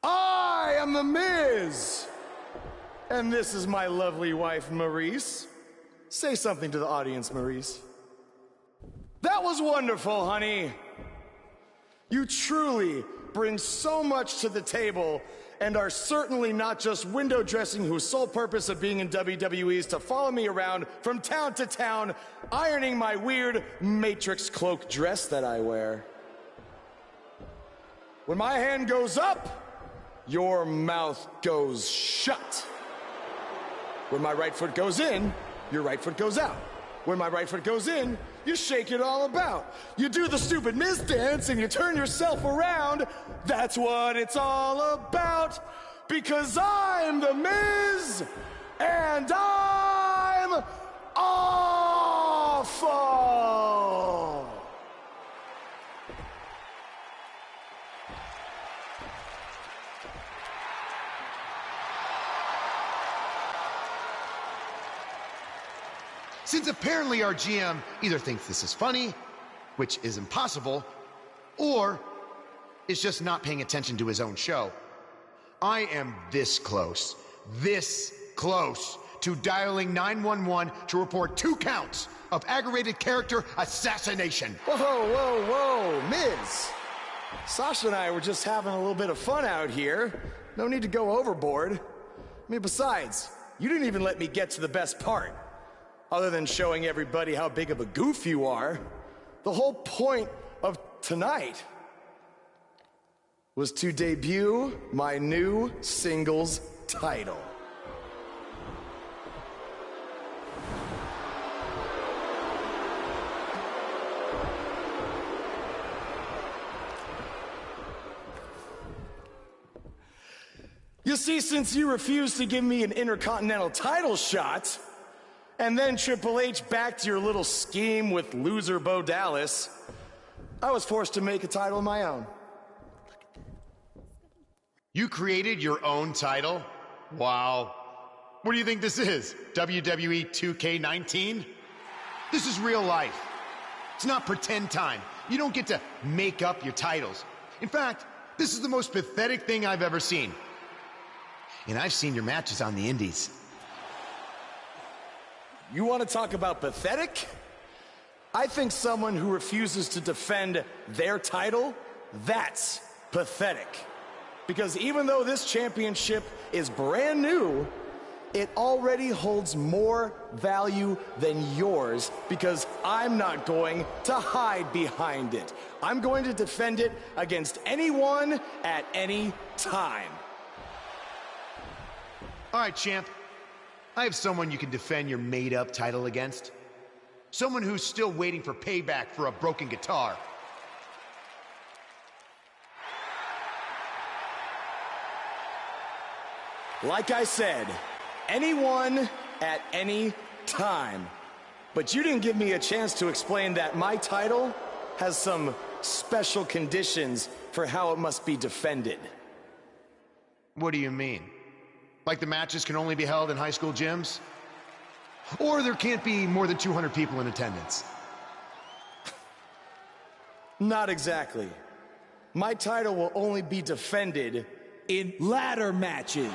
I am the Miz, and this is my lovely wife, Maurice. Say something to the audience, Maurice. That was wonderful, honey. You truly bring so much to the table and are certainly not just window dressing whose sole purpose of being in WWE is to follow me around from town to town, ironing my weird Matrix cloak dress that I wear. When my hand goes up, your mouth goes shut. When my right foot goes in, your right foot goes out. When my right foot goes in, you shake it all about. You do the stupid Miz dance and you turn yourself around. That's what it's all about. Because I'm the Miz, and I'm awful. Since apparently our GM either thinks this is funny, which is impossible, or is just not paying attention to his own show, I am this close to dialing 911 to report 2 counts of aggravated character assassination. Whoa, Miz. Sasha and I were just having a little bit of fun out here. No need to go overboard. I mean, besides, you didn't even let me get to the best part. Other than showing everybody how big of a goof you are, the whole point of tonight was to debut my new singles title. You see, since you refused to give me an Intercontinental title shot, and then Triple H backed your little scheme with loser Bo Dallas, I was forced to make a title of my own. You created your own title? Wow. What do you think this is? WWE 2K19? This is real life. It's not pretend time. You don't get to make up your titles. In fact, this is the most pathetic thing I've ever seen. And I've seen your matches on the indies. You want to talk about pathetic? I think someone who refuses to defend their title, that's pathetic. Because even though this championship is brand new, it already holds more value than yours because I'm not going to hide behind it. I'm going to defend it against anyone at any time. All right, champ. I have someone you can defend your made-up title against. Someone who's still waiting for payback for a broken guitar. Like I said, anyone at any time. But you didn't give me a chance to explain that my title has some special conditions for how it must be defended. What do you mean? Like the matches can only be held in high school gyms? Or there can't be more than 200 people in attendance? Not exactly. My title will only be defended in ladder matches.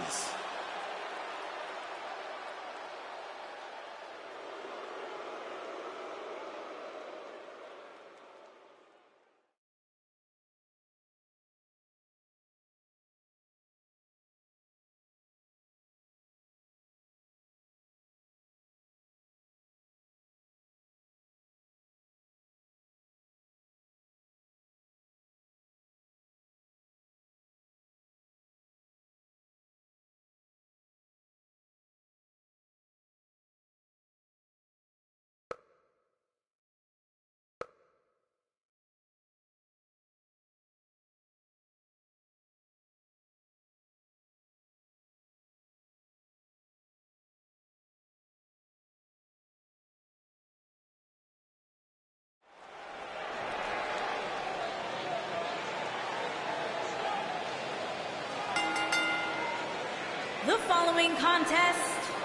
The following contest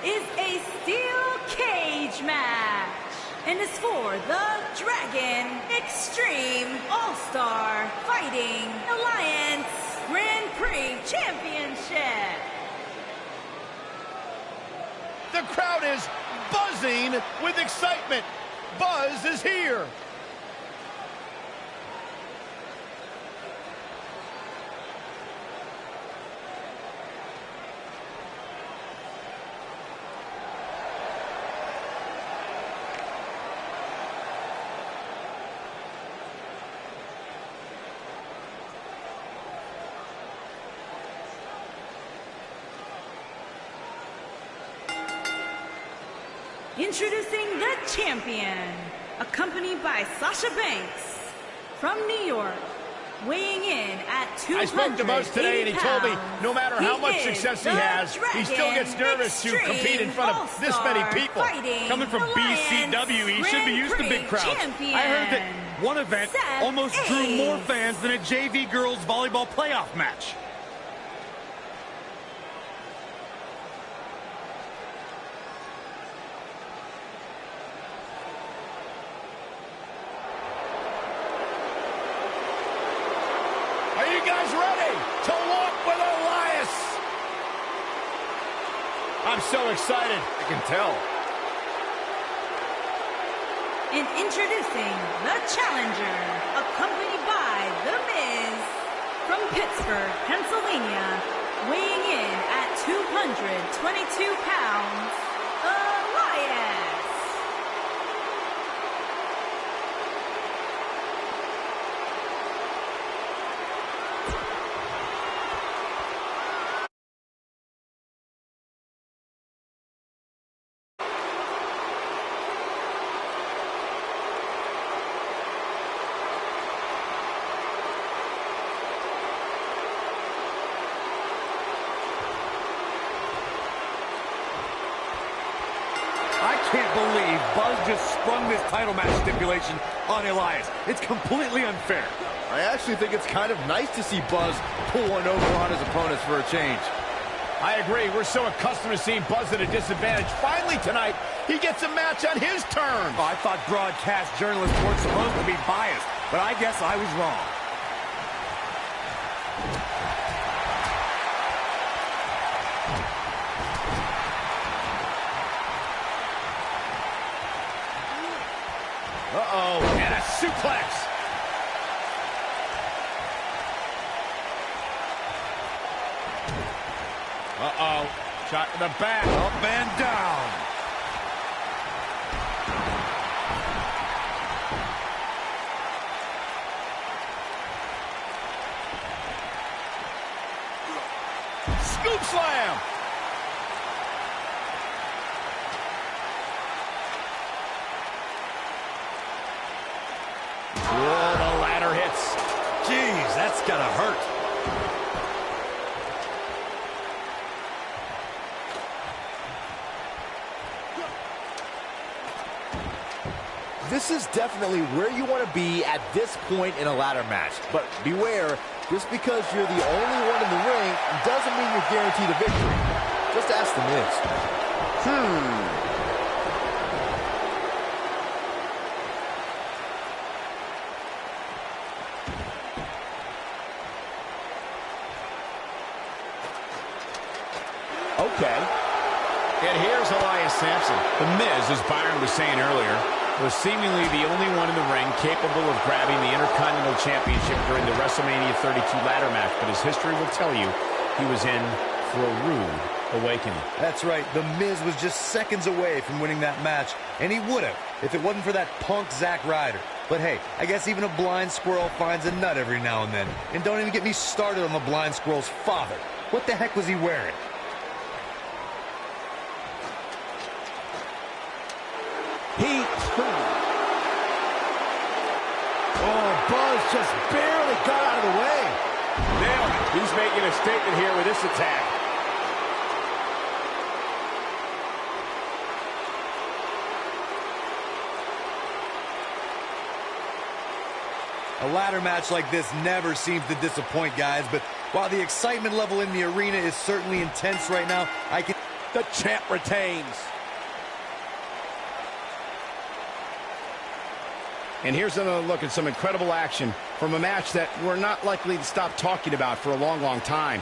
is a steel cage match and is for the Dragon Extreme All-Star Fighting Alliance Grand Prix Championship. The crowd is buzzing with excitement. Buzz is here. Introducing the champion, accompanied by Sasha Banks from New York, weighing in at 280 I spoke to Buzz today, and he told me no matter how much success he has, he still gets nervous to compete in front of this many people. Coming from BCW, he should be used to big crowds. I heard that one event almost drew more fans than a JV girls volleyball playoff match. so excited. I can tell. And introducing the challenger, accompanied by The Miz, from Pittsburgh, Pennsylvania, weighing in at 222 pounds, Elias. I can't believe Buzz just sprung this title match stipulation on Elias. It's completely unfair. I actually think it's kind of nice to see Buzz pull one over on his opponents for a change. I agree. We're so accustomed to seeing Buzz at a disadvantage. Finally tonight, he gets a match on his terms. Oh, I thought broadcast journalists weren't supposed to be biased, but I guess I was wrong. Uh-oh, and a suplex. Uh-oh, shot to the back. Up and down. Scoop slam. Whoa, the ladder hits. Jeez, that's gotta hurt. This is definitely where you want to be at this point in a ladder match. But beware, just because you're the only one in the ring doesn't mean you're guaranteed a victory. Just ask The Miz. Okay. And here's Elias Sampson. The Miz, as Byron was saying earlier, was seemingly the only one in the ring capable of grabbing the Intercontinental Championship during the WrestleMania 32 ladder match. But his history will tell you he was in for a rude awakening. That's right. The Miz was just seconds away from winning that match, and he would have if it wasn't for that punk Zack Ryder. But hey, I guess even a blind squirrel finds a nut every now and then. And don't even get me started on the blind squirrel's father. What the heck was he wearing? Oh, Buzz just barely got out of the way. Nailed it. He's making a statement here with this attack. A ladder match like this never seems to disappoint, guys, but while the excitement level in the arena is certainly intense right now, The champ retains. And here's another look at some incredible action from a match that we're not likely to stop talking about for a long, long time.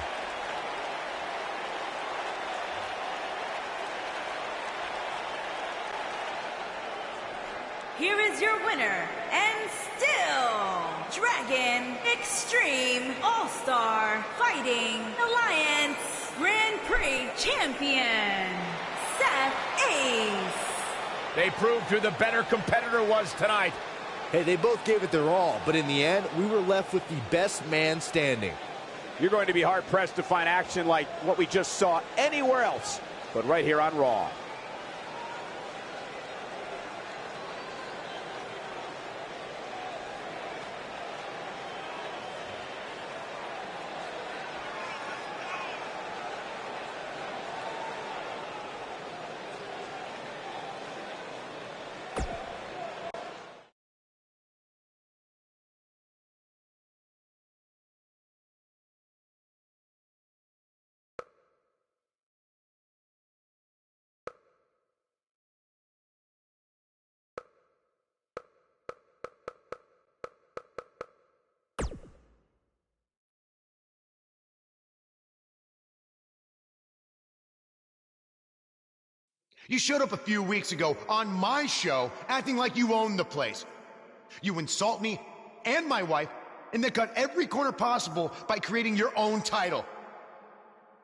Here is your winner, and still Dragon Extreme All-Star Fighting Alliance Grand Prix Champion, Seth Ace. They proved who the better competitor was tonight. Hey, they both gave it their all, but in the end, we were left with the best man standing. You're going to be hard-pressed to find action like what we just saw anywhere else, but right here on Raw. You showed up a few weeks ago on my show acting like you own the place. You insult me and my wife and then cut every corner possible by creating your own title.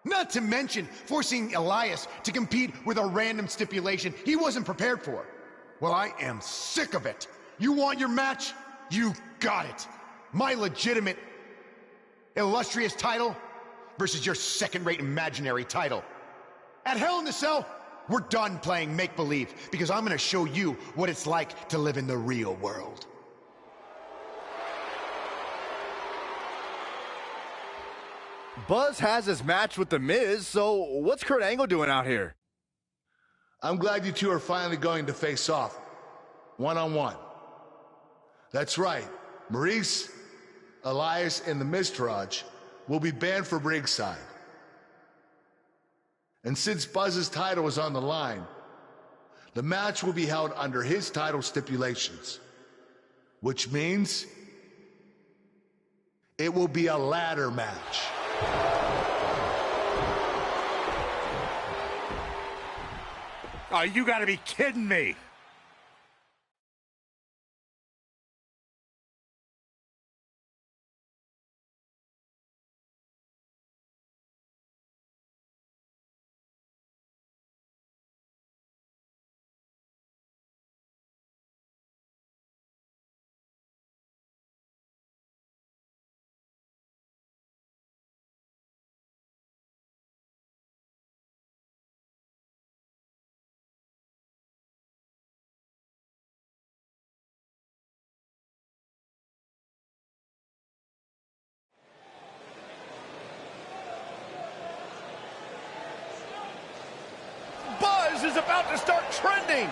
Not to mention forcing Elias to compete with a random stipulation he wasn't prepared for. Well, I am sick of it. You want your match? You got it. My legitimate, illustrious title versus your second-rate imaginary title. At Hell in the Cell, we're done playing make-believe because I'm gonna show you what it's like to live in the real world. Buzz has his match with The Miz, so what's Kurt Angle doing out here? I'm glad you two are finally going to face off, one-on-one. That's right, Maurice, Elias, and the Miztourage will be banned from ringside. And since Buzz's title is on the line, the match will be held under his title stipulations, which means it will be a ladder match. Oh, you gotta be kidding me. Is about to start trending.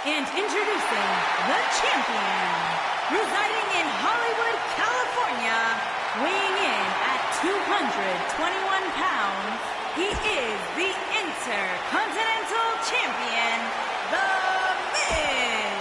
And introducing the champion, residing in Hollywood, California, weighing in at 221 pounds, he is the Intercontinental Champion, The Miz.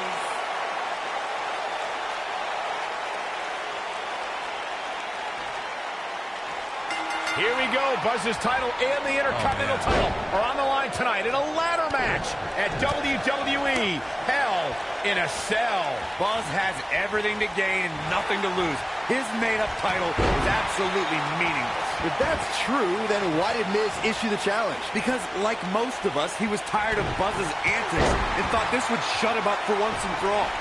Here we go. Buzz's title and the Intercontinental title are on the line tonight in a ladder match at WWE Hell in a Cell. Buzz has everything to gain and nothing to lose. His made-up title is absolutely meaningless. If that's true, then why did Miz issue the challenge? Because, like most of us, he was tired of Buzz's antics and thought this would shut him up for once and for all.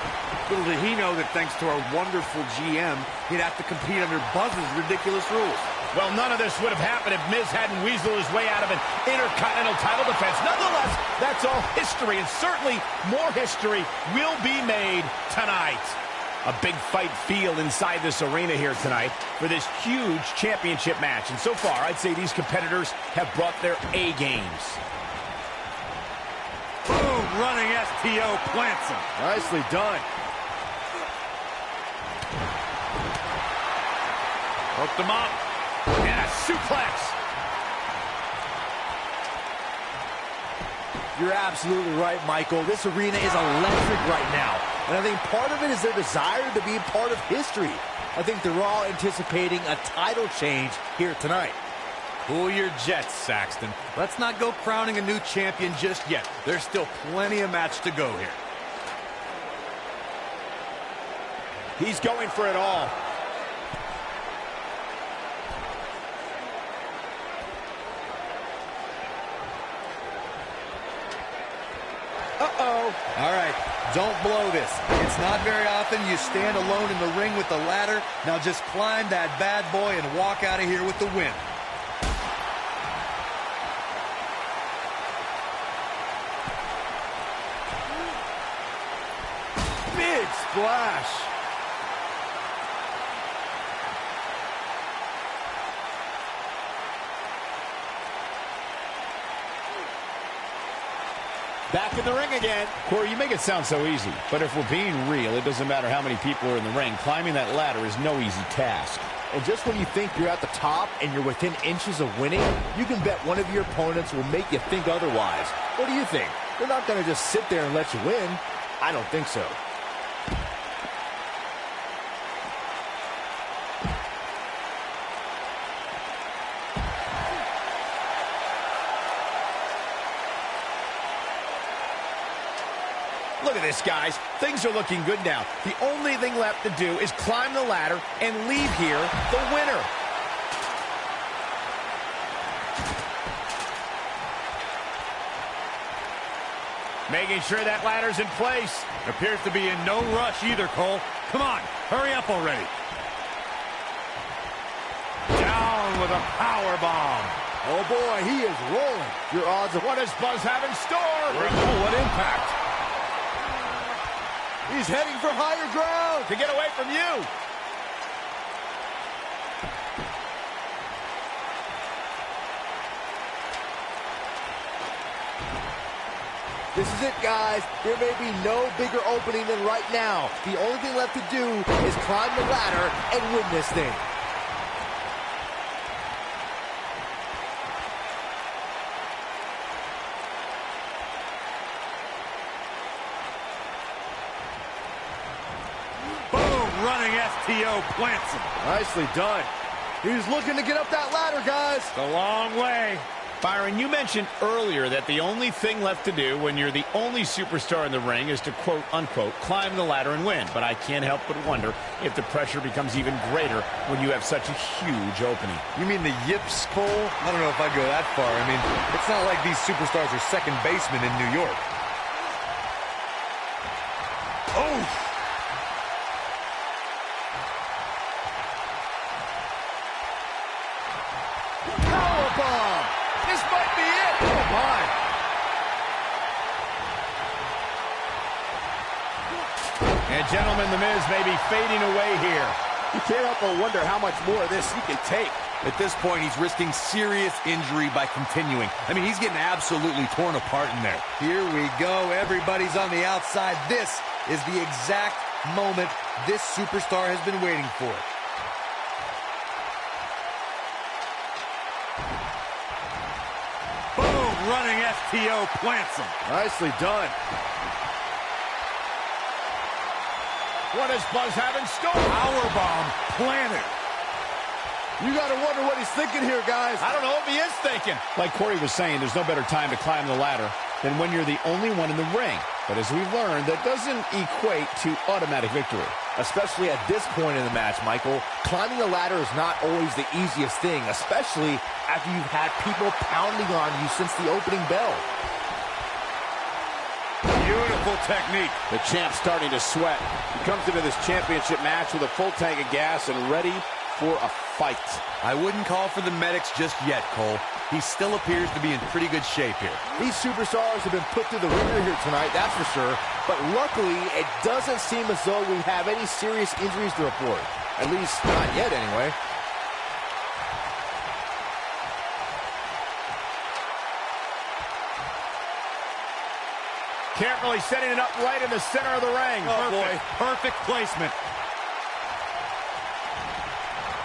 Little did he know that thanks to our wonderful GM, he'd have to compete under Buzz's ridiculous rules. Well, none of this would have happened if Miz hadn't weaseled his way out of an Intercontinental title defense. Nonetheless, that's all history, and certainly more history will be made tonight. A big fight feel inside this arena here tonight for this huge championship match. And so far, I'd say these competitors have brought their A games. Boom! Running STO plants him. Nicely done. Hooked him up. And a suplex. You're absolutely right, Michael. This arena is electric right now. And I think part of it is their desire to be part of history. I think they're all anticipating a title change here tonight. Cool your jets, Saxton. Let's not go crowning a new champion just yet. There's still plenty of match to go here. He's going for it all. Uh-oh. All right, don't blow this. It's not very often you stand alone in the ring with the ladder. Now just climb that bad boy and walk out of here with the win. Big splash. back in the ring again. Corey, you make it sound so easy, but if we're being real, it doesn't matter how many people are in the ring. Climbing that ladder is no easy task. And just when you think you're at the top and you're within inches of winning, you can bet one of your opponents will make you think otherwise. What do you think? They're not going to just sit there and let you win. I don't think so. Look at this, guys. Things are looking good now. The only thing left to do is climb the ladder and leave here the winner. Making sure that ladder's in place. Appears to be in no rush either, Cole. Come on, hurry up already. Down with a power bomb. Oh, boy, he is rolling. Your odds of What does Buzz have in store? Oh, what impact. He's heading for higher ground. To get away from you. This is it, guys. There may be no bigger opening than right now. The only thing left to do is climb the ladder and win this thing. Running STO plants him. Nicely done. He's looking to get up that ladder, guys. It's a long way. Byron, you mentioned earlier that the only thing left to do when you're the only superstar in the ring is to, quote, unquote, climb the ladder and win. But I can't help but wonder if the pressure becomes even greater when you have such a huge opening. You mean the yips, Cole? I don't know if I'd go that far. I mean, it's not like these superstars are second basemen in New York. Oh! Powerbomb! This might be it! Oh, my! And, gentlemen, The Miz may be fading away here. You can't help but wonder how much more of this he can take. At this point, he's risking serious injury by continuing. I mean, he's getting absolutely torn apart in there. Here we go. Everybody's on the outside. This is the exact moment this superstar has been waiting for. Boom! Running STO plants him. Nicely done. What does Buzz have in store? Powerbomb planted. You got to wonder what he's thinking here, guys. I don't know if he is thinking. Like Corey was saying, there's no better time to climb the ladder than when you're the only one in the ring. But as we've learned, that doesn't equate to automatic victory. Especially at this point in the match, Michael. Climbing the ladder is not always the easiest thing, especially after you've had people pounding on you since the opening bell. Beautiful technique. The champ's starting to sweat. He comes into this championship match with a full tank of gas and ready for a fight. I wouldn't call for the medics just yet, Cole. He still appears to be in pretty good shape here. These superstars have been put through the ringer here tonight, that's for sure. But luckily, it doesn't seem as though we have any serious injuries to report. At least, not yet anyway. Carefully setting it up right in the center of the ring. Oh, boy. Perfect placement.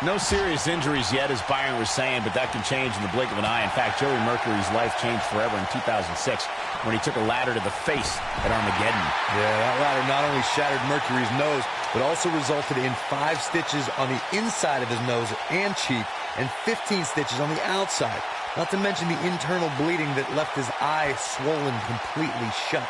No serious injuries yet, as Byron was saying, but that can change in the blink of an eye. In fact, Joey Mercury's life changed forever in 2006 when he took a ladder to the face at Armageddon. Yeah, that ladder not only shattered Mercury's nose, but also resulted in 5 stitches on the inside of his nose and cheek and 15 stitches on the outside. Not to mention the internal bleeding that left his eye swollen completely shut.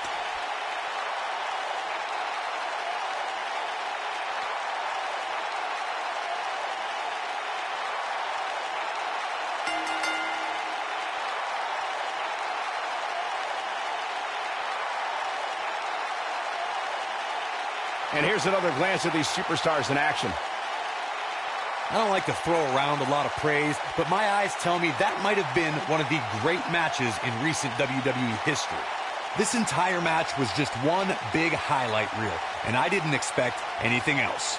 And here's another glance at these superstars in action. I don't like to throw around a lot of praise, but my eyes tell me that might have been one of the great matches in recent WWE history. This entire match was just one big highlight reel, and I didn't expect anything else.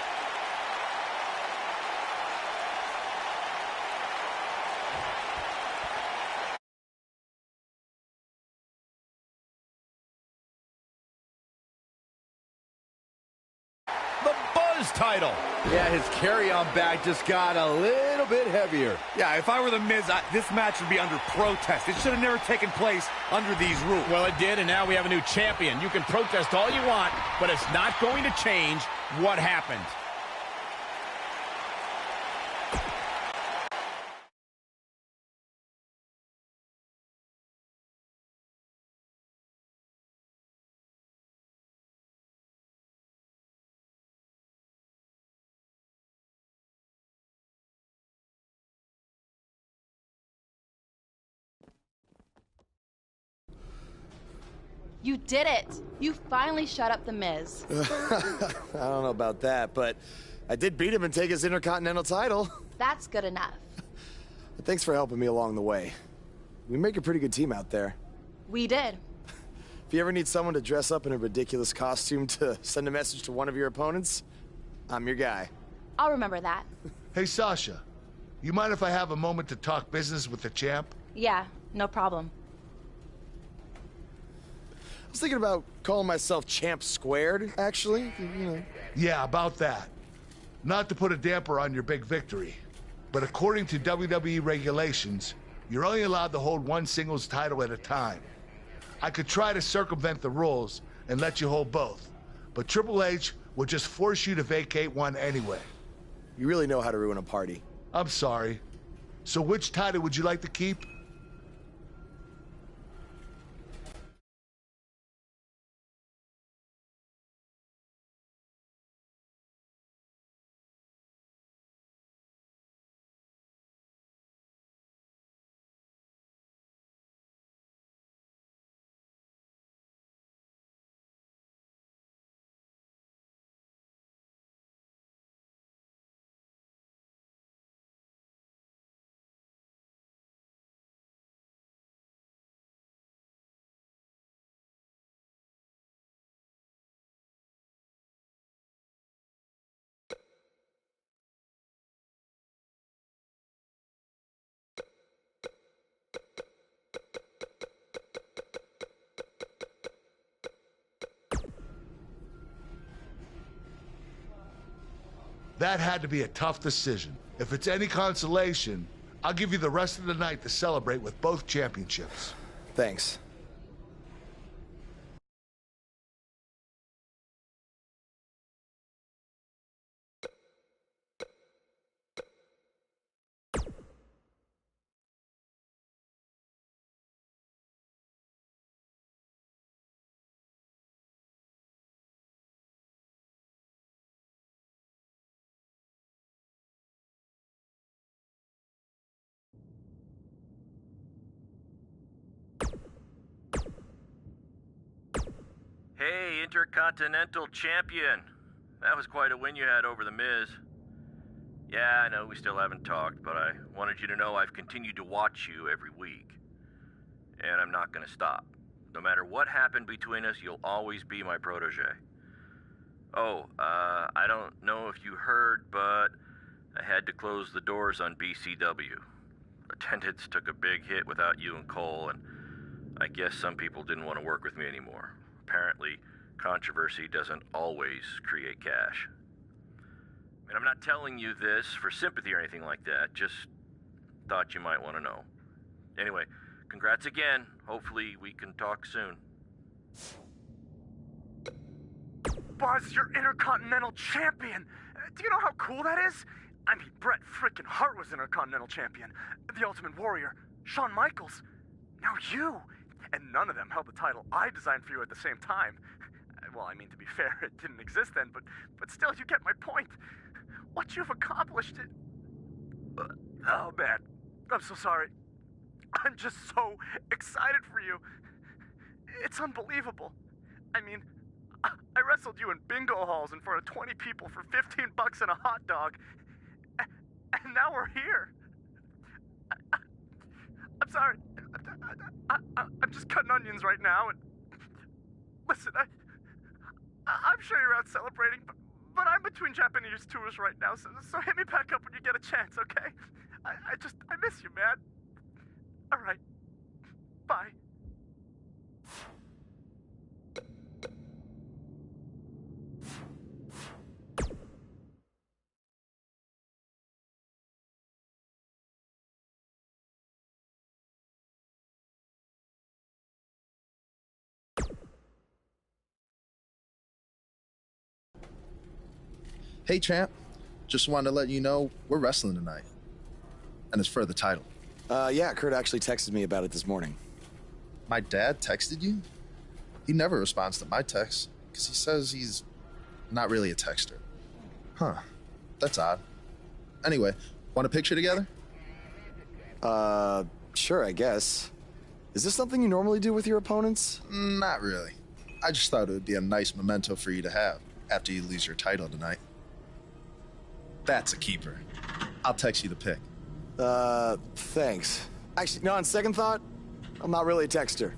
title. Yeah, his carry-on bag just got a little bit heavier. Yeah, if I were the Miz, this match would be under protest. It should have never taken place under these rules. Well, it did, and now we have a new champion. You can protest all you want, but it's not going to change what happened. You did it! You finally shut up the Miz. I don't know about that, but I did beat him and take his Intercontinental title. That's good enough. Thanks for helping me along the way. We make a pretty good team out there. We did. If you ever need someone to dress up in a ridiculous costume to send a message to one of your opponents, I'm your guy. I'll remember that. Hey, Sasha, you mind if I have a moment to talk business with the champ? Yeah, no problem. I was thinking about calling myself Champ Squared, actually. You know. Yeah, about that. Not to put a damper on your big victory, but according to WWE regulations, you're only allowed to hold one singles title at a time. I could try to circumvent the rules and let you hold both, but Triple H will just force you to vacate one anyway. You really know how to ruin a party. I'm sorry. So which title would you like to keep? That had to be a tough decision. If it's any consolation, I'll give you the rest of the night to celebrate with both championships. Thanks. Hey, Intercontinental Champion. That was quite a win you had over The Miz. Yeah, I know we still haven't talked, but I wanted you to know I've continued to watch you every week. And I'm not gonna stop. No matter what happened between us, you'll always be my protege. Oh, I don't know if you heard, but I had to close the doors on BCW. Attendance took a big hit without you and Cole, and I guess some people didn't want to work with me anymore. Apparently, controversy doesn't always create cash. And I'm not telling you this for sympathy or anything like that, just thought you might want to know. Anyway, congrats again. Hopefully we can talk soon. Buzz, you're Intercontinental Champion! Do you know how cool that is? I mean, Bret frickin' Hart was Intercontinental Champion. The Ultimate Warrior, Shawn Michaels. Now you! And none of them held the title I designed for you at the same time. Well, I mean, to be fair, it didn't exist then, but still, you get my point. What you've accomplished it... Oh, man. I'm so sorry. I'm just so excited for you. It's unbelievable. I mean, I wrestled you in bingo halls in front of 20 people for $15 and a hot dog. And now we're here. I'm sorry. I'm just cutting onions right now, and listen, I'm sure you're out celebrating, but I'm between Japanese tours right now, so hit me back up when you get a chance, okay? I miss you, man. All right, bye. Hey, champ. Just wanted to let you know we're wrestling tonight. And it's for the title. Yeah, Kurt actually texted me about it this morning. My dad texted you? He never responds to my texts because he says he's not really a texter. Huh. That's odd. Anyway, want a picture together? Sure, I guess. Is this something you normally do with your opponents? Not really. I just thought it would be a nice memento for you to have after you lose your title tonight. That's a keeper. I'll text you the pic. Thanks. Actually, no, on second thought, I'm not really a texter.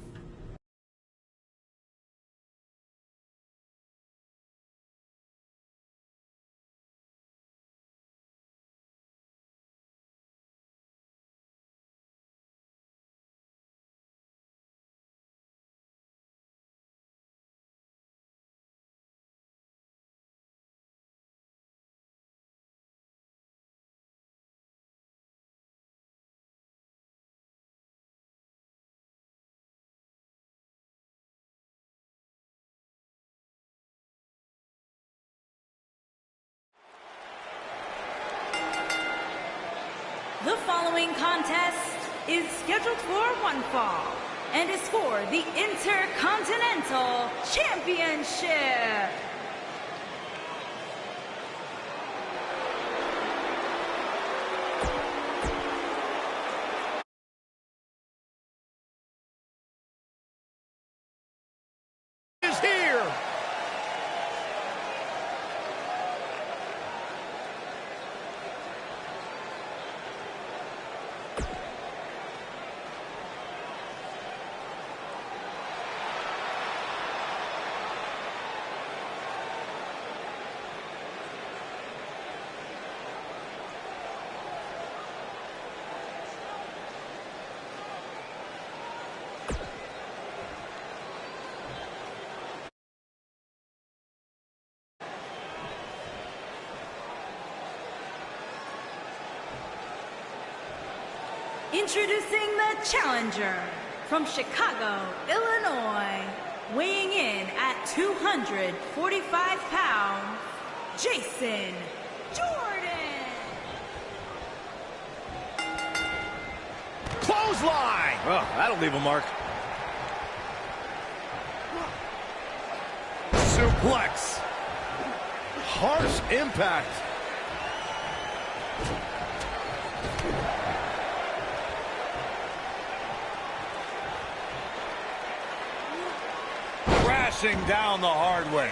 The following contest is scheduled for one fall and is for the Intercontinental Championship. Is here. Introducing the challenger from Chicago, Illinois, weighing in at 245 pounds, Jason Jordan. Clothesline! Oh, that'll leave a mark. Suplex. Harsh impact. Crashing down the hard way.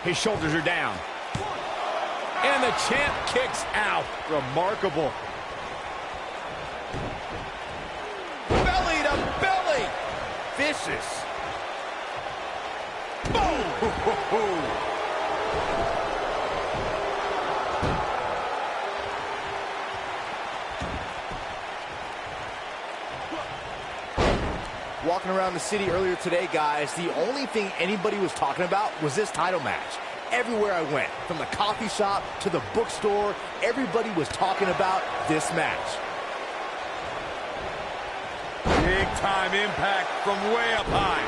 His shoulders are down. And the champ kicks out. Remarkable. Belly to belly. Vicious. Boom! Walking around the city earlier today, guys, the only thing anybody was talking about was this title match. Everywhere I went, from the coffee shop to the bookstore, everybody was talking about this match. Big time impact from way up high.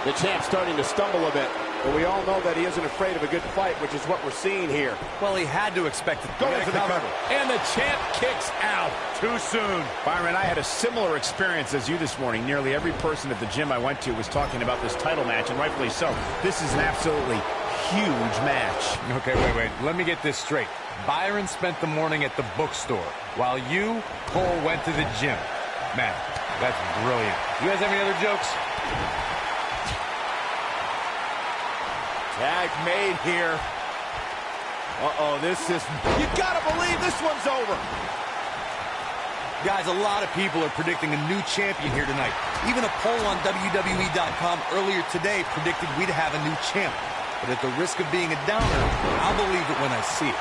The champ's starting to stumble a bit, but we all know that he isn't afraid of a good fight, which is what we're seeing here. Well, he had to expect it. Going for the cover. And the champ kicks out. Too soon. Byron, I had a similar experience as you this morning. Nearly every person at the gym I went to was talking about this title match, and rightfully so. This is an absolutely huge match. Okay, wait. Let me get this straight. Byron spent the morning at the bookstore, while you, Cole, went to the gym. Man, that's brilliant. You guys have any other jokes? Tag made here. Uh-oh, this is... You gotta believe this one's over. Guys, a lot of people are predicting a new champion here tonight. Even a poll on WWE.com earlier today predicted we'd have a new champ. But at the risk of being a downer, I'll believe it when I see it.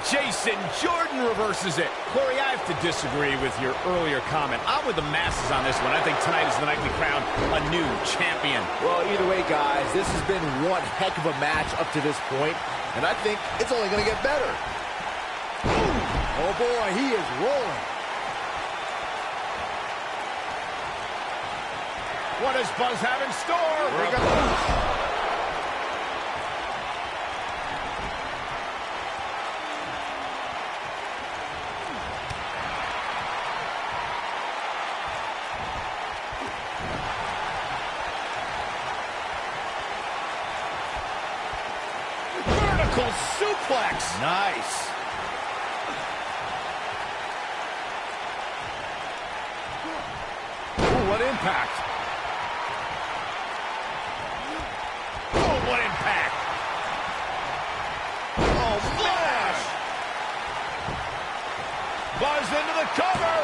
Jason Jordan reverses it. Corey, I have to disagree with your earlier comment. I'm with the masses on this one. I think tonight is the night we crown a new champion. Well, either way, guys, this has been one heck of a match up to this point, and I think it's only going to get better. Oh, boy, he is rolling. What does Buzz have in store? Vertical suplex. Nice. Ooh, what impact. Oh, what impact. Oh, flash. Buzz into the cover.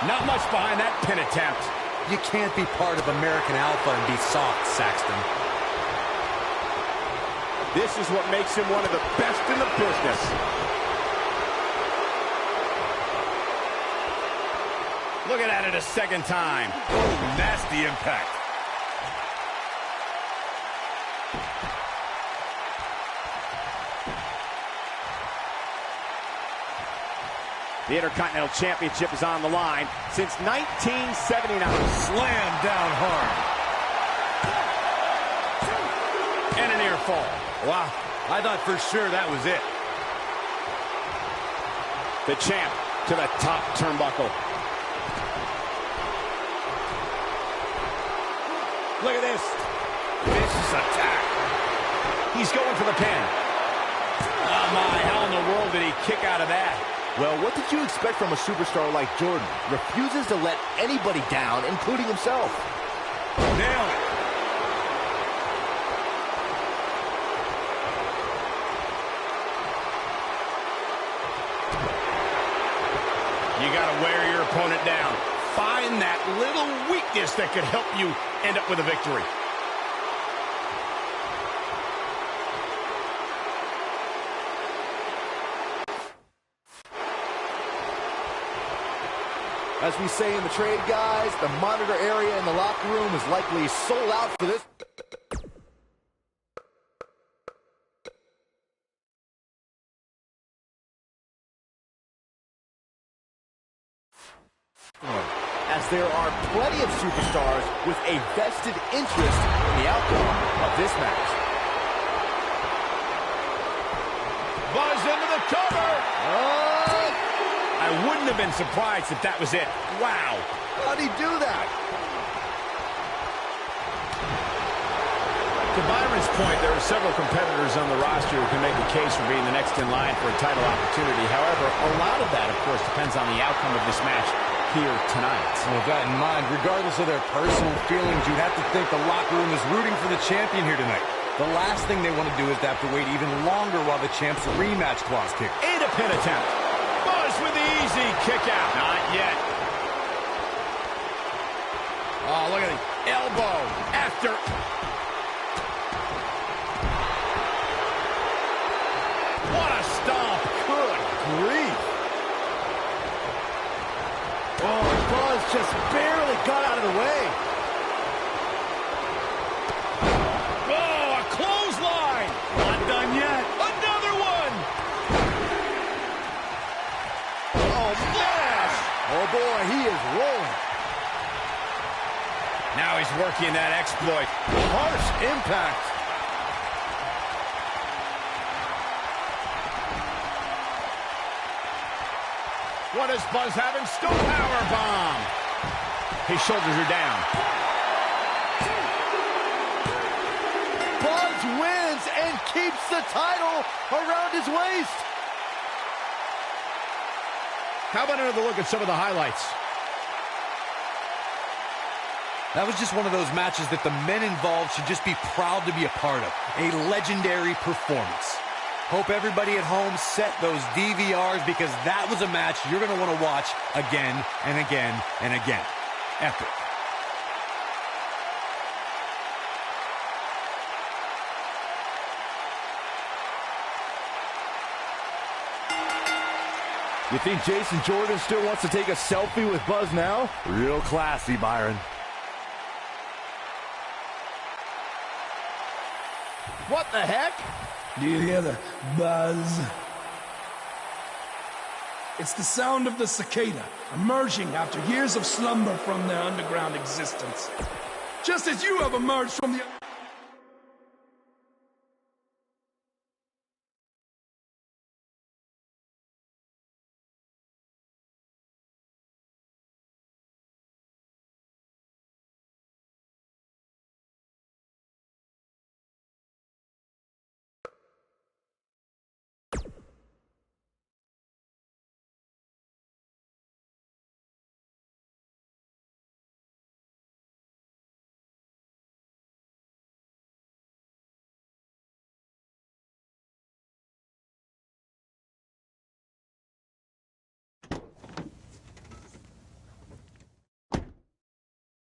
Not much behind that pin attempt. You can't be part of American Alpha and be soft, Saxton. This is what makes him one of the best in the business. Looking at it a second time. Oh, nasty impact. The Intercontinental Championship is on the line since 1979. Slam down hard. And a near fall. Wow, I thought for sure that was it. The champ to the top turnbuckle. Look at this. Vicious attack. He's going for the pin. Oh my, how in the world did he kick out of that? Well, what did you expect from a superstar like Jordan? Refuses to let anybody down, including himself. Nail it. You got to wear your opponent down. Find that little weakness that could help you end up with a victory. As we say in the trade, guys, the monitor area in the locker room is likely sold out for this. As there are plenty of superstars with a vested interest in the outcome of this match. Buzz into the cover! I wouldn't have been surprised if that was it. Wow. How'd he do that? To Byron's point, there are several competitors on the roster who can make a case for being the next in line for a title opportunity. However, a lot of that, of course, depends on the outcome of this match here tonight. With that in mind, regardless of their personal feelings, you'd have to think the locker room is rooting for the champion here tonight. The last thing they want to do is to have to wait even longer while the champ's rematch clause kicks. And a pin attempt. Buzz with the easy kick out. Not yet. Oh, look at the elbow after. What a stomp. Good grief. Oh, Buzz just barely got out of the way. Oh, a clothesline. Not done yet. Another one. Oh, flash. Oh, boy, he is rolling. Now he's working that exploit. Harsh impact. What does Buzz have in store? Power bomb. His shoulders are down. Buzz wins and keeps the title around his waist. How about another look at some of the highlights? That was just one of those matches that the men involved should just be proud to be a part of. A legendary performance. Hope everybody at home set those DVRs because that was a match you're going to want to watch again and again and again. Epic. You think Jason Jordan still wants to take a selfie with Buzz now? Real classy, Byron. What the heck? Do you hear the buzz? It's the sound of the cicada emerging after years of slumber from their underground existence. Just as you have emerged from the...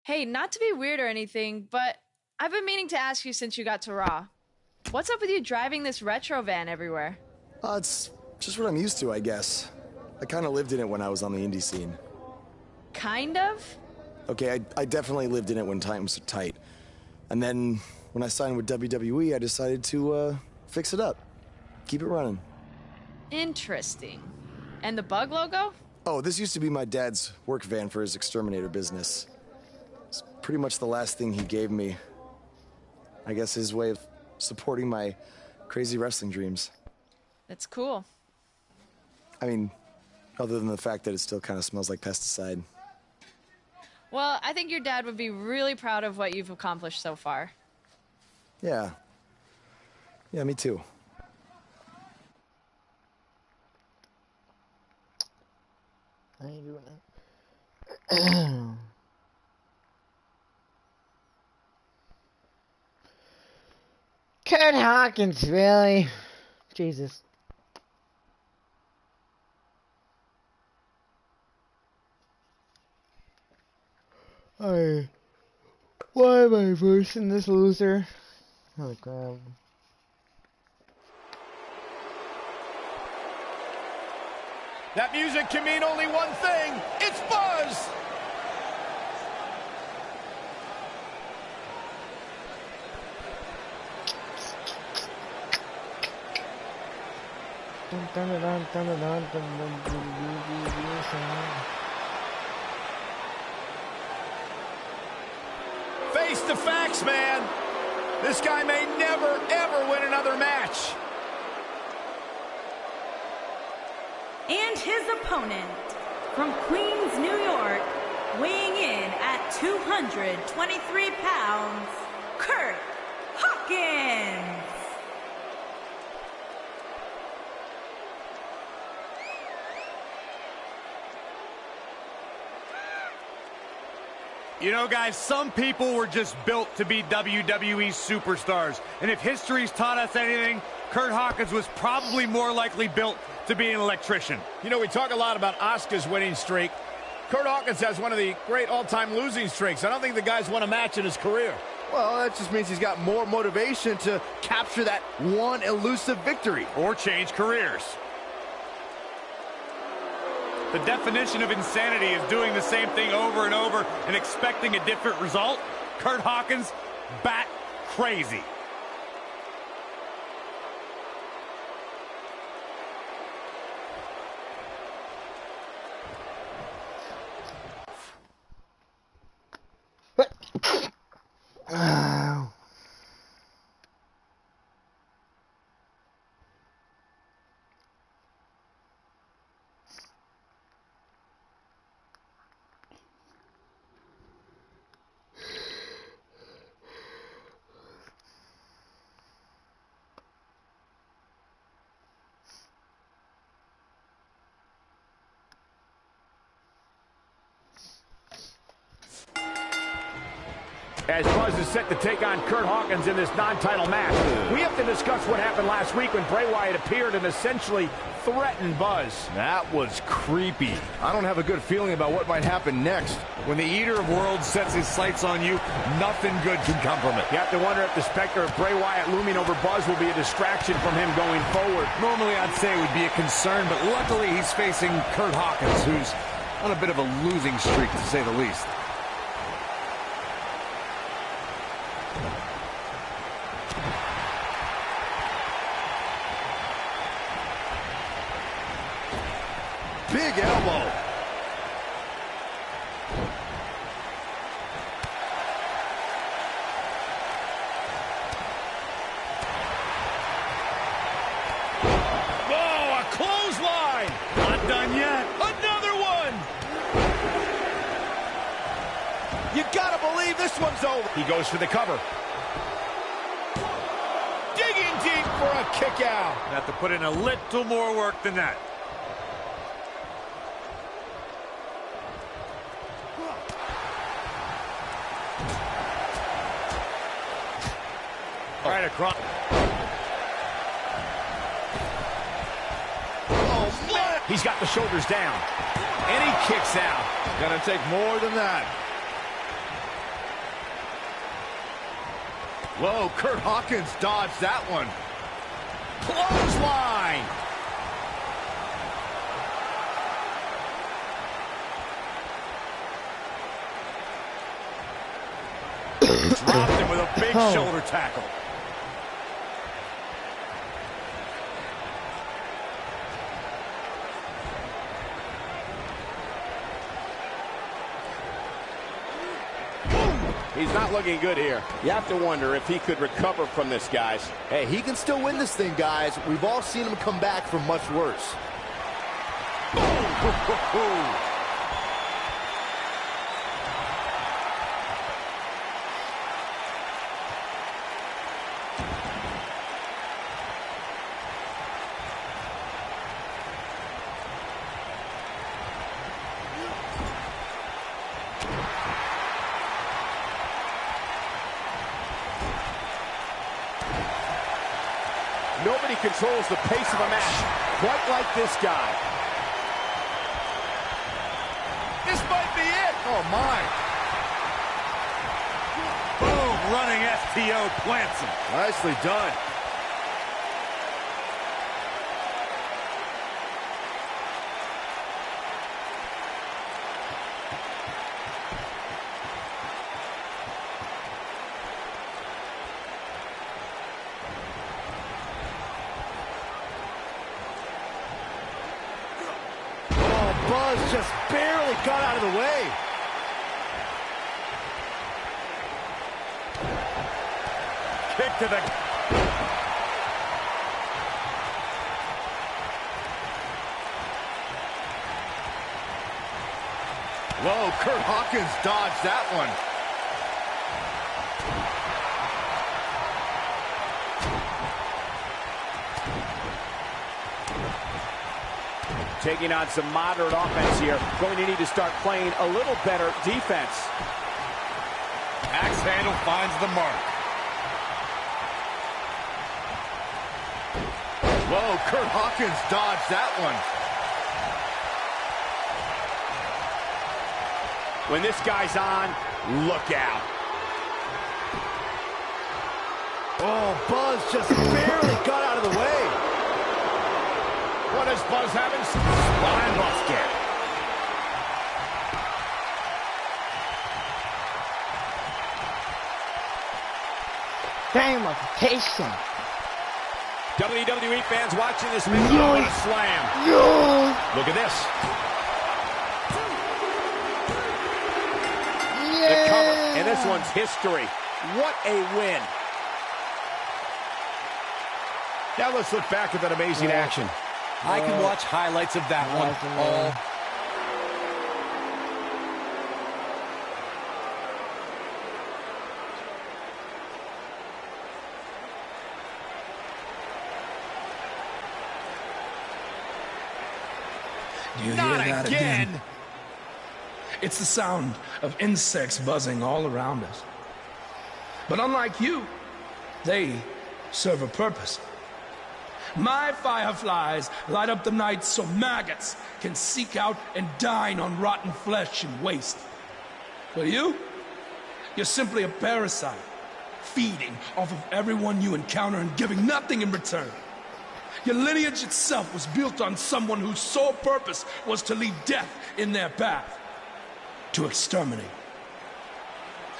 Hey, not to be weird or anything, but I've been meaning to ask you since you got to Raw. What's up with you driving this retro van everywhere? It's just what I'm used to, I guess. I kind of lived in it when I was on the indie scene. Kind of? Okay, I definitely lived in it when times were tight. And then when I signed with WWE, I decided to fix it up. Keep it running. Interesting. And the bug logo? Oh, this used to be my dad's work van for his exterminator business. It's pretty much the last thing he gave me. I guess his way of supporting my crazy wrestling dreams. That's cool. I mean, other than the fact that it still kind of smells like pesticide. Well, I think your dad would be really proud of what you've accomplished so far. Yeah. Yeah, me too. I ain't doing that. Kurt Hawkins, really? Jesus. Why am I versing this loser? Holy crap. That music can mean only one thing. It's Buzz! Face the facts, man. This guy may never, ever win another match. And his opponent, from Queens, New York, weighing in at 223 pounds, Kurt Hawkins. You know, guys, some people were just built to be WWE superstars. And if history's taught us anything, Kurt Hawkins was probably more likely built to be an electrician. You know, we talk a lot about Asuka's winning streak. Kurt Hawkins has one of the great all-time losing streaks. I don't think the guy's won a match in his career. Well, that just means he's got more motivation to capture that one elusive victory. Or change careers. The definition of insanity is doing the same thing over and over and expecting a different result. Kurt Hawkins, bat crazy. As Buzz is set to take on Curt Hawkins in this non-title match, we have to discuss what happened last week when Bray Wyatt appeared and essentially threatened Buzz. That was creepy. I don't have a good feeling about what might happen next. When the Eater of Worlds sets his sights on you, nothing good can come from it. You have to wonder if the specter of Bray Wyatt looming over Buzz will be a distraction from him going forward. Normally I'd say it would be a concern, but luckily he's facing Curt Hawkins, who's on a bit of a losing streak, to say the least. Big elbow. Oh, a clothesline! Not done yet. Another one! You gotta believe this one's over. He goes for the cover. Digging deep for a kick out. Have to put in a little more work than that. Right across. Oh, man! He's got the shoulders down. And he kicks out. Gonna take more than that. Whoa, Curt Hawkins dodged that one. Clothesline! Dropped him with a big shoulder tackle. He's not looking good here. You have to wonder if he could recover from this, guys. Hey, he can still win this thing, guys. We've all seen him come back from much worse. Nobody controls the pace of a match quite like this guy. This might be it. Oh, my. Boom, running STO plants him. Nicely done. Buzz just barely got out of the way. Kick to the... Whoa, Curt Hawkins dodged that one. Taking on some moderate offense here. Going to need to start playing a little better defense. Axe handle finds the mark. Whoa, Curt Hawkins dodged that one. When this guy's on, look out. Oh, Buzz just barely got out of the way. What does Buzz have in spine buster? Famification. WWE fans watching this match. Oh, what a slam. Look at this. The cover. And this one's history. What a win. Now let's look back at that amazing action. I can watch highlights of that one all. Do you Not hear that again. It's the sound of insects buzzing all around us. But unlike you, they serve a purpose. My fireflies light up the night so maggots can seek out and dine on rotten flesh and waste. But you're simply a parasite, feeding off of everyone you encounter and giving nothing in return. Your lineage itself was built on someone whose sole purpose was to leave death in their path, to exterminate.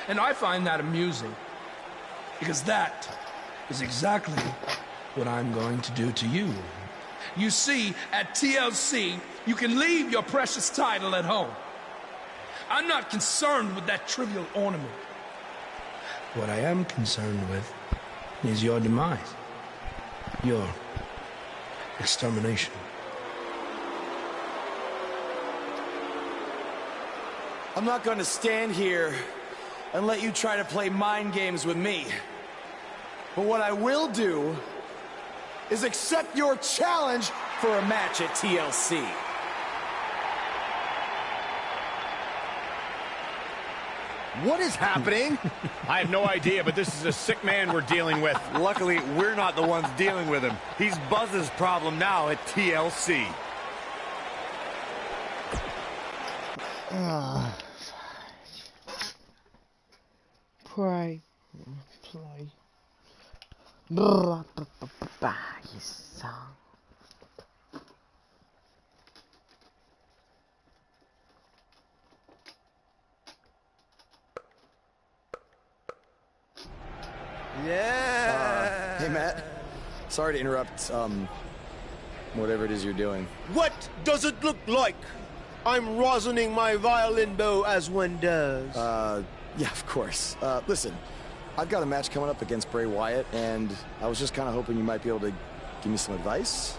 And I find that amusing, because that is exactly what I'm going to do to you. You see, at TLC, you can leave your precious title at home. I'm not concerned with that trivial ornament. What I am concerned with is your demise, your extermination. I'm not going to stand here and let you try to play mind games with me. But what I will do is accept your challenge for a match at TLC. What is happening? I have no idea, but this is a sick man we're dealing with. Luckily, we're not the ones dealing with him. He's Buzz's problem now at TLC. Play. You suck. Yeah. Hey, Matt. Sorry to interrupt, whatever it is you're doing. What does it look like? I'm rosining my violin bow as one does. Yeah, of course. Listen, I've got a match coming up against Bray Wyatt, and I was just kind of hoping you might be able to give me some advice.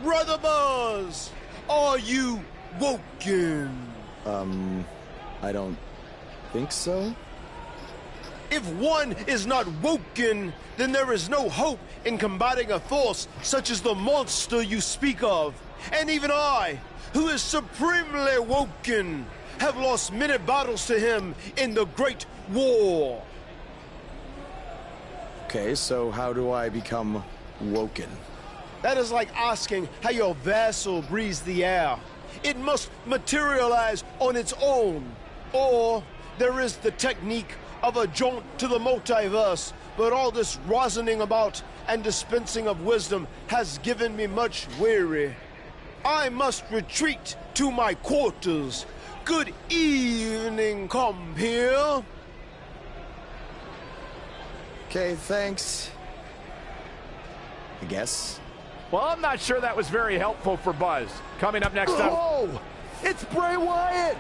Brother Buzz, are you woken? I don't think so. If one is not woken, then there is no hope in combating a force such as the monster you speak of. And even I, who is supremely woken, have lost many battles to him in the Great War. Okay, so how do I become woken? That is like asking how your vessel breathes the air. It must materialize on its own. Or there is the technique of a jaunt to the multiverse, but all this rosining about and dispensing of wisdom has given me much weary. I must retreat to my quarters. Good evening, compeer. Okay, thanks. I guess. Well, I'm not sure that was very helpful for Buzz. Coming up next up... Oh! It's Bray Wyatt!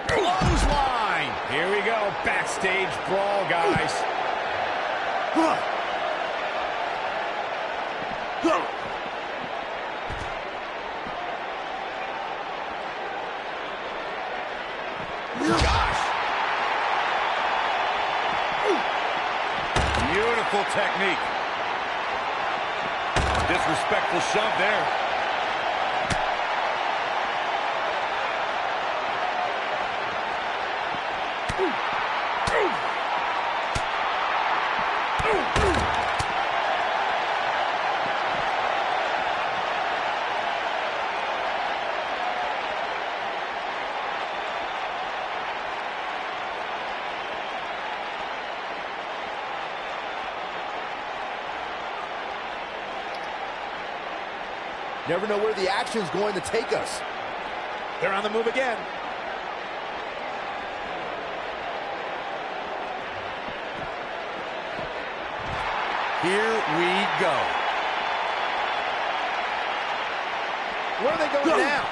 Clothesline! Here we go. Backstage brawl, guys. Gosh! Beautiful technique. Disrespectful shove there. Never know where the action's going to take us. They're on the move again. Here we go. Where are they going now?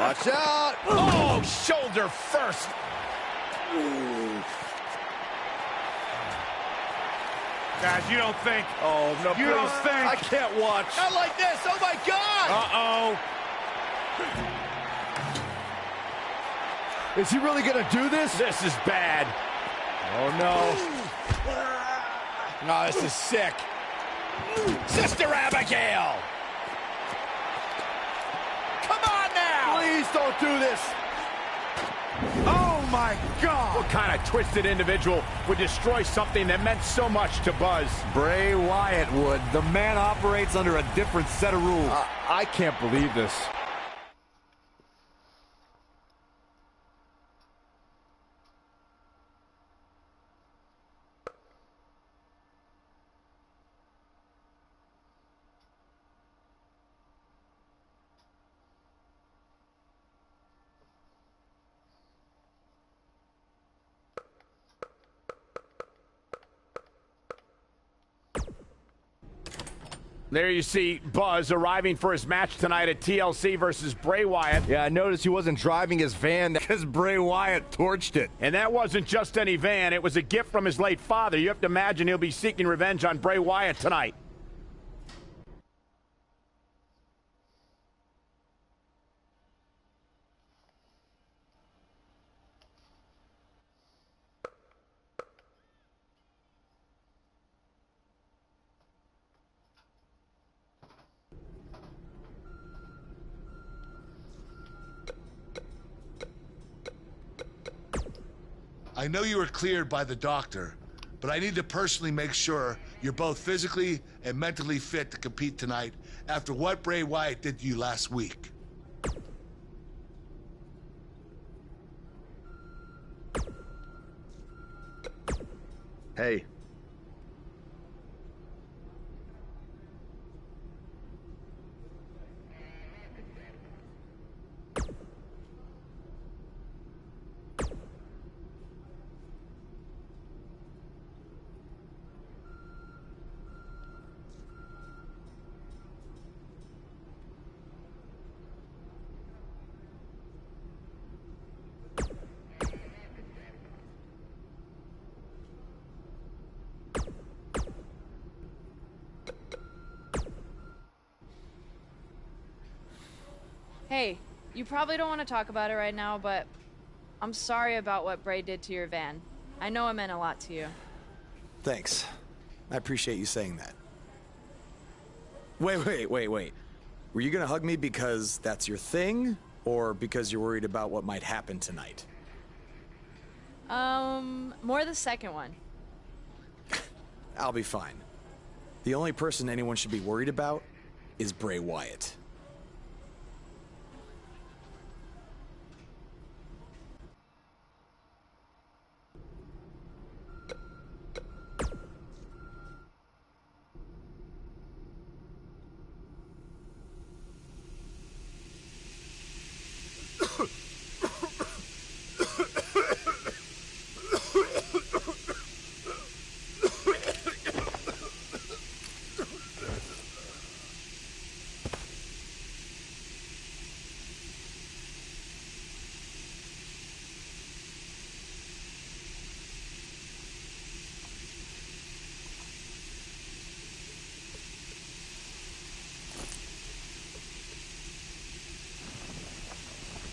Watch out. Oh, shoulder first. Guys, you don't think. Oh, no, You don't think. I can't watch. Not like this. Oh, my God. Uh-oh. Is he really going to do this? This is bad. Oh, no. Oh, this is sick. Sister Abigail. Come on now. Please don't do this. Oh, my God. What kind of twisted individual would destroy something that meant so much to Buzz? Bray Wyatt would. The man operates under a different set of rules. I can't believe this. There you see Buzz arriving for his match tonight at TLC versus Bray Wyatt. Yeah, I noticed he wasn't driving his van Because Bray Wyatt torched it. And that wasn't just any van. It was a gift from his late father. You have to imagine he'll be seeking revenge on Bray Wyatt tonight. I know you were cleared by the doctor, but I need to personally make sure you're both physically and mentally fit to compete tonight after what Bray Wyatt did to you last week. Hey. Hey, you probably don't want to talk about it right now, but I'm sorry about what Bray did to your van. I know it meant a lot to you. Thanks. I appreciate you saying that. Wait. Were you gonna hug me because that's your thing, or because you're worried about what might happen tonight? More the second one. I'll be fine. The only person anyone should be worried about is Bray Wyatt.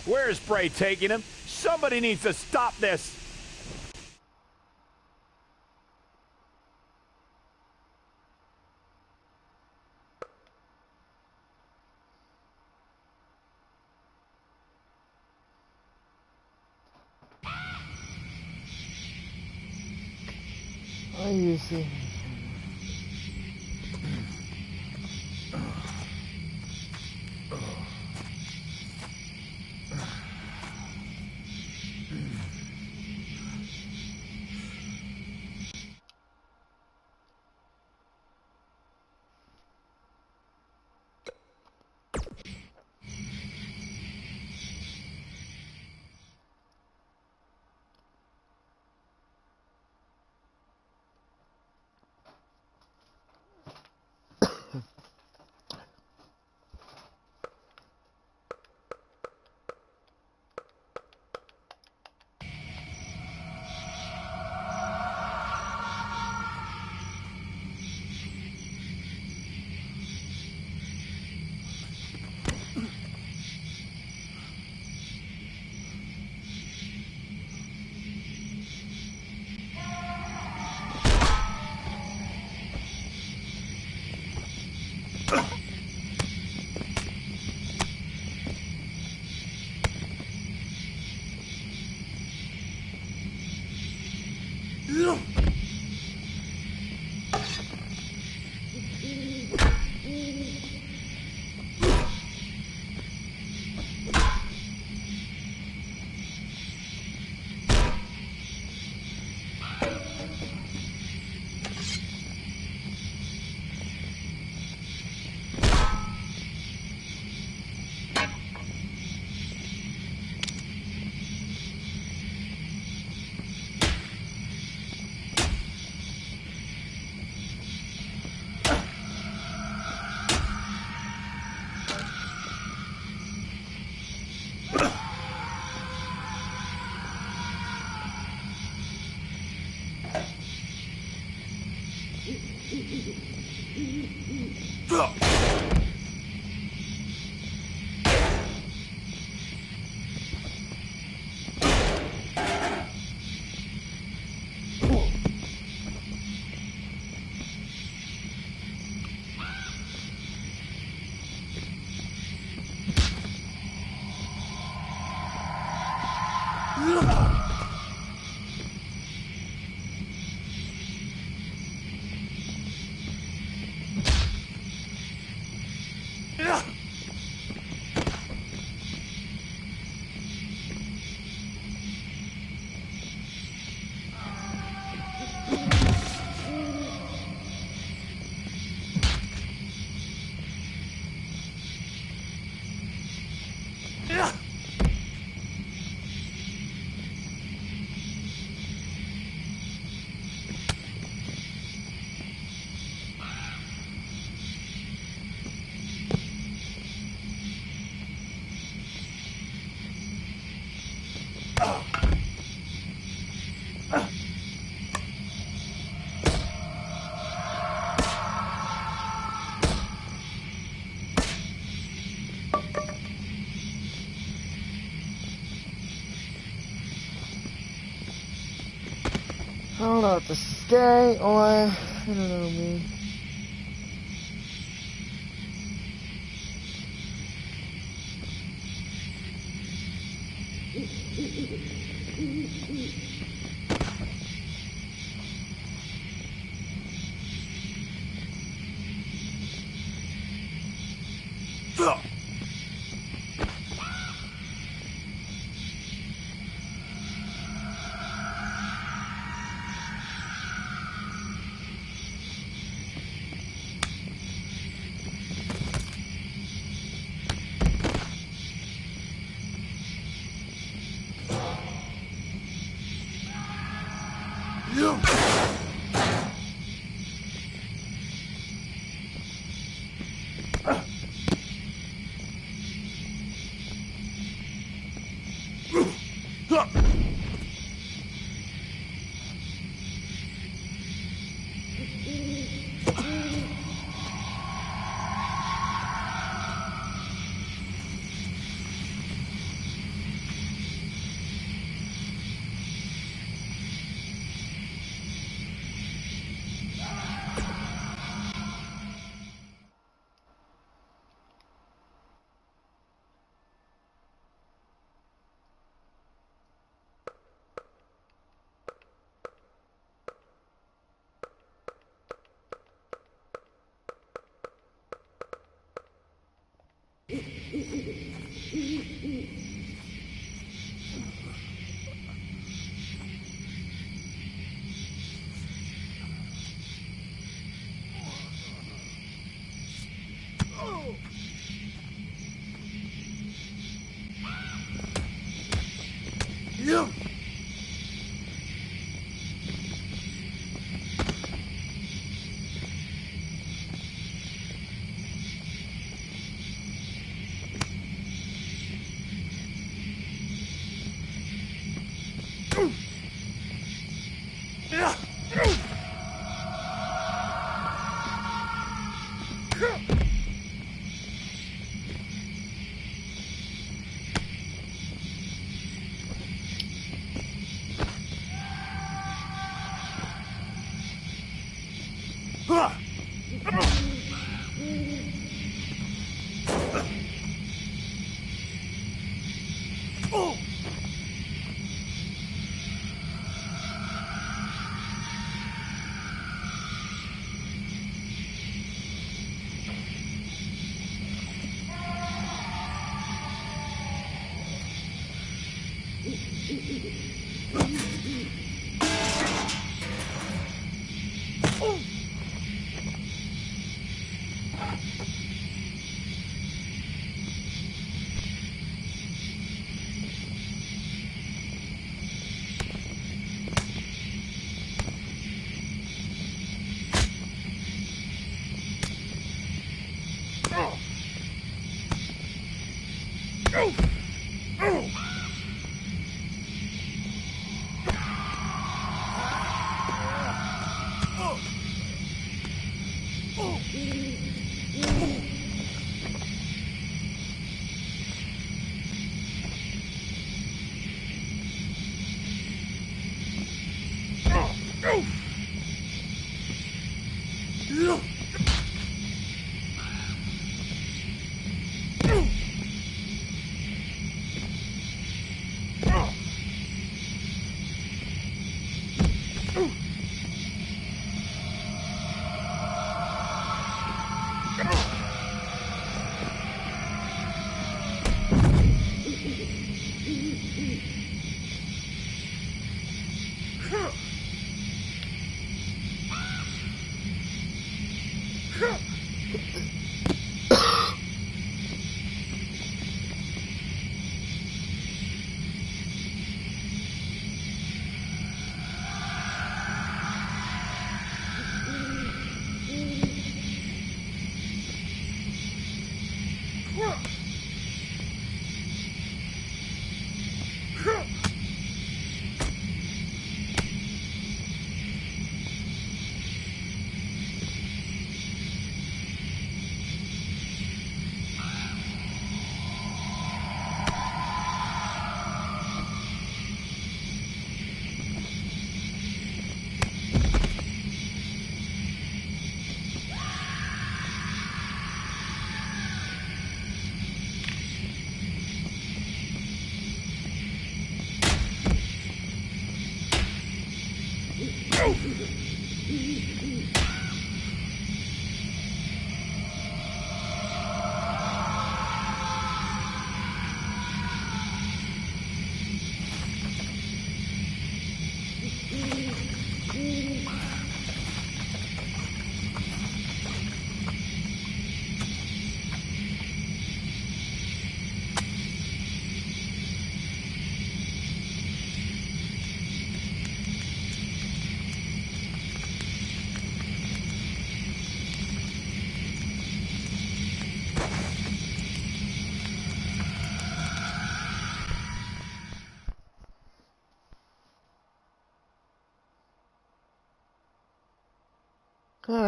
Where is Bray taking him? Somebody needs to stop this. What do you see? I don't know if this is scary or I don't know, man.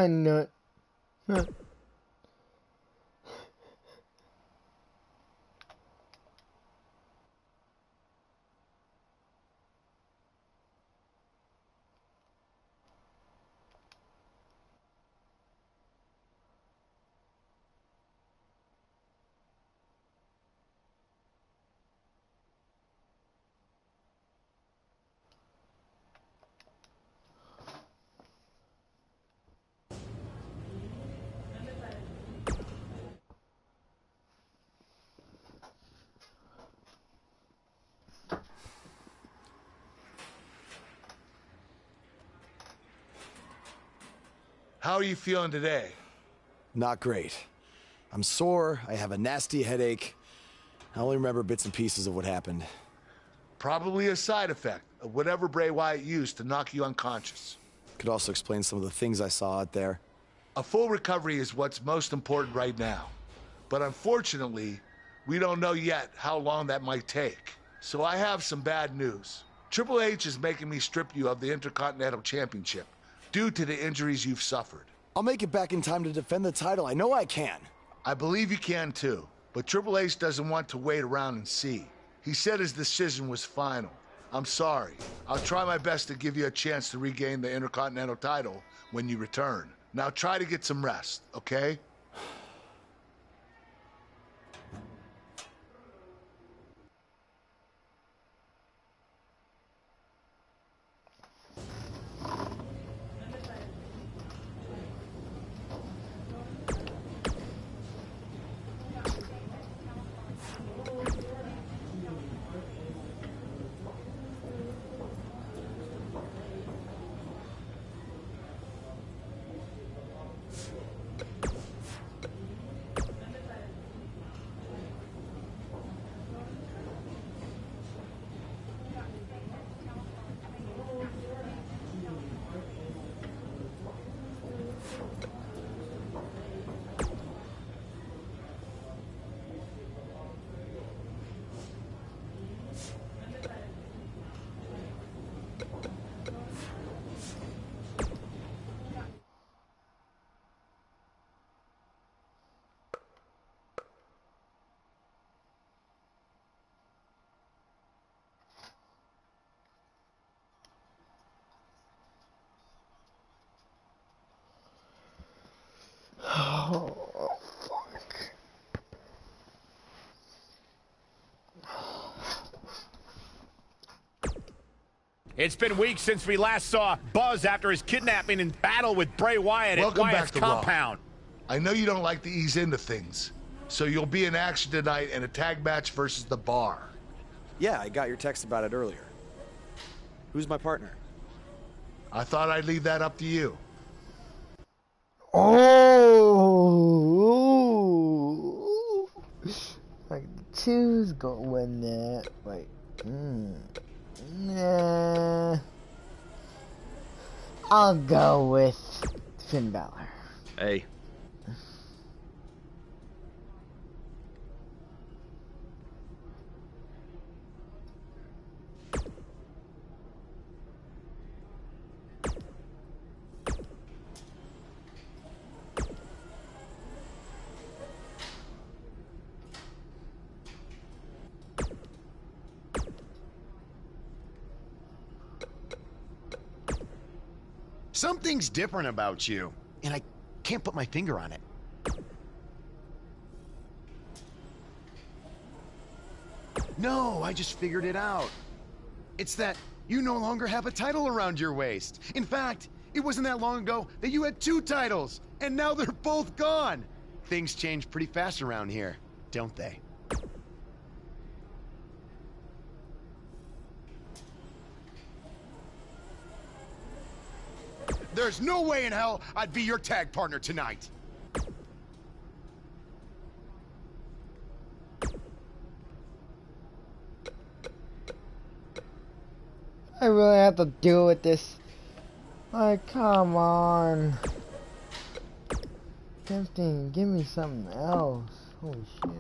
I know it. How are you feeling today? Not great. I'm sore, I have a nasty headache. I only remember bits and pieces of what happened. Probably a side effect of whatever Bray Wyatt used to knock you unconscious. Could also explain some of the things I saw out there. A full recovery is what's most important right now. But unfortunately, we don't know yet how long that might take. So I have some bad news. Triple H is making me strip you of the Intercontinental Championship due to the injuries you've suffered. I'll make it back in time to defend the title. I know I can. I believe you can too, but Triple H doesn't want to wait around and see. He said his decision was final. I'm sorry. I'll try my best to give you a chance to regain the Intercontinental title when you return. Now try to get some rest, okay? It's been weeks since we last saw Buzz after his kidnapping and battle with Bray Wyatt at Welcome Wyatt's back to Raw. compound. I know you don't like to ease into things, so you'll be in action tonight in a tag match versus The Bar. Yeah, I got your text about it earlier. Who's my partner? I thought I'd leave that up to you. Oh, like two's gonna win that. Like, nah. I'll go with Finn Balor. Hey. Something's different about you, and I can't put my finger on it. No, I just figured it out. It's that you no longer have a title around your waist. In fact, it wasn't that long ago that you had 2 titles, and now they're both gone. Things change pretty fast around here, don't they? There's no way in hell I'd be your tag partner tonight. I really have to deal with this. Like, come on. Tempting, give me something else. Holy shit.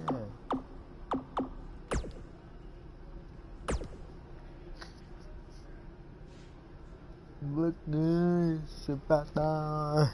Look good, Sepata.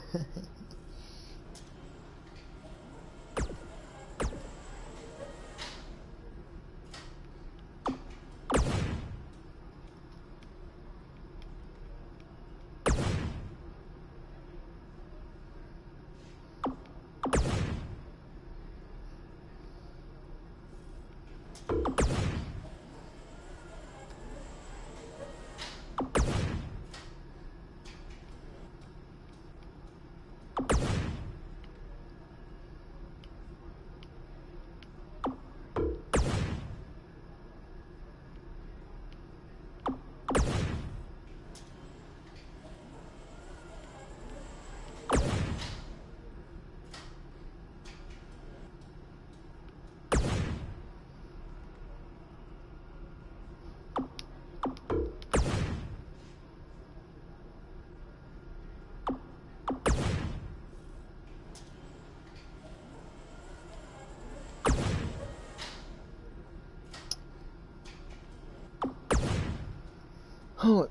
Oh,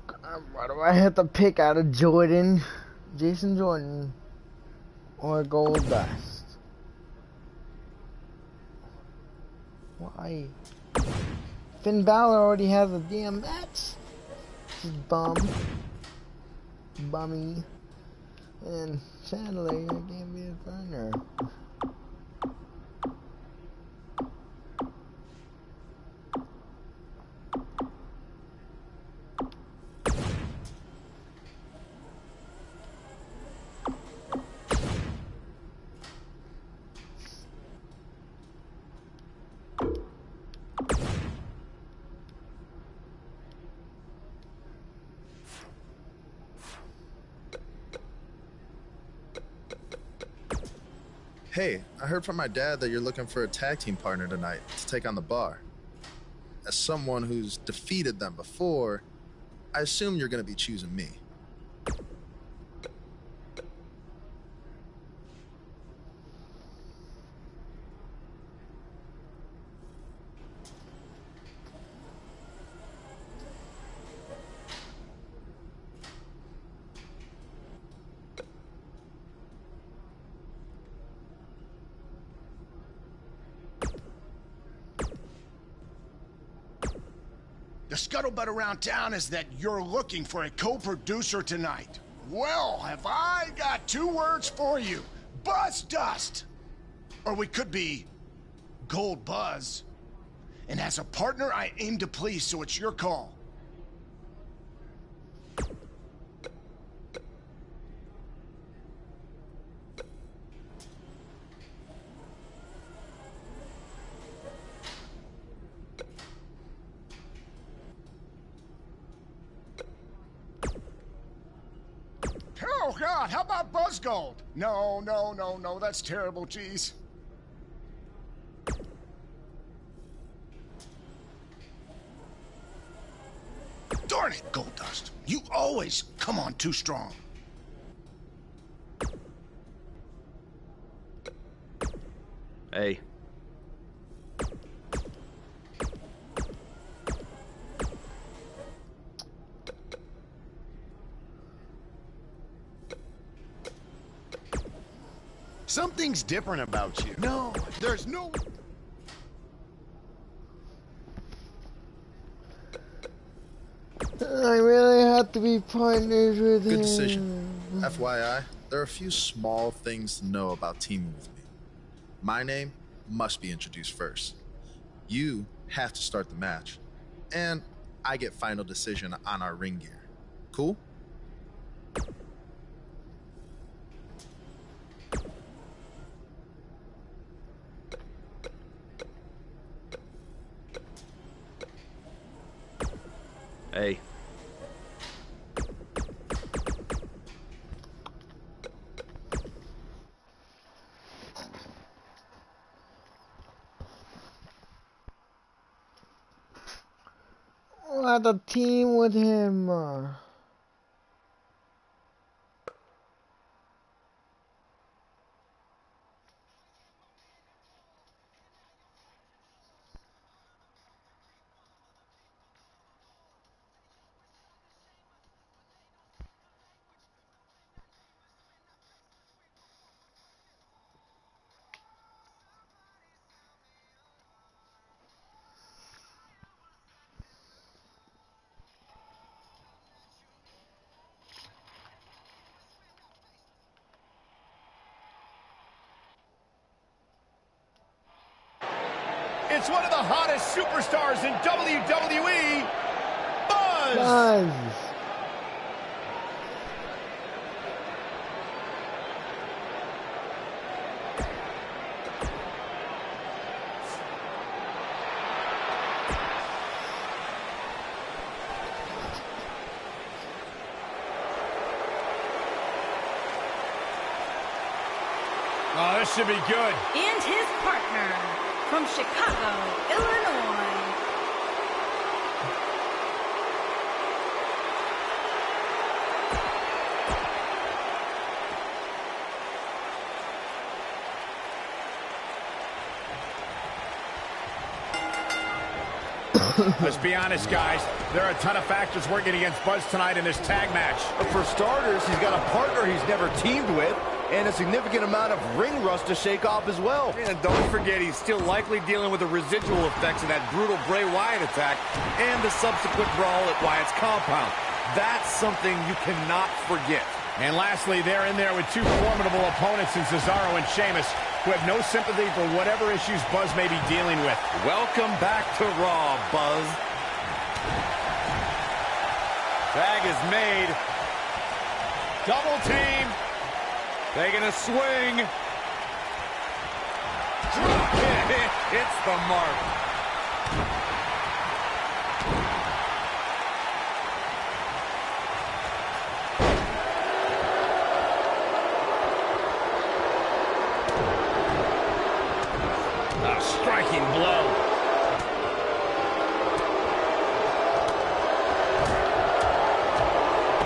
why do I have to pick out of Jordan, Jason Jordan, or Gold Dust? Why? Finn Balor already has a damn match. This is bummy, and sadly I can't be a partner. Hey, I heard from my dad that you're looking for a tag team partner tonight to take on The Bar. As someone who's defeated them before, I assume you're going to be choosing me. The scuttlebutt around town is that you're looking for a co-producer tonight. Well, have I got 2 words for you. Buzz Dust! Or we could be Gold Buzz. And as a partner, I aim to please, so it's your call. Oh, God, how about Buzz Gold? No, no, no, no, that's terrible, jeez. Darn it, Goldust. You always come on too strong. Hey. Something's different about you. No, there's no... I really have to be partners with him. Good decision. FYI, there are a few small things to know about teaming with me. My name must be introduced first. You have to start the match. And I get final decision on our ring gear. Cool? Hey. I have to team with him. It's one of the hottest superstars in WWE, Buzz! Buzz. Oh, this should be good. And his partner from Chicago, Illinois. Let's be honest, guys. There are a ton of factors working against Buzz tonight in this tag match. For starters, he's got a partner he's never teamed with, and a significant amount of ring rust to shake off as well. And don't forget, he's still likely dealing with the residual effects of that brutal Bray Wyatt attack and the subsequent brawl at Wyatt's compound. That's something you cannot forget. And lastly, they're in there with two formidable opponents in Cesaro and Sheamus, who have no sympathy for whatever issues Buzz may be dealing with. Welcome back to Raw, Buzz. Tag is made. Double team. Taking a swing. Drop kick. It's the mark. A striking blow.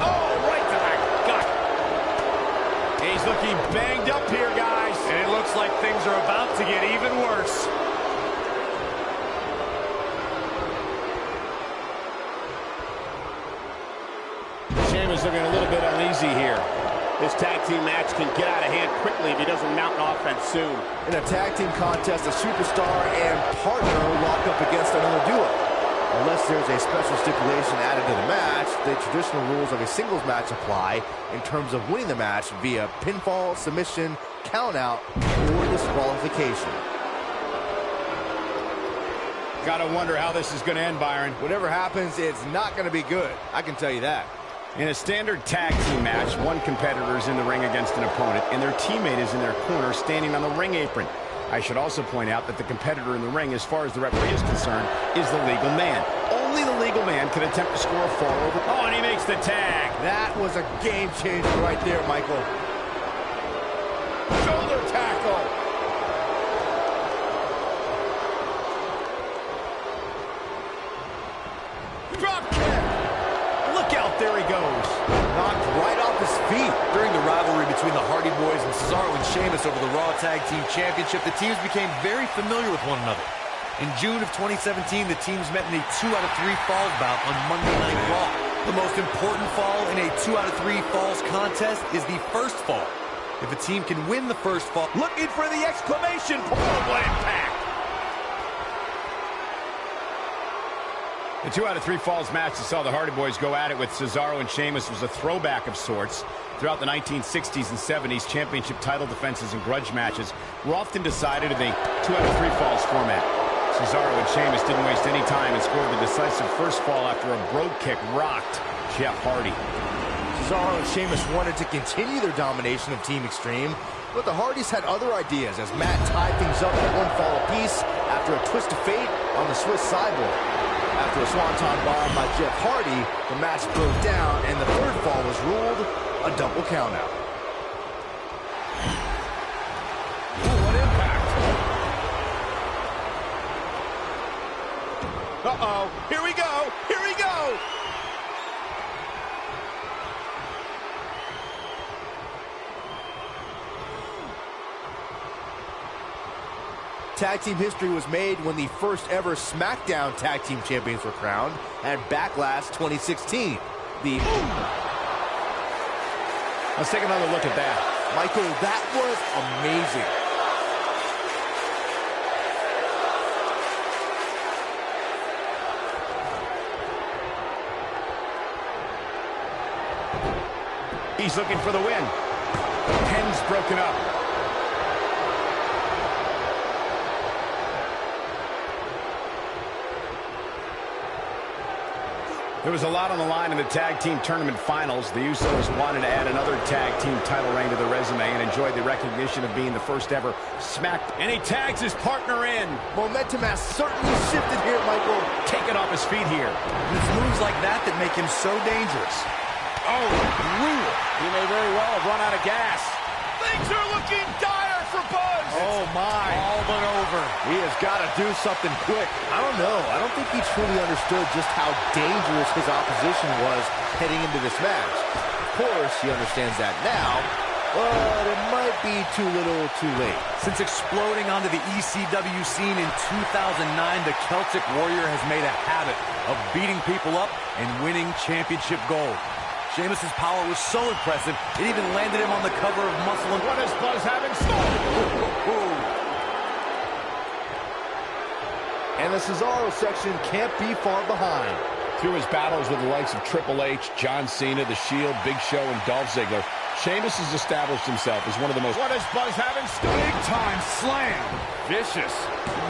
Oh, right to the gut. He's looking banged up here, guys. And it looks like things are about to get even worse. Sheamus looking a little bit uneasy here. This tag team match can get out of hand quickly if he doesn't mount an offense soon. In a tag team contest, a superstar and partner lock up against another duo. Unless there's a special stipulation added to the match, the traditional rules of a singles match apply in terms of winning the match via pinfall, submission, countout, or disqualification. Gotta wonder how this is gonna end, Byron. Whatever happens, it's not going to be good. I can tell you that. In a standard tag team match, one competitor is in the ring against an opponent, and their teammate is in their corner standing on the ring apron. I should also point out that the competitor in the ring, as far as the referee is concerned, is the legal man. Only Only the legal man can attempt to score a fall over. Oh, and he makes the tag. That was a game changer right there, Michael. Shoulder tackle. Drop kick. Look out, there he goes. Knocked right off his feet. During the rivalry between the Hardy Boys and Cesaro and Sheamus over the Raw Tag Team Championship, the teams became very familiar with one another. In June of 2017, the teams met in a 2 out of 3 falls bout on Monday Night Raw. The most important fall in a 2 out of 3 falls contest is the first fall. If a team can win the first fall... Looking for the exclamation point. What impact! The 2 out of 3 falls match that saw the Hardy Boys go at it with Cesaro and Sheamus was a throwback of sorts. Throughout the 1960s and 70s, championship title defenses and grudge matches were often decided in a 2 out of 3 falls format. Cesaro and Sheamus didn't waste any time and scored the decisive first fall after a brogue kick rocked Jeff Hardy. Cesaro and Sheamus wanted to continue their domination of Team Extreme, but the Hardys had other ideas as Matt tied things up at 1 fall apiece after a twist of fate on the Swiss sideboard. After a swanton bomb by Jeff Hardy, the match broke down and the third fall was ruled a double countout. What impact! Uh-oh, here we go, here we go! Tag team history was made when the first ever SmackDown Tag Team Champions were crowned at Backlash 2016. Let's take another look at that. Michael, that was amazing. He's looking for the win. Pin's broken up. There was a lot on the line in the tag team tournament finals. The Usos wanted to add another tag team title reign to the resume and enjoyed the recognition of being the first ever smacked. And he tags his partner in. Momentum has certainly shifted here, Michael. Taken off his feet here. It's moves like that that make him so dangerous. Oh, brutal. He may very well have run out of gas. Things are looking dire for Buzz. Oh, my. All but over. He has got to do something quick. I don't know. I don't think he truly understood just how dangerous his opposition was heading into this match. Of course, he understands that now, but it might be too little too late. Since exploding onto the ECW scene in 2009, the Celtic Warrior has made a habit of beating people up and winning championship gold. Sheamus' power was so impressive, it even landed him on the cover of Muscle and... What is Buzz having started? And the Cesaro section can't be far behind. Through his battles with the likes of Triple H, John Cena, The Shield, Big Show, and Dolph Ziggler, Sheamus has established himself as one of the most... What is Buzz having started? Big time slam. Vicious.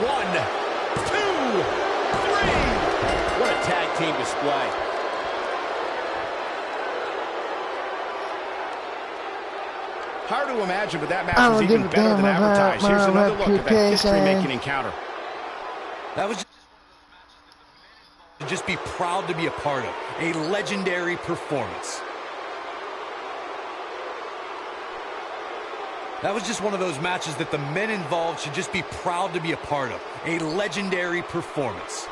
1, 2, 3. What a tag team display. Hard to imagine, but that match was even better than advertised. Here's another look at that history-making encounter. That was just be proud to be a part of. A legendary performance. That was just one of those matches that the men involved should just be proud to be a part of. A legendary performance.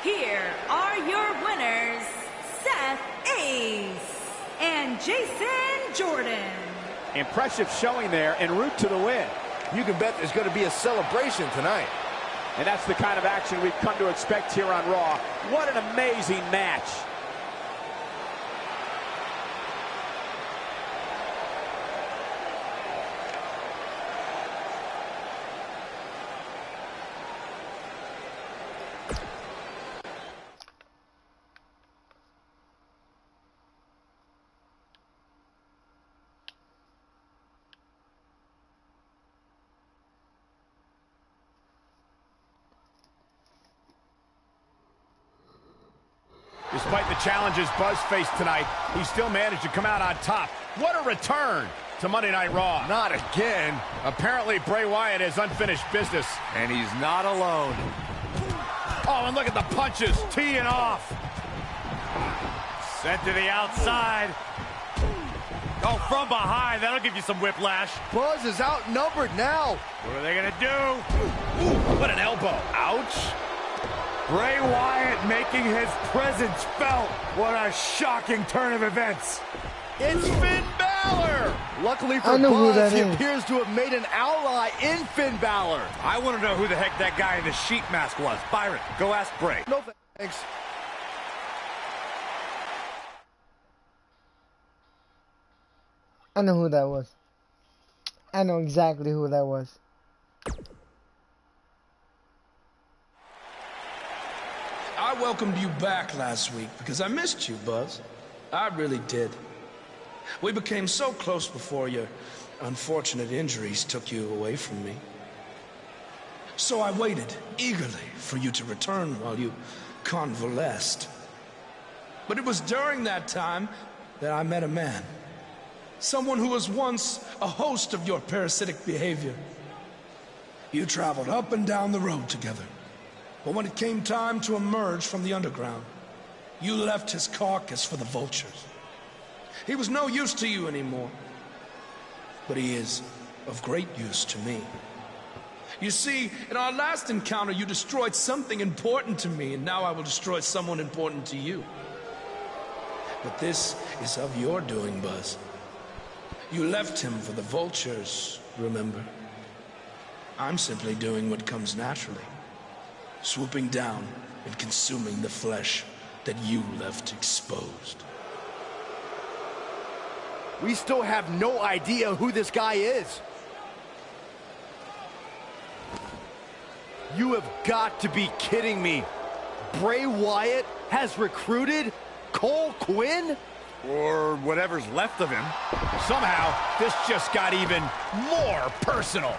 Here are your winners, Seth Ace and Jason Jordan. Impressive showing there en route to the win. You can bet there's going to be a celebration tonight. And that's the kind of action we've come to expect here on Raw. What an amazing match. Despite the challenges Buzz faced tonight, he still managed to come out on top. What a return! to Monday Night Raw. Not again. Apparently, Bray Wyatt has unfinished business. And he's not alone. Oh, and look at the punches. Teeing off. Sent to the outside. Oh, from behind. That'll give you some whiplash. Buzz is outnumbered now. What are they going to do? Ooh, what an elbow. Ouch. Bray Wyatt making his presence felt. What a shocking turn of events. It's Finn Balor. Luckily for Buzz, he appears to have made an ally in Finn Balor. I want to know who the heck that guy in the sheep mask was. Byron, go ask Bray. No thanks. I know who that was. I know exactly who that was. I welcomed you back last week because I missed you, Buzz. I really did. We became so close before your unfortunate injuries took you away from me. So I waited eagerly for you to return while you convalesced. But it was during that time that I met a man. Someone who was once a host of your parasitic behavior. You traveled up and down the road together. But when it came time to emerge from the underground, you left his carcass for the vultures. He was no use to you anymore. But he is of great use to me. You see, in our last encounter, you destroyed something important to me, and now I will destroy someone important to you. But this is of your doing, Buzz. You left him for the vultures, remember? I'm simply doing what comes naturally. Swooping down and consuming the flesh that you left exposed. We still have no idea who this guy is. You have got to be kidding me. Bray Wyatt has recruited Cole Quinn? Or whatever's left of him. Somehow, this just got even more personal.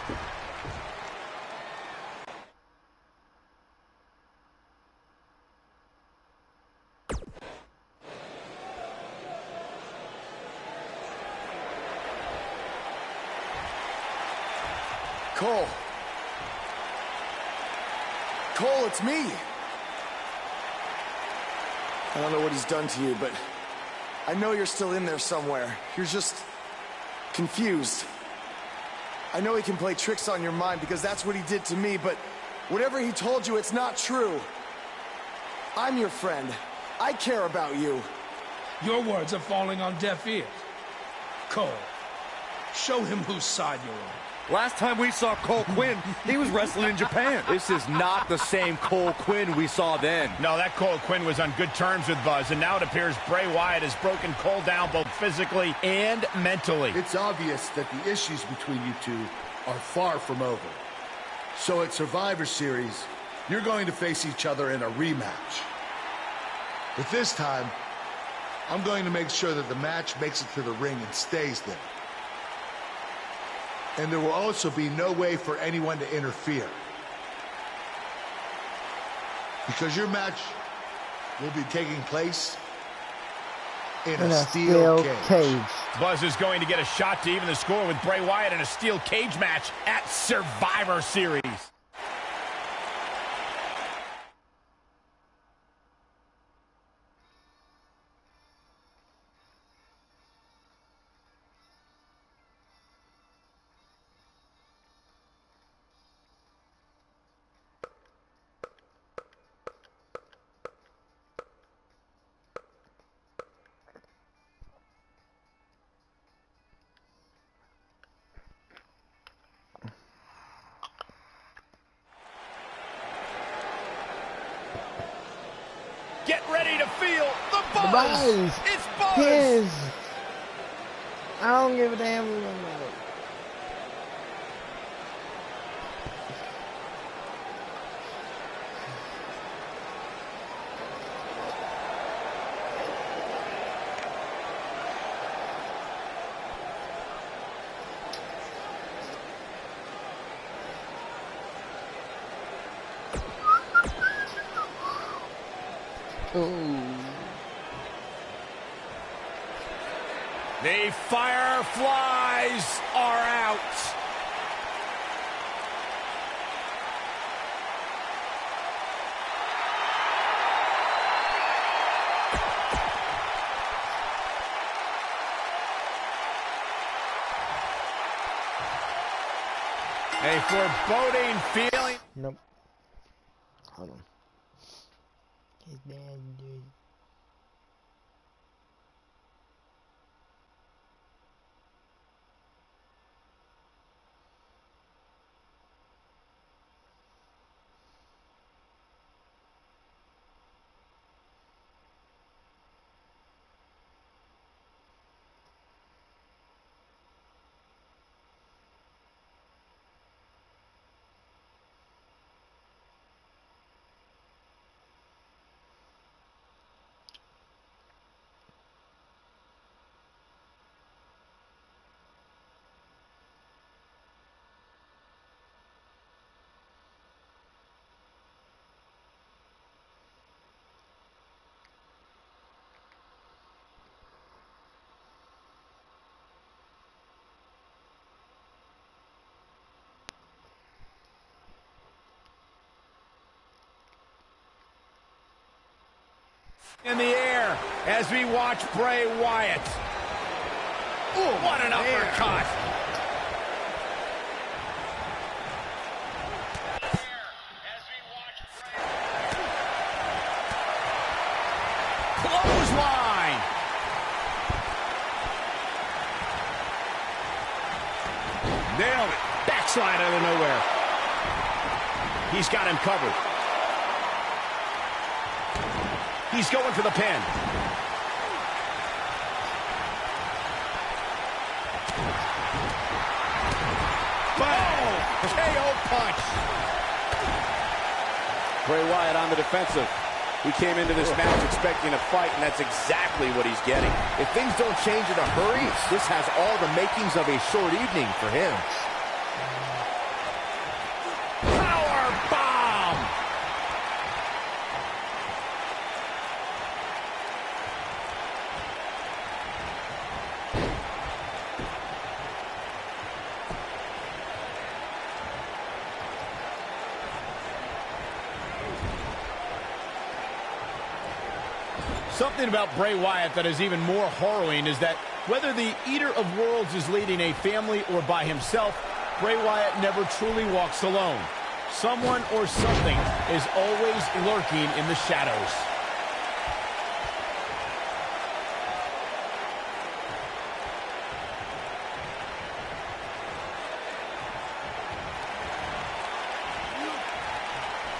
Cole. Cole, it's me. I don't know what he's done to you, but I know you're still in there somewhere. You're just confused. I know he can play tricks on your mind because that's what he did to me, but whatever he told you, it's not true. I'm your friend. I care about you. Your words are falling on deaf ears. Cole, show him whose side you're on. Last time we saw Cole Quinn, he was wrestling in Japan. This is not the same Cole Quinn we saw then. No, that Cole Quinn was on good terms with Buzz, and now it appears Bray Wyatt has broken Cole down both physically and mentally. It's obvious that the issues between you two are far from over. So at Survivor Series, you're going to face each other in a rematch. But this time, I'm going to make sure that the match makes it to the ring and stays there. And there will also be no way for anyone to interfere. Because your match will be taking place in a steel cage. Buzz is going to get a shot to even the score with Bray Wyatt in a steel cage match at Survivor Series. Get ready to feel the buzz. It's Buzz. Yes. I don't give a damn about it. The Fireflies are out. A foreboding feeling. Nope. Hold on. His dad, dude. In the air as we watch Bray Wyatt. Ooh, what an uppercut. Clothesline. Nailed it. Backslide out of nowhere. He's got him covered. He's going for the pin. Boom! KO punch. Bray Wyatt on the defensive. He came into this match expecting a fight, and that's exactly what he's getting. If things don't change in a hurry, this has all the makings of a short evening for him. Power bomb! Something about Bray Wyatt that is even more harrowing is that whether the Eater of Worlds is leading a family or by himself, Bray Wyatt never truly walks alone. Someone or something is always lurking in the shadows.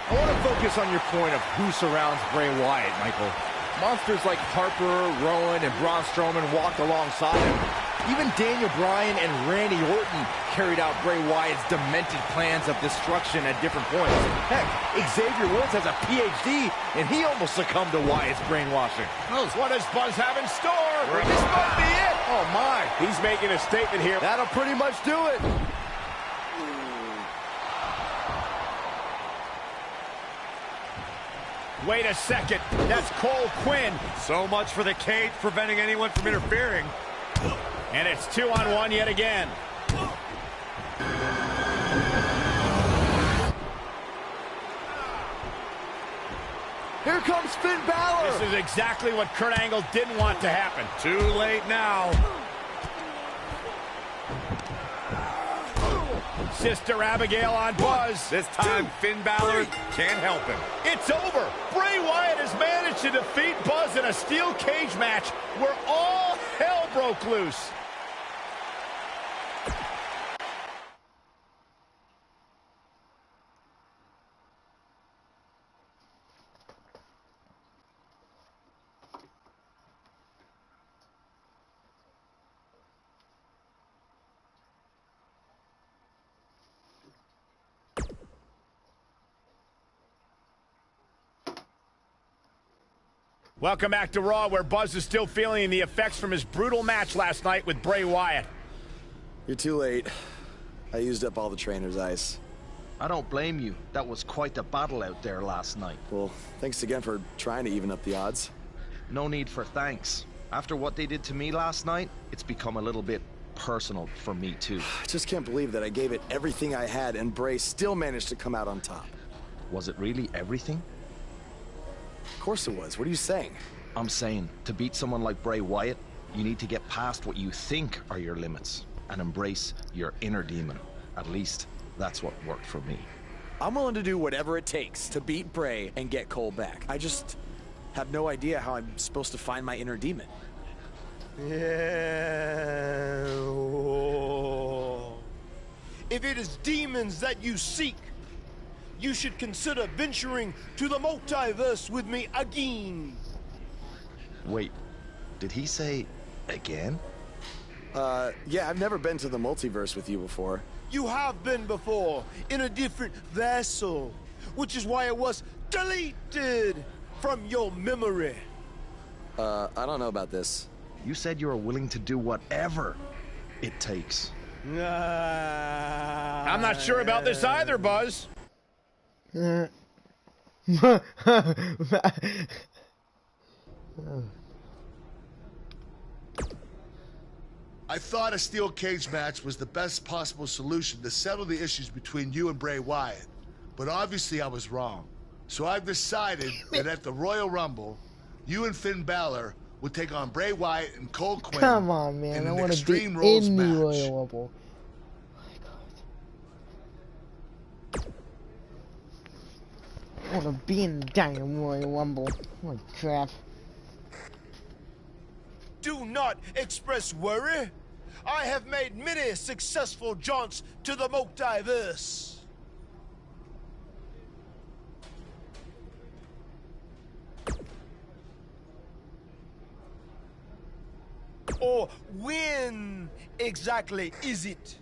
I want to focus on your point of who surrounds Bray Wyatt, Michael. Monsters like Harper, Rowan, and Braun Strowman walked alongside him. Even Daniel Bryan and Randy Orton carried out Bray Wyatt's demented plans of destruction at different points. Heck, Xavier Woods has a PhD, and he almost succumbed to Wyatt's brainwashing. What does Buzz have in store? This might be it. Oh, my. He's making a statement here. That'll pretty much do it. Wait a second. That's Cole Quinn. So much for the cage preventing anyone from interfering. And it's 2-on-1 yet again. Here comes Finn Balor. This is exactly what Kurt Angle didn't want to happen. Too late now. Sister Abigail on Buzz. This time, Finn Balor can't help him. It's over. Bray Wyatt has managed to defeat Buzz in a steel cage match where all hell broke loose. Welcome back to Raw, where Buzz is still feeling the effects from his brutal match last night with Bray Wyatt. You're too late. I used up all the trainer's ice. I don't blame you. That was quite a battle out there last night. Well, thanks again for trying to even up the odds. No need for thanks. After what they did to me last night, it's become a little bit personal for me, too. I just can't believe that I gave it everything I had and Bray still managed to come out on top. Was it really everything? Of course it was. What are you saying? I'm saying, to beat someone like Bray Wyatt, you need to get past what you think are your limits and embrace your inner demon. At least, that's what worked for me. I'm willing to do whatever it takes to beat Bray and get Cole back. I just have no idea how I'm supposed to find my inner demon. Yeah. If it is demons that you seek, you should consider venturing to the multiverse with me again. Wait, did he say again? Yeah, I've never been to the multiverse with you before. You have been before, in a different vessel, which is why it was deleted from your memory. I don't know about this. You said you were willing to do whatever it takes. I'm not sure about this either, Buzz. I thought a steel cage match was the best possible solution to settle the issues between you and Bray Wyatt. But obviously I was wrong. So I've decided that at the Royal Rumble, you and Finn Balor will take on Bray Wyatt and Cole Quinn. Come on, man. I want to be in the Royal Rumble. I want to be in the damn Royal Rumble. Holy crap. Do not express worry. I have made many successful jaunts to the multiverse. Or when exactly is it?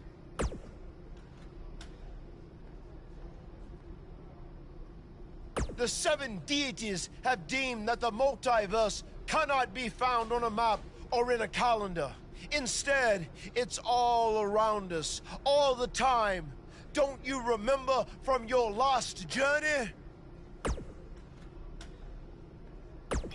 The 7 deities have deemed that the multiverse cannot be found on a map or in a calendar. Instead, it's all around us, all the time. Don't you remember from your last journey?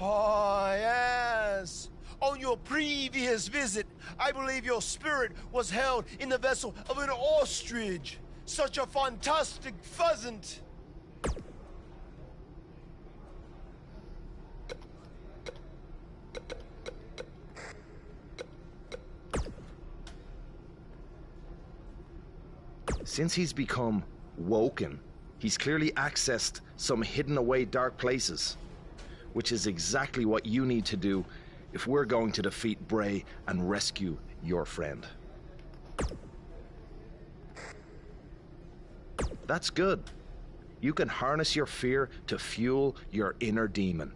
Oh, yes. On your previous visit, I believe your spirit was held in the vessel of an ostrich. Such a fantastic pheasant. Since he's become woken, he's clearly accessed some hidden away dark places, which is exactly what you need to do if we're going to defeat Bray and rescue your friend. That's good. You can harness your fear to fuel your inner demon.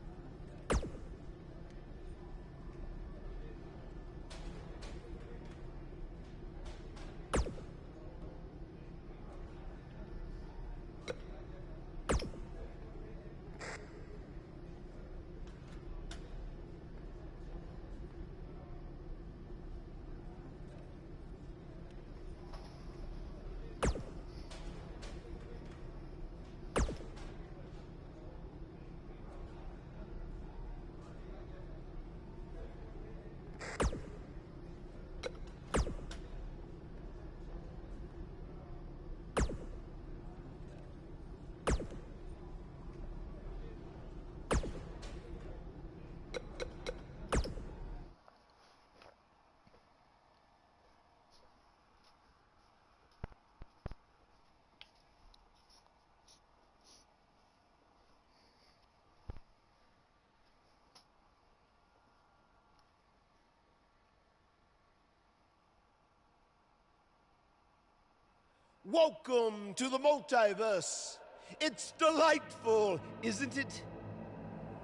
Welcome to the multiverse. It's delightful, isn't it?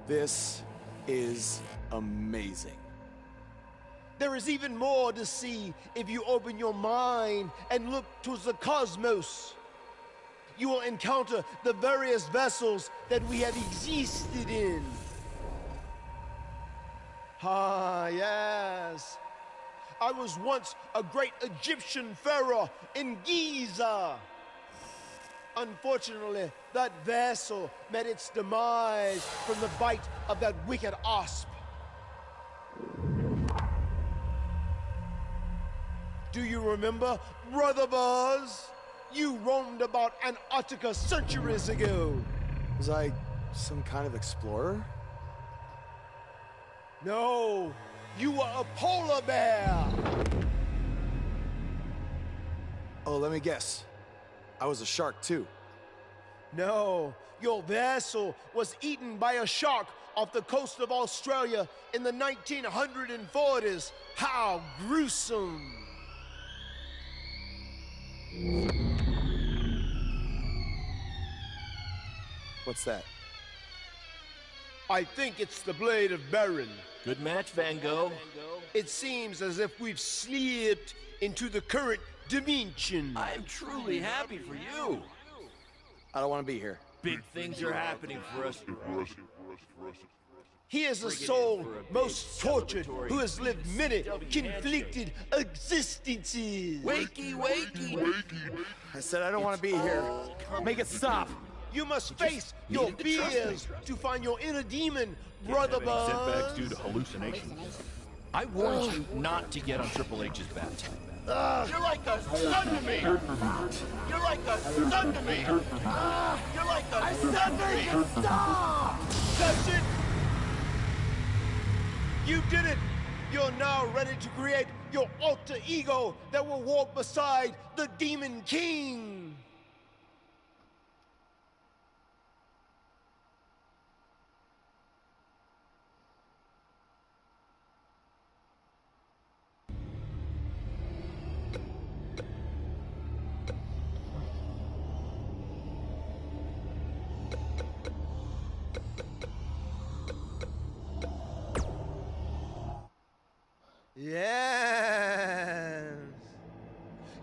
This is amazing. There is even more to see if you open your mind and look towards the cosmos. You will encounter the various vessels that we have existed in. Ah, yes. I was once a great Egyptian pharaoh in Giza. Unfortunately, that vessel met its demise from the bite of that wicked asp. Do you remember, Brother Buzz? You roamed about Antarctica centuries ago. Was I some kind of explorer? No, you were a polar bear. Oh, let me guess. I was a shark too. No, your vessel was eaten by a shark off the coast of Australia in the 1940s. How gruesome! What's that? I think it's the blade of Baron. Good match, Van Gogh. It seems as if we've slipped into the current dimension. I'm truly happy for you. I don't want to be here. Big things are happening for us. He is a soul most tortured who has lived many conflicted existences. Wakey, wakey. I said I don't want to be here. Make it stop. You must face your fears to find your inner demon, Brother Buzz. Setbacks due to hallucinations. I warned you not to get on Triple H's bad time. You're like a son to me! You're like a son to me! You're like a son to me! Stop! That's it! You did it! You're now ready to create your alter ego that will walk beside the Demon King! Yes.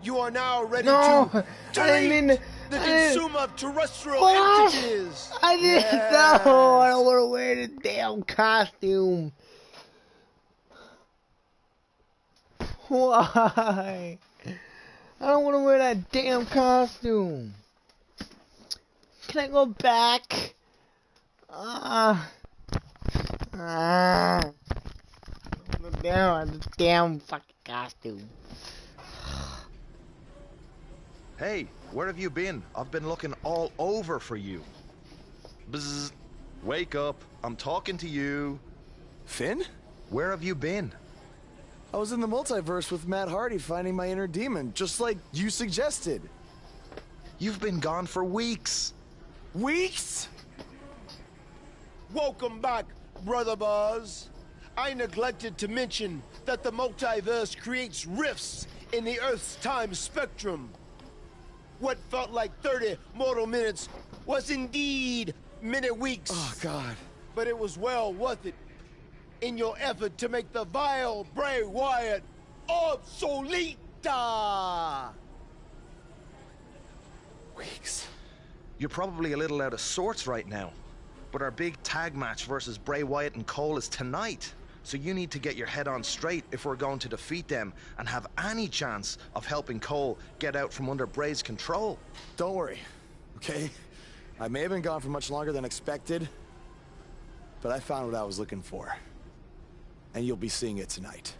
You are now ready to delete the consumer of terrestrial entities. I didn't know. I don't want to wear the damn costume. Why? I don't want to wear that damn costume. Can I go back? The damn fucking costume. Hey, where have you been? I've been looking all over for you. Bzzz. Wake up. I'm talking to you. Finn? Where have you been? I was in the multiverse with Matt Hardy finding my inner demon, just like you suggested. You've been gone for weeks. Weeks? Welcome back, Brother Buzz. I neglected to mention that the multiverse creates rifts in the Earth's time spectrum. What felt like 30 mortal minutes was indeed many weeks. Oh, God. But it was well worth it in your effort to make the vile Bray Wyatt obsolete. Weeks. You're probably a little out of sorts right now, but our big tag match versus Bray Wyatt and Cole is tonight. So you need to get your head on straight if we're going to defeat them and have any chance of helping Cole get out from under Bray's control. Don't worry, okay? I may have been gone for much longer than expected, but I found what I was looking for. And you'll be seeing it tonight.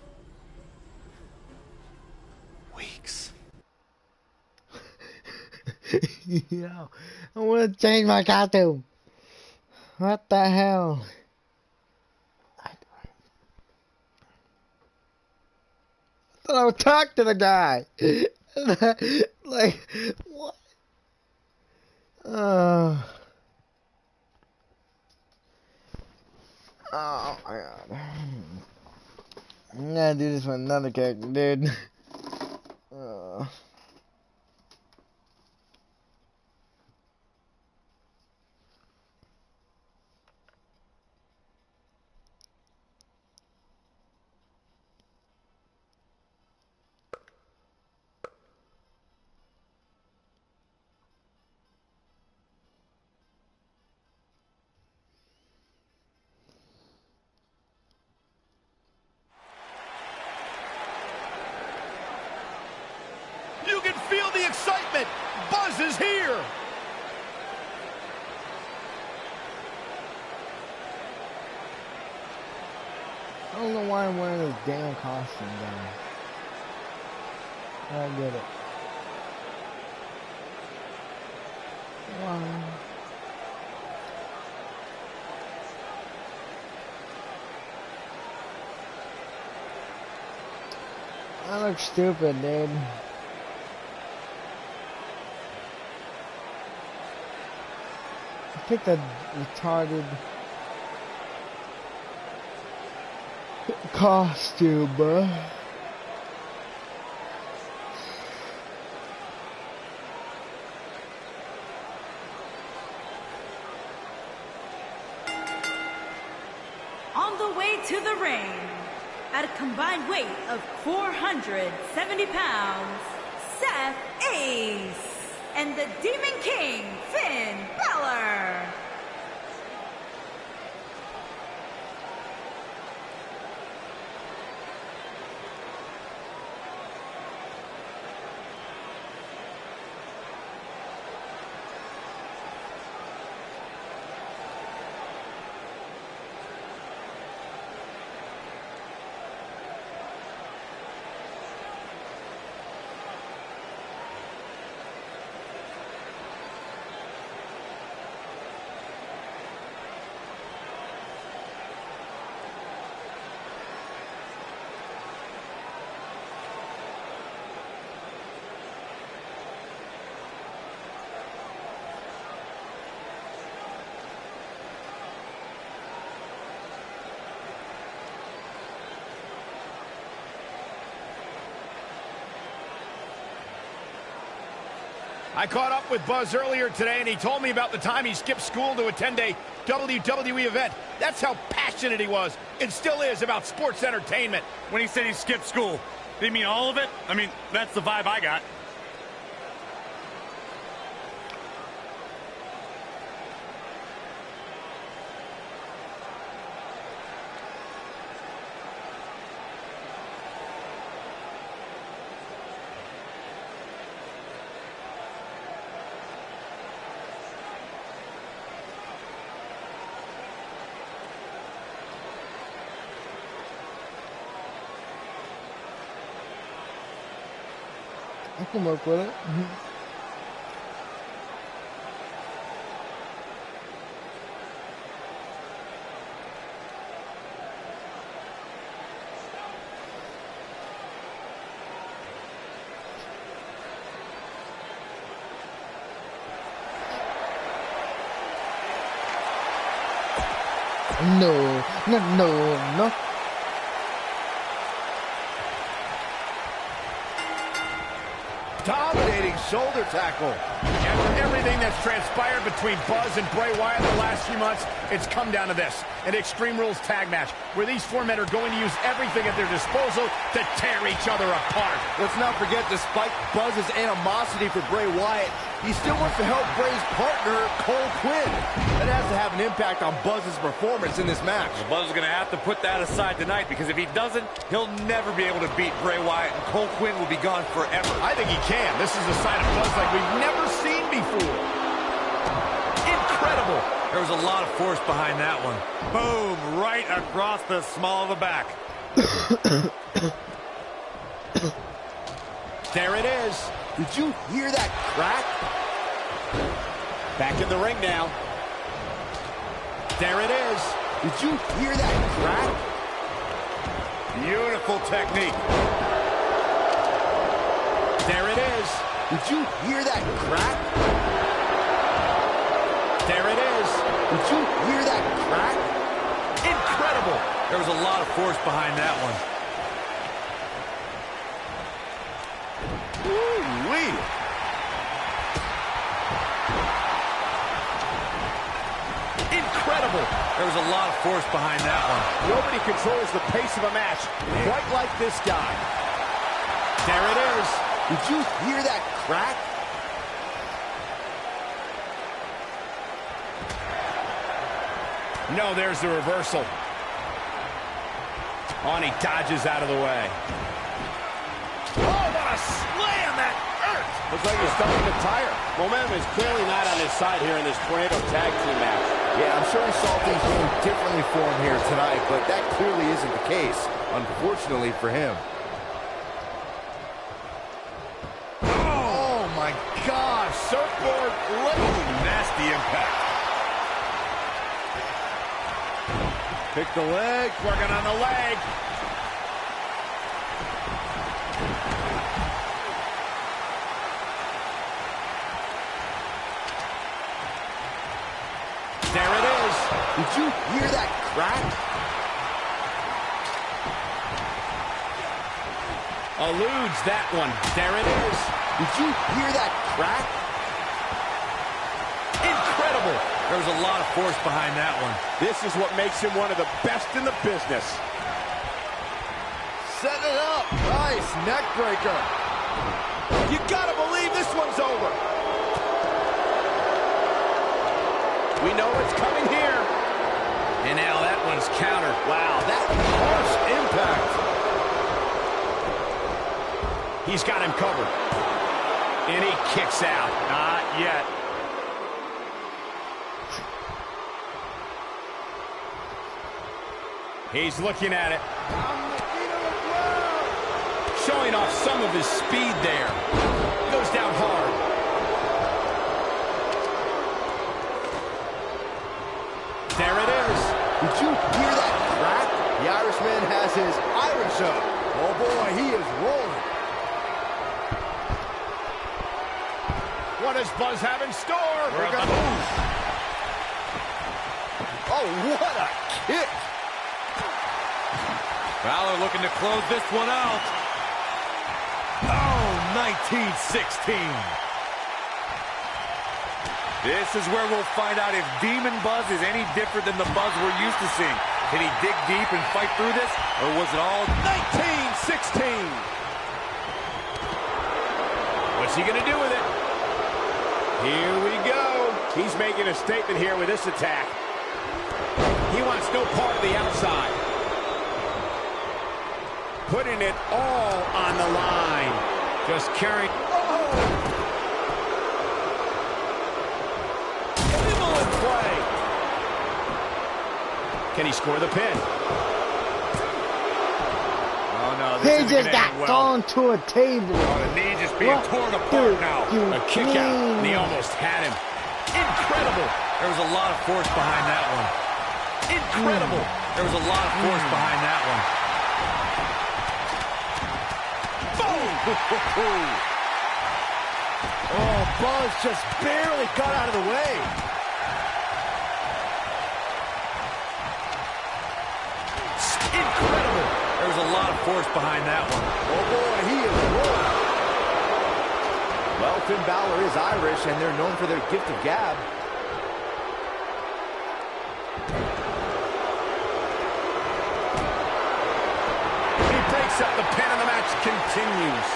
Weeks. Yeah, I want to change my costume. What the hell? I would talk to the guy. Like, what? Oh my god. I'm gonna do this with another character, dude. You can feel the excitement. Buzz is here. I don't know why I'm wearing this damn costume, guys. I get it. Wow. I look stupid, dude. I picked a retarded costume, bro. On the way to the ring, at a combined weight of 470 pounds, Seth Ace and the Demon King, Finn Balor. I caught up with Buzz earlier today, and he told me about the time he skipped school to attend a WWE event. That's how passionate he was, and still is, about sports entertainment. When he said he skipped school, did he mean all of it? I mean, that's the vibe I got. I can work with it. No. Dominating shoulder tackle. After everything that's transpired between Buzz and Bray Wyatt the last few months, it's come down to this: an Extreme Rules tag match where these four men are going to use everything at their disposal to tear each other apart. Let's not forget, despite Buzz's animosity for Bray Wyatt, he still wants to help Bray's partner, Cole Quinn. That has to have an impact on Buzz's performance in this match. Well, Buzz is going to have to put that aside tonight, because if he doesn't, he'll never be able to beat Bray Wyatt, and Cole Quinn will be gone forever. I think he can. This is a sign of Buzz like we've never seen before. Incredible. There was a lot of force behind that one. Boom, right across the small of the back. There it is. Did you hear that crack? Back in the ring now. There it is. Did you hear that crack? Beautiful technique. There it is. Did you hear that crack? There it is. Did you hear that crack? Incredible. There was a lot of force behind that one. Woo-wee. Incredible. There was a lot of force behind that one. Nobody controls the pace of a match quite like this guy. There it is. Did you hear that crack? No, there's the reversal. On, he dodges out of the way. Oh, what a slam that hurt! Looks like he's stumping the tire. Momentum is clearly not on his side here in this tornado tag team match. Yeah, I'm sure he saw things going differently for him here tonight, but that clearly isn't the case, unfortunately for him. gosh, surfboard laden. Nasty impact. Pick the leg, working on the leg. There it is. Did you hear that crack? Eludes that one. There it is. Did you hear that crack? Incredible. There was a lot of force behind that one. This is what makes him one of the best in the business. Set it up. Nice neck breaker. You gotta believe this one's over. We know it's coming here. And now that one's countered. Wow, that harsh impact. He's got him covered. And he kicks out. Not yet. He's looking at it. Showing off some of his speed there. Goes down hard. There it is. Did you hear that crack? The Irishman has his Irish up. Oh boy, he is rolling. What does Buzz have in store? Oh, what a kick. Balor looking to close this one out. Oh, 1916. This is where we'll find out if Demon Buzz is any different than the Buzz we're used to seeing. Can he dig deep and fight through this? Or was it all 1916? What's he going to do with it? Here we go. He's making a statement here with this attack. He wants no part of the outside. Putting it all on the line. Just carrying. Oh! Evil in play. Can he score the pin? Oh, no. He just got thrown to a table. Oh, the knee just being torn apart now. A kick out, and he almost had him. Incredible. There was a lot of force behind that one. Incredible. There was a lot of force behind that one. Oh, Buzz just barely got out of the way. Incredible. There was a lot of force behind that one. Oh boy, he is rolling. Well, Finn Balor is Irish, and they're known for their gift of gab. He breaks up the pin, and the match continues.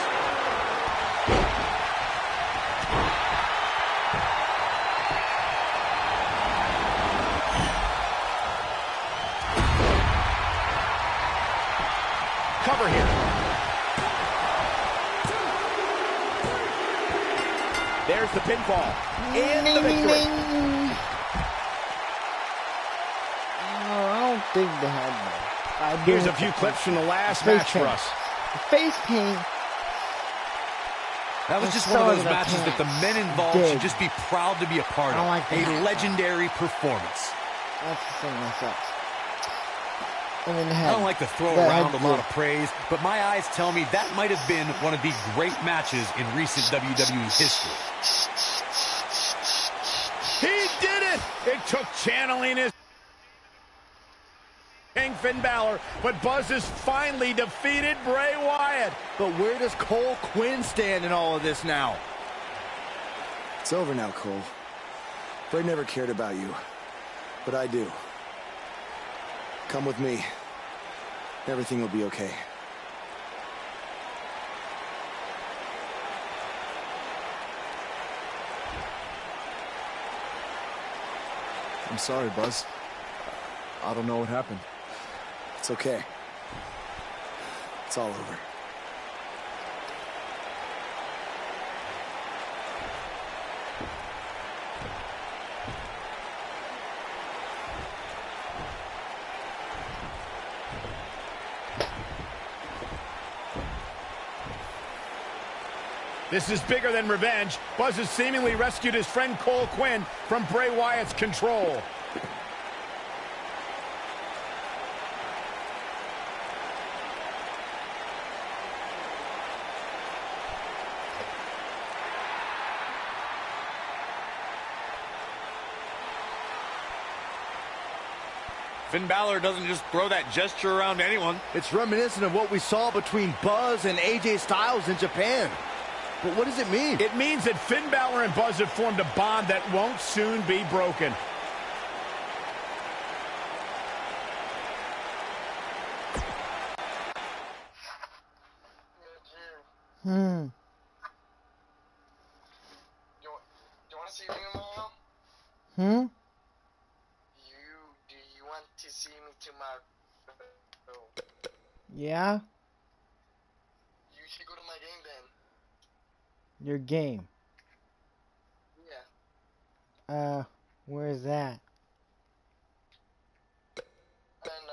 Cover here. There's the pinfall. And the victory. I don't think they had that. Here's a few clips from the last match for us. The face paint. That was just one of those matches that the men involved should just be proud to be a part of. Like a legendary performance. That's the thing that sucks. And then I don't like to throw around a lot of praise, but my eyes tell me that might have been one of the great matches in recent WWE history. He did it! It took channeling his King Finn Balor, but Buzz has finally defeated Bray Wyatt. But where does Cole Quinn stand in all of this now? It's over now, Cole. Bray never cared about you, but I do. Come with me. Everything will be okay. I'm sorry, Buzz. I don't know what happened. It's okay. It's all over. This is bigger than revenge. Buzz has seemingly rescued his friend Cole Quinn from Bray Wyatt's control. Finn Balor doesn't just throw that gesture around to anyone. It's reminiscent of what we saw between Buzz and AJ Styles in Japan. But what does it mean? It means that Finn Balor and Buzz have formed a bond that won't soon be broken. Hmm. Do you want to see me tomorrow? Hmm? Do you want to see me tomorrow? Yeah? You should go to my game then. Your game. Yeah. Where's that? And,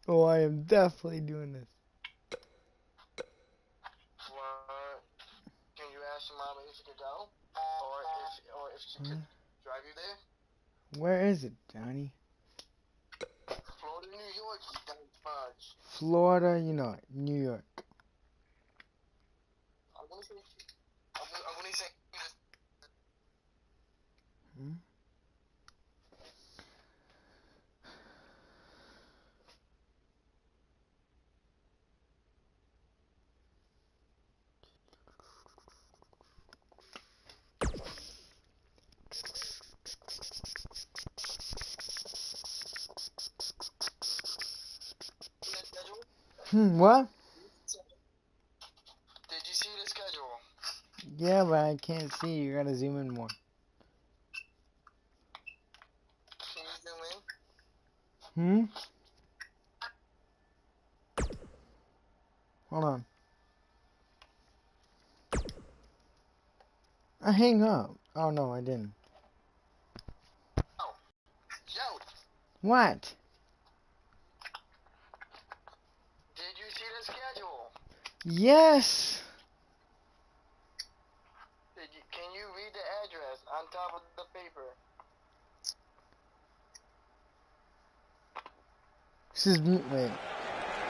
Oh, I am definitely doing this. what? Can you ask your mama if you could go? Or if she could drive you there? Where is it, Johnny? Florida, New York, you dumb fudge. Florida, New York. I want to say. Hmm? What? Did you see the schedule? Yeah, but I can't see. You gotta zoom in more. Can you zoom in? Hold on. I hang up. Oh, no, I didn't. Oh. Yo. What? Did you see the schedule? Yes! Can you read the address on top of the paper? This is... Wait.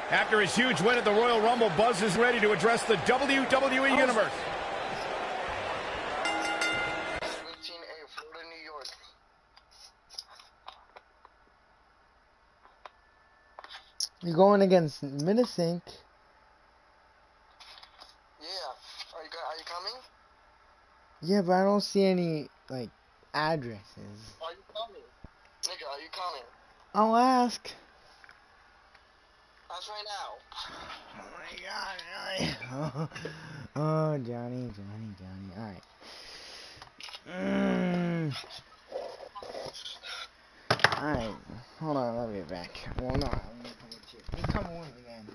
After his huge win at the Royal Rumble, Buzz is ready to address the WWE Universe. 15A, Florida, New York. You're going against Minisync. Yeah. Are you coming? Yeah, but I don't see any, addresses. Are you coming? Nigga, are you coming? I'll ask. That's right now. Oh, my God. Oh, Johnny. Alright. Alright. Hold on, I'll be back. Well, no, I'm gonna come with you. You come with me then.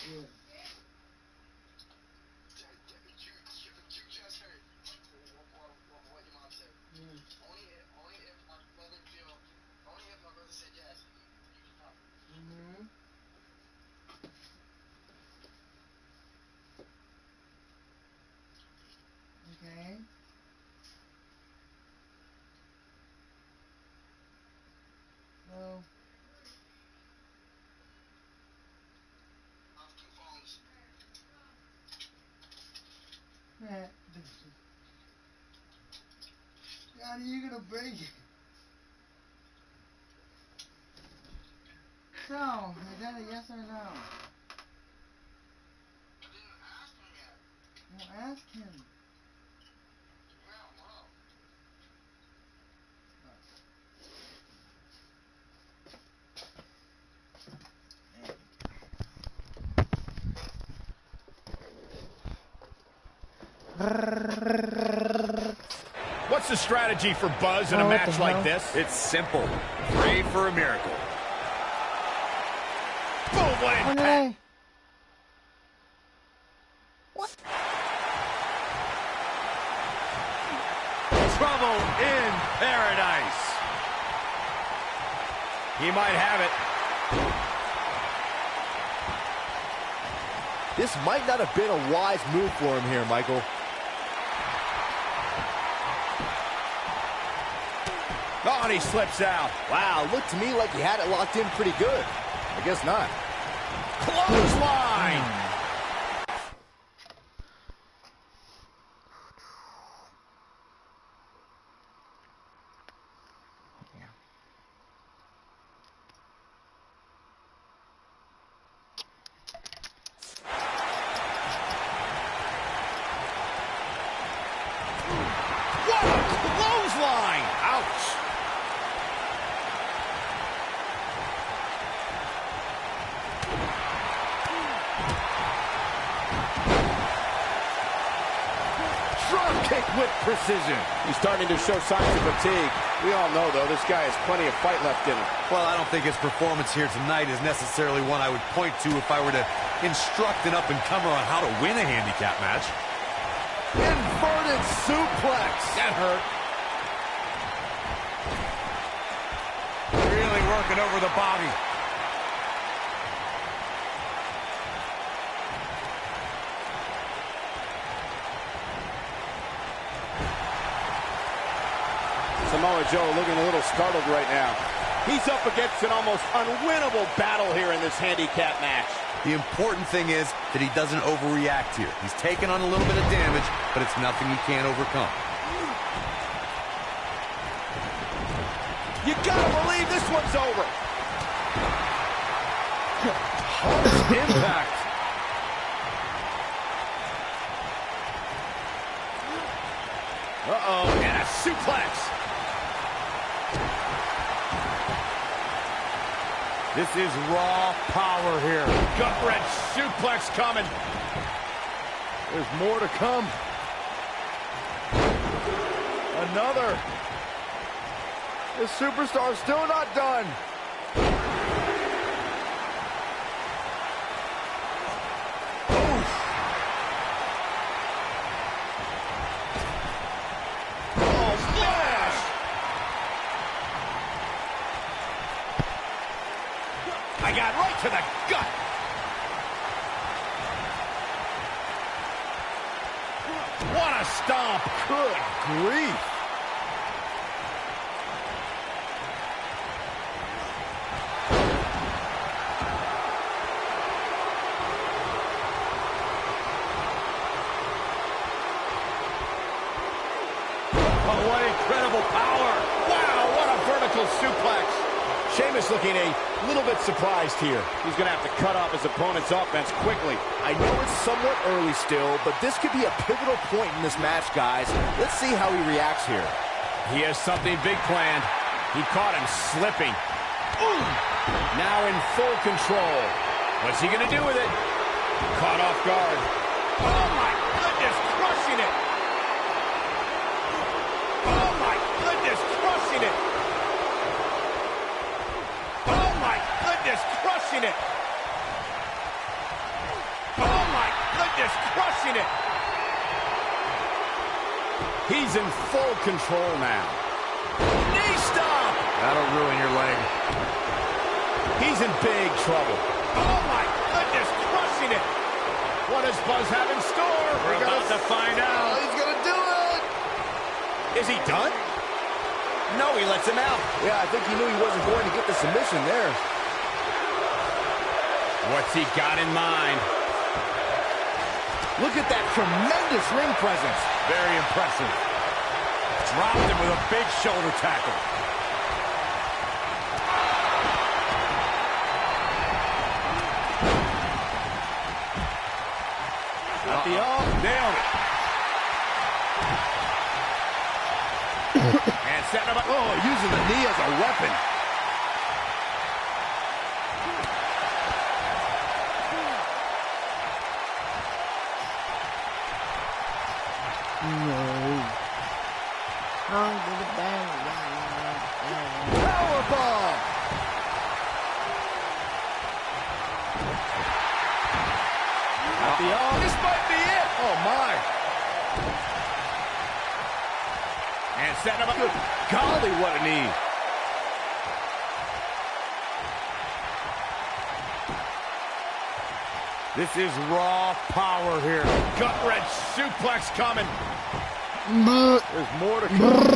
Okay. So. Man, God, you're gonna break it. So, is that a yes or no? Well, ask him. What's the strategy for Buzz in a match like this? It's simple. Pray for a miracle. Boom, what impact! What? Trouble in paradise. He might have it. This might not have been a wise move for him here, Michael. Oh, and he slips out. Wow, looked to me like he had it locked in pretty good. I guess not. Clothesline! What a clothesline! Ouch! Drop kick with precision. He's starting to show signs of fatigue. We all know, though, this guy has plenty of fight left in him. Well, I don't think his performance here tonight is necessarily one I would point to if I were to instruct an up-and-comer on how to win a handicap match. Inverted suplex. That hurt. Really working over the body. Samoa Joe looking a little startled right now. He's up against an almost unwinnable battle here in this handicap match. The important thing is that he doesn't overreact here. He's taken on a little bit of damage, but it's nothing he can't overcome. You gotta believe this one's over. Harsh impact. Uh-oh, and a suplex. This is raw power here. Gut-wrench suplex coming. There's more to come. Another. This superstar's still not done. I got right to the gut. What a stomp. Good grief. Oh, what incredible power. Wow, what a vertical suplex. Sheamus looking a little bit surprised here. He's going to have to cut off his opponent's offense quickly. I know it's somewhat early still, but this could be a pivotal point in this match, guys. Let's see how he reacts here. He has something big planned. He caught him slipping. Ooh. Now in full control. What's he going to do with it? Caught off guard. Oh, my goodness, crushing it. Oh, my goodness, crushing it. Oh, my goodness, crushing it. He's in full control now. Knee stop! That'll ruin your leg. He's in big trouble. Oh, my goodness, crushing it. What does Buzz have in store? We're about to find out. Oh, he's gonna do it! Is he done? No, he lets him out. Yeah, I think he knew he wasn't going to get the submission there. What's he got in mind? Look at that tremendous ring presence. Very impressive. Dropped him with a big shoulder tackle. Got the arm. Nailed it. And setting him up. Oh, using the knee as a weapon. Powerbomb! Got the arm. This might be it. Oh, my. And setting him up. Good golly, what a knee. This is raw power here. Gut-wrench suplex coming. There's more to come.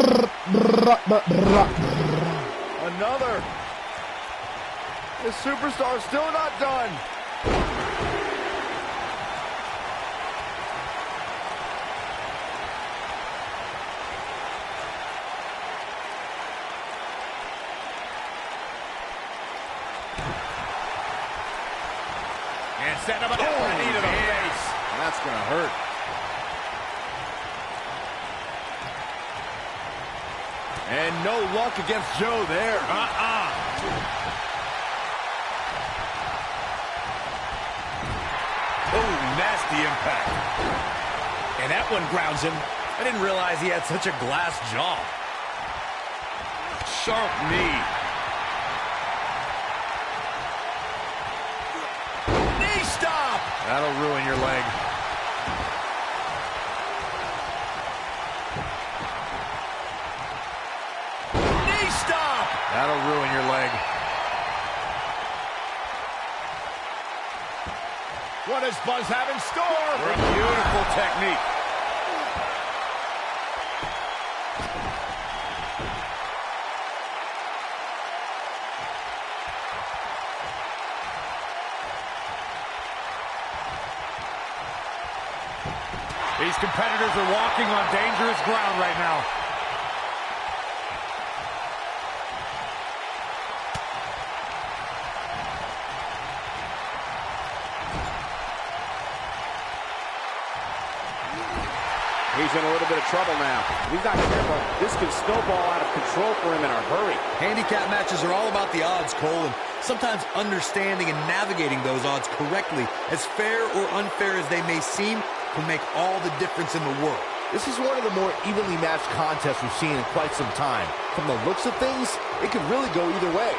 Another. The superstar's still not done. And setting him up. Knee to the face. That's going to hurt. And no luck against Joe there. Oh, nasty impact. And that one grounds him. I didn't realize he had such a glass jaw. Sharp knee. Knee stop! That'll ruin your leg. Knee stop! That'll ruin your leg. What does Buzz have in store? Beautiful technique. These competitors are walking on dangerous ground right now. He's in a little bit of trouble now. He's not careful. This could snowball out of control for him in a hurry. Handicap matches are all about the odds, Cole, and sometimes understanding and navigating those odds correctly, as fair or unfair as they may seem, can make all the difference in the world. This is one of the more evenly matched contests we've seen in quite some time. From the looks of things, it could really go either way.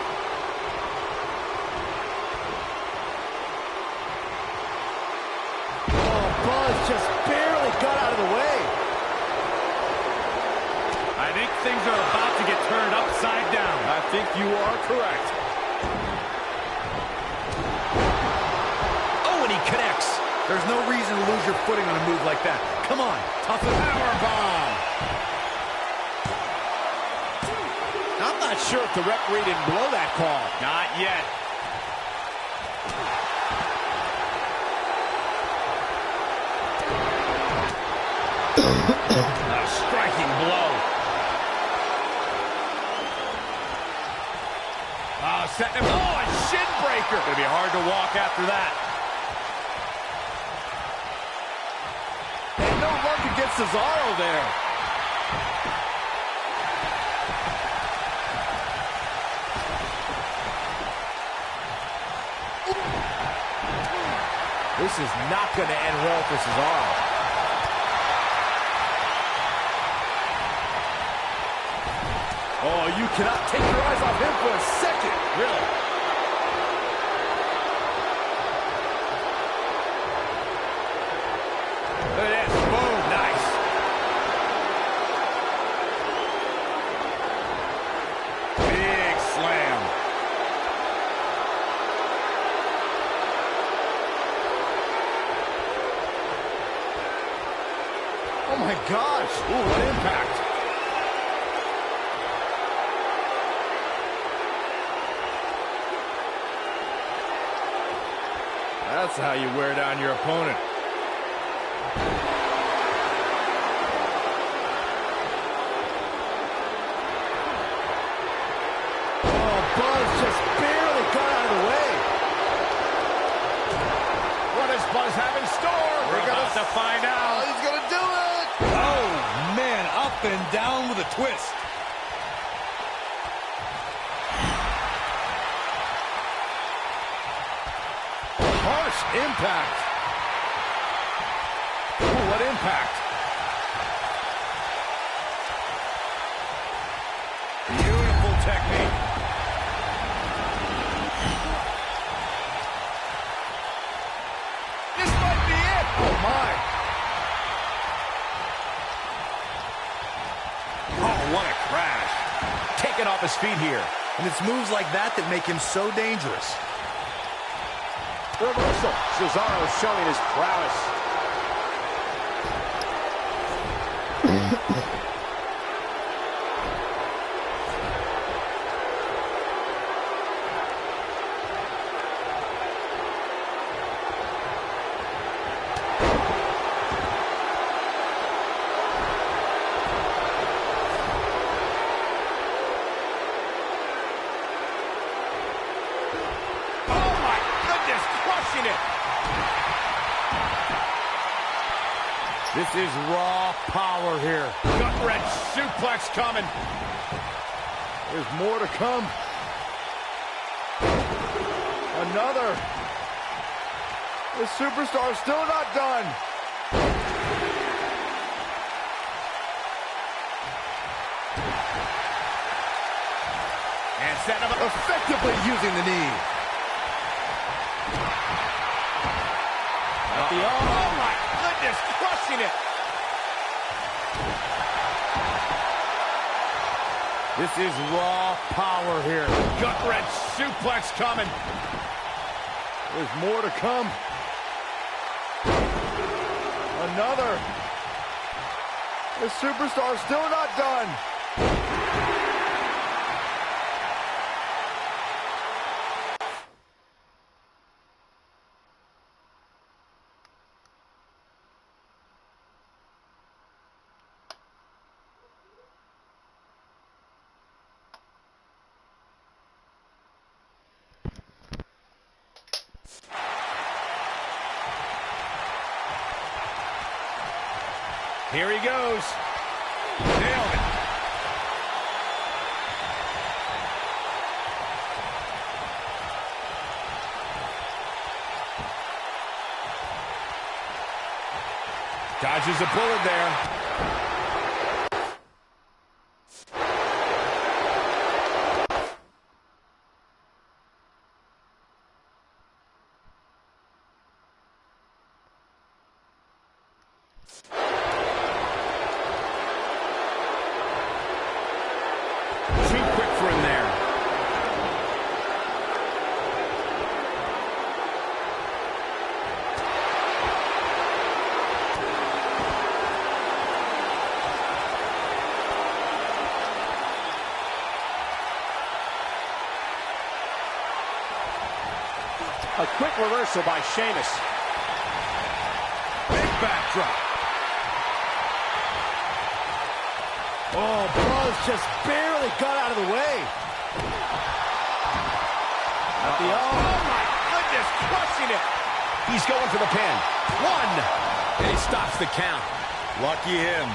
Oh, Buzz just barely got out of the way. I think things are about to get turned upside down. I think you are correct. Oh, and he connects. There's no reason to lose your footing on a move like that. Come on, tough it. Powerbomb. I'm not sure if the referee didn't blow that call. Not yet. A striking blow. Setting him. Oh, a shin breaker. Gonna be hard to walk after that. And no luck against Cesaro there. This is not going to end well for Cesaro. Oh, you cannot take your eyes off him for a second. Really? Look at this. Boom. Nice. gosh. Ooh, what impact. That's how you wear down your opponent. Oh, Buzz just barely got out of the way. What does Buzz have in store? We're about to find out. Oh, he's gonna do it. Oh, man, up and down with a twist. Harsh impact. Ooh, what impact. Beautiful technique. This might be it. Oh, my. Oh, what a crash. Taken off his feet here. And it's moves like that that make him so dangerous. Reversal. Cesaro showing his prowess. This is raw power here. Gut-wrench suplex coming. There's more to come. Another. The superstar's still not done. And set him up. Effectively using the knee. At the arm. Oh my goodness, crushing it. This is raw power here. Gut-wrench suplex coming. There's more to come. Another. The superstar's still not done. Here he goes. Nailed it. Dodges a bullet there. A quick reversal by Sheamus. Big backdrop. Oh, Buzz just barely got out of the way. At the arm. Oh my goodness, crushing it. He's going for the pin. One. And he stops the count. Lucky him.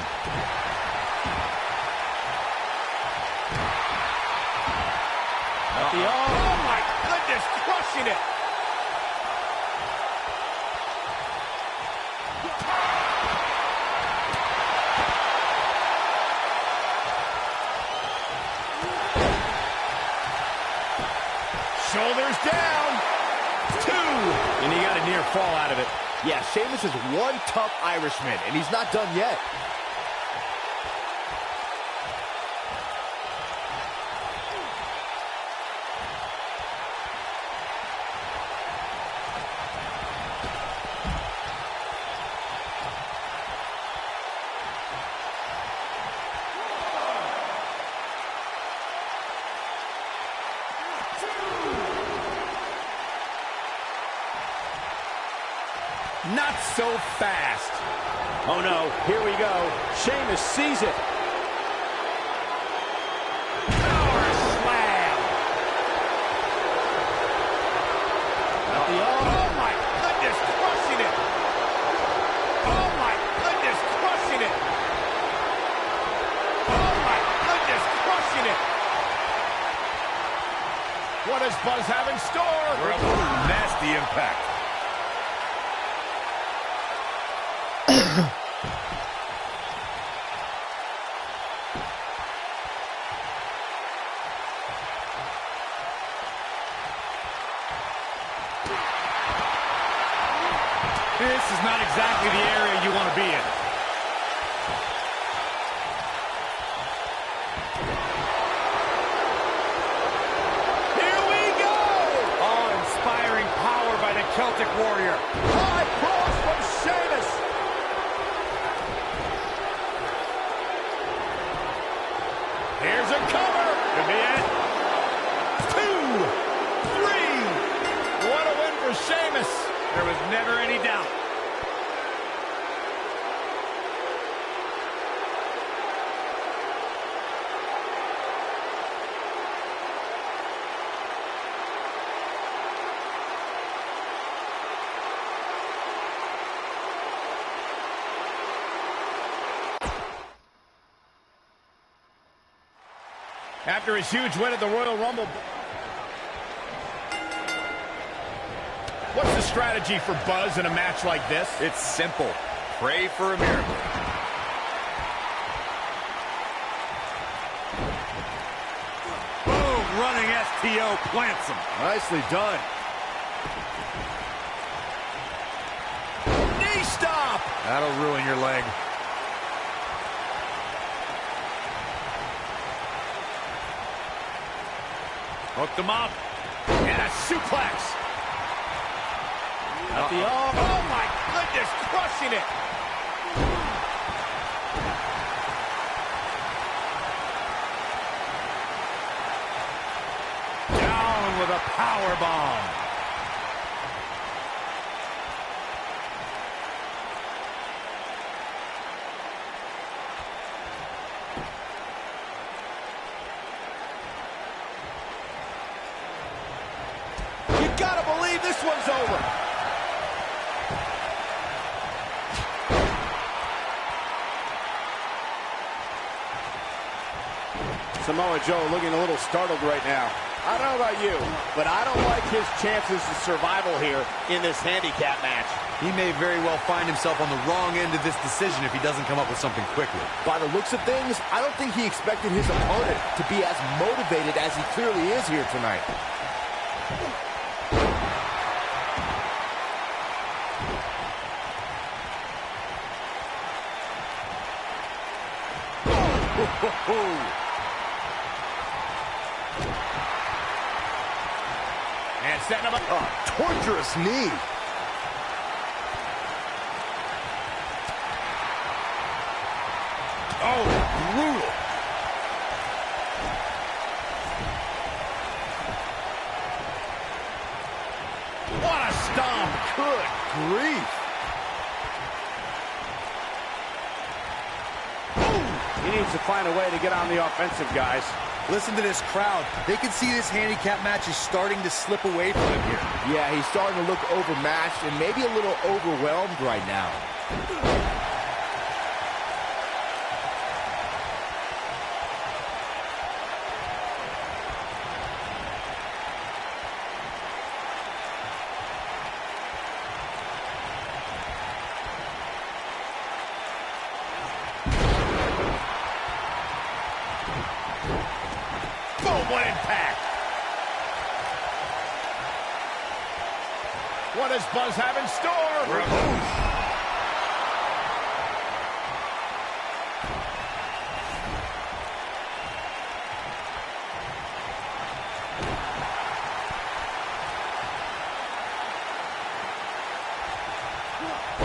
At the arm. Oh my goodness, crushing it. Shoulders down. 2. And he got a near fall out of it. Yeah, Sheamus is one tough Irishman, and he's not done yet. Not so fast. Oh no, here we go. Sheamus sees it. Power slam. Oh my goodness, crushing it. Oh my goodness, crushing it. Oh my goodness, crushing it. What does Buzz have in store? Nasty impact. This is not exactly the area you want to be in. Here we go! Awe-inspiring power by the Celtic Warrior. High cross from Sheamus. Here's a cover. Could be it. 2, 3. What a win for Sheamus. There was never any doubt. After his huge win at the Royal Rumble. What's the strategy for Buzz in a match like this? It's simple. Pray for a miracle. Boom! Running STO plants him. Nicely done. Knee stop! That'll ruin your leg. Hooked him up. And a suplex. Oh my goodness, crushing it. Down with a power bomb. You gotta believe this one's over. Samoa Joe looking a little startled right now. I don't know about you, but I don't like his chances of survival here in this handicap match. He may very well find himself on the wrong end of this decision if he doesn't come up with something quickly. By the looks of things, I don't think he expected his opponent to be as motivated as he clearly is here tonight. And setting him up. Torturous knee. Oh, brutal. What a stomp. Good grief. He needs to find a way to get on the offensive, guys. Listen to this crowd. They can see this handicap match is starting to slip away from him here. Yeah, he's starting to look overmatched and maybe a little overwhelmed right now. What impact! What does Buzz have in store?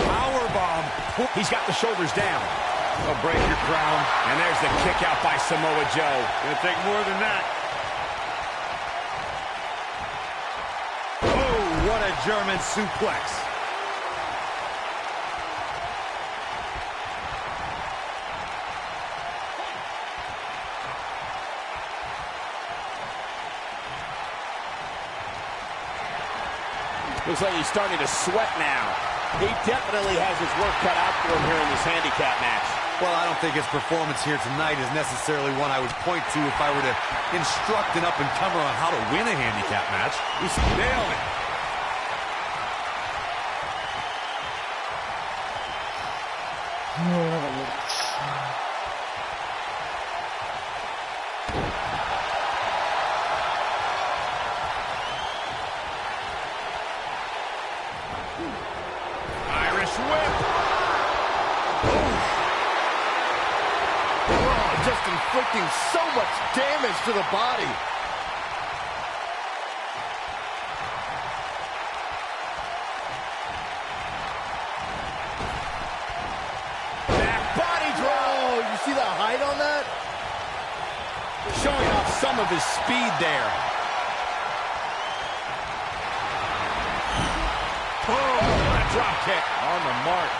Powerbomb. He's got the shoulders down. I'll break your crown. And there's the kick out by Samoa Joe. Gonna take more than that. What a German suplex. Looks like he's starting to sweat now. He definitely has his work cut out for him here in this handicap match. Well, I don't think his performance here tonight is necessarily one I would point to if I were to instruct an up-and-comer on how to win a handicap match. He's nailed it. Irish whip. Oh, just inflicting so much damage to the body. Back body drop. Oh, you see the height on that? Showing off some of his speed there. Oh, what a drop kick. On the mark.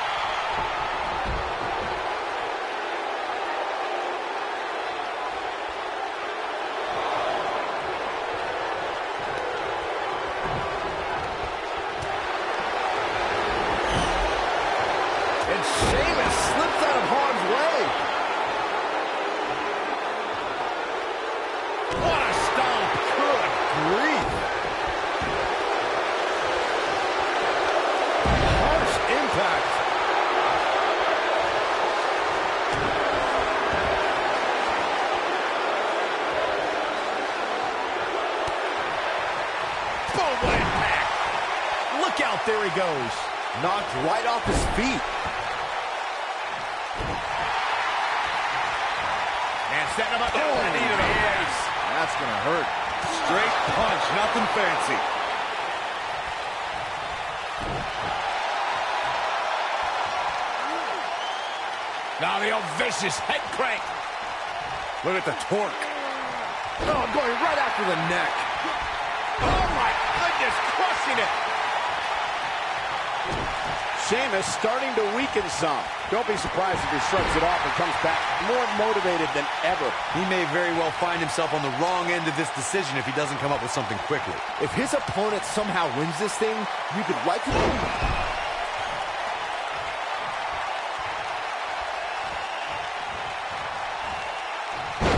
And Sheamus slips out of harm's way. What a stomp. Good grief. Harsh impact. Boom, what impact. Look out, there he goes. Knocked right off his feet. And setting him up there with a knee to the face. That's gonna hurt. Straight punch, nothing fancy. Now the old vicious head crank. Look at the torque. Oh, going right after the neck. Oh my goodness, crushing it. Sheamus starting to weaken some. Don't be surprised if he shrugs it off and comes back more motivated than ever. He may very well find himself on the wrong end of this decision if he doesn't come up with something quickly. If his opponent somehow wins this thing, you could likely...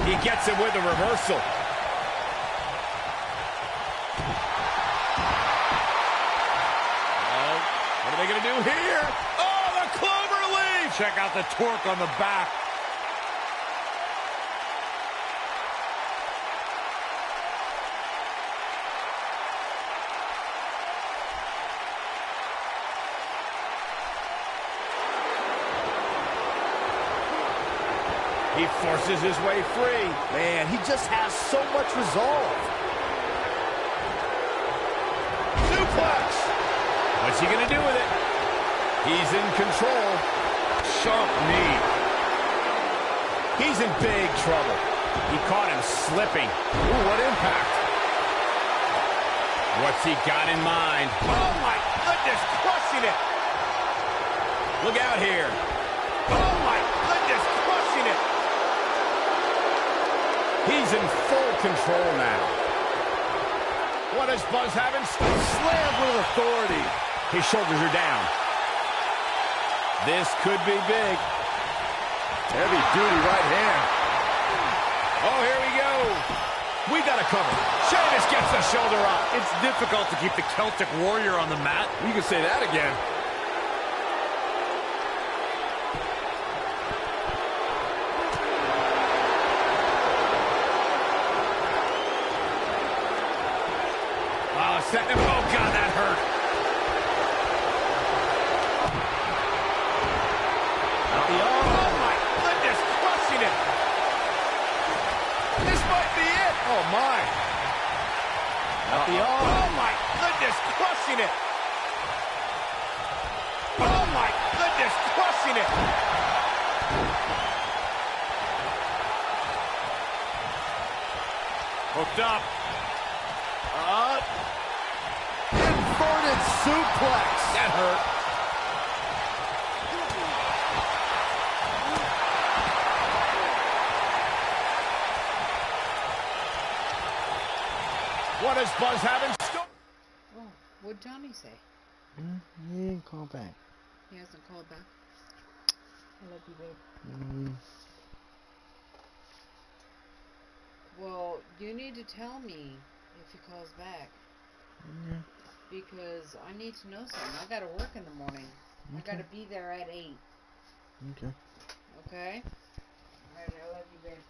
He gets it with a reversal. Oh, what are they going to do here? Oh, the clover leaf! Check out the torque on the back. He forces his way free. Man, he just has so much resolve. Suplex! What's he going to do with it? He's in control. Sharp knee. He's in big trouble. He caught him slipping. Ooh, what impact. What's he got in mind? Oh, my goodness, crushing it. Look out here. Oh, my goodness, crushing it. He's in full control now. What does Buzz have in store? Slammed with authority. His shoulders are down. This could be big. Heavy-duty right hand. Oh, here we go. We got a cover. Sheamus gets the shoulder up. It's difficult to keep the Celtic Warrior on the mat. You can say that again. Setting him. Oh, God, that hurt. Oh, my goodness, crushing it. This might be it. Oh, my. Oh, my goodness, crushing it. Oh, my goodness, crushing it. Hooked up. Inverted suplex. That hurt. What does Buzz have in store? What'd Johnny say? He didn't call back. He hasn't called back. I love you, babe. Well, you need to tell me if he calls back. Because I need to know something. I gotta work in the morning. I gotta be there at 8. Okay. Okay? Alright, I love you, babe.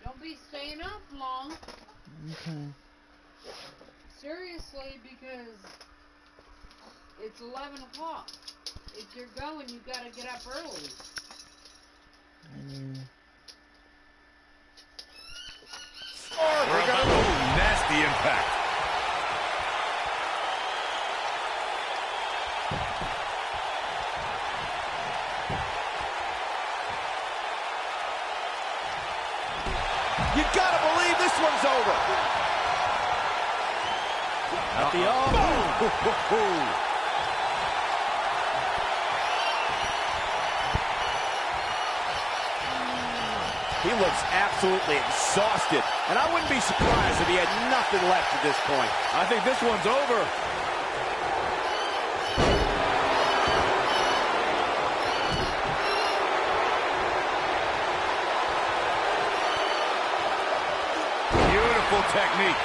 Don't be staying up long. Okay. Seriously, because it's 11 o'clock. If you're going, you gotta get up early. Nasty impact. You gotta believe this one's over. At the arm. He looks absolutely exhausted, and I wouldn't be surprised if he had nothing left at this point. I think this one's over. Beautiful technique.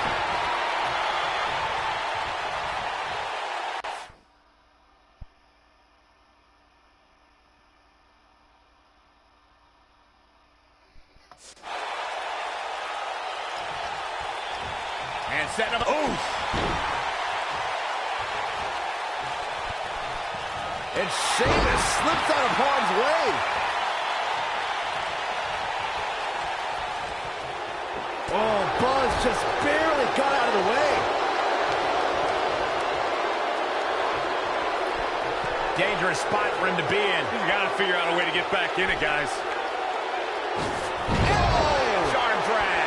And setting up. Oof! And Sheamus slips out of harm's way. Oh, Buzz just barely got out of the way. Dangerous spot for him to be in. He's got to figure out a way to get back in it, guys. Oh! Arm drag.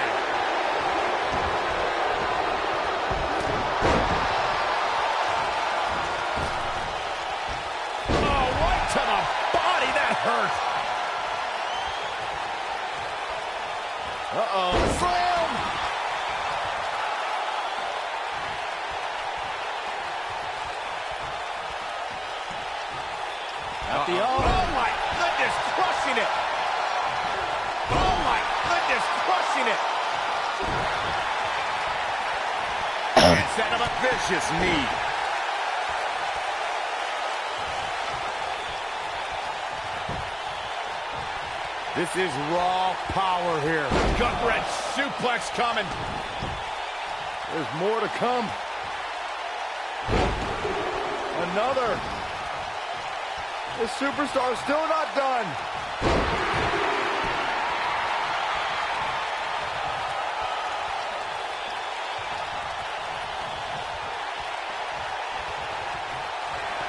Oh, right to the body. That hurt. Uh-oh. Slam! At the arm. Oh, my goodness, crushing it. Oh, my goodness, crushing it. And set him a vicious knee. This is raw power here. Gut-wrench suplex coming. There's more to come. Another. The superstar's still not done.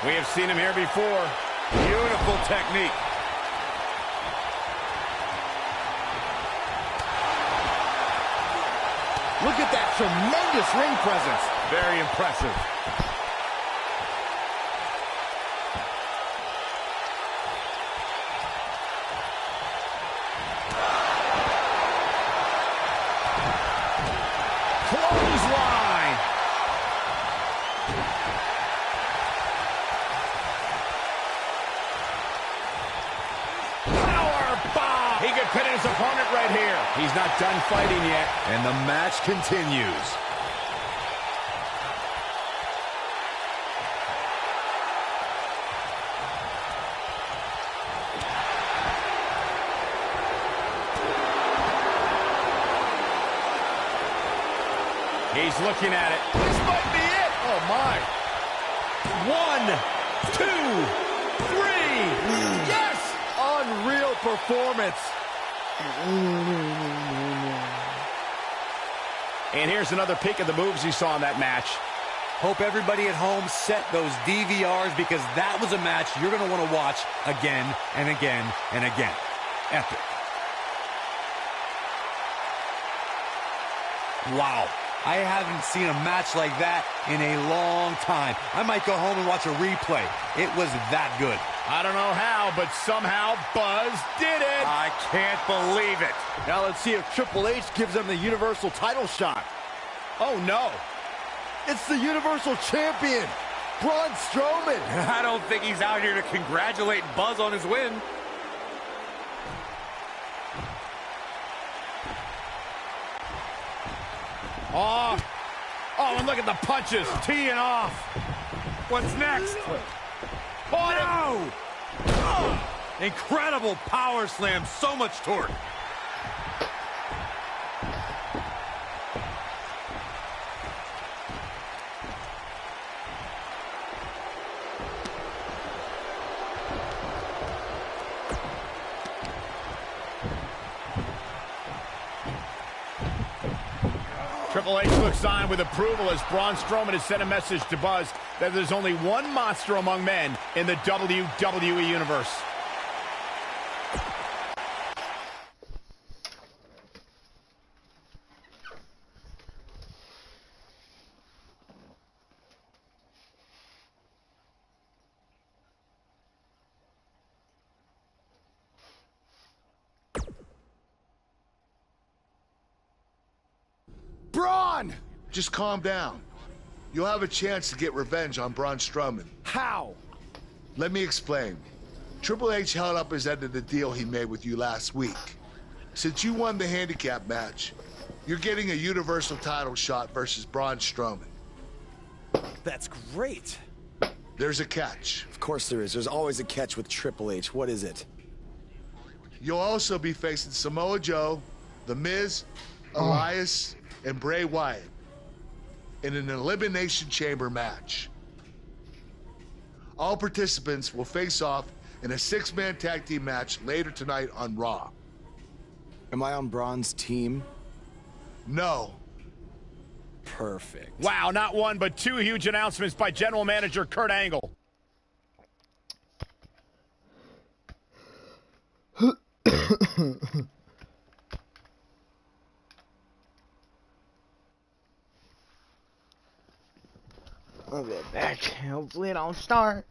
We have seen him here before. Beautiful technique. Look at that tremendous ring presence. Very impressive. Clothesline. Powerbomb. He could pin his opponent right here. He's not done fighting yet. And the match continues. He's looking at it. This might be it. Oh, my. 1, 2, 3. Yes! Unreal performance. And here's another peek of the moves you saw in that match. Hope everybody at home set those DVRs because that was a match you're going to want to watch again and again and again. Epic. Wow. I haven't seen a match like that in a long time. I might go home and watch a replay. It was that good. I don't know how, but somehow Buzz did it. I can't believe it. Now let's see if Triple H gives them the Universal title shot. Oh, no. It's the Universal Champion, Braun Strowman. I don't think he's out here to congratulate Buzz on his win. Oh, and look at the punches, teeing off. What's next? Oh, no! Oh, incredible power slam, so much torque. Triple H looks on with approval as Braun Strowman has sent a message to Buzz that there's only one monster among men in the WWE Universe. Braun! Just calm down. You'll have a chance to get revenge on Braun Strowman. How? Let me explain. Triple H held up his end of the deal he made with you last week. Since you won the handicap match, you're getting a Universal title shot versus Braun Strowman. That's great. There's a catch. Of course there is. There's always a catch with Triple H. What is it? You'll also be facing Samoa Joe, The Miz, Elias, and Bray Wyatt in an Elimination Chamber match. All participants will face off in a 6-man tag team match later tonight on Raw. Am I on Braun's team? No. Perfect. Wow, not one, but two huge announcements by General Manager Kurt Angle. I'll be back. Hopefully it don't start.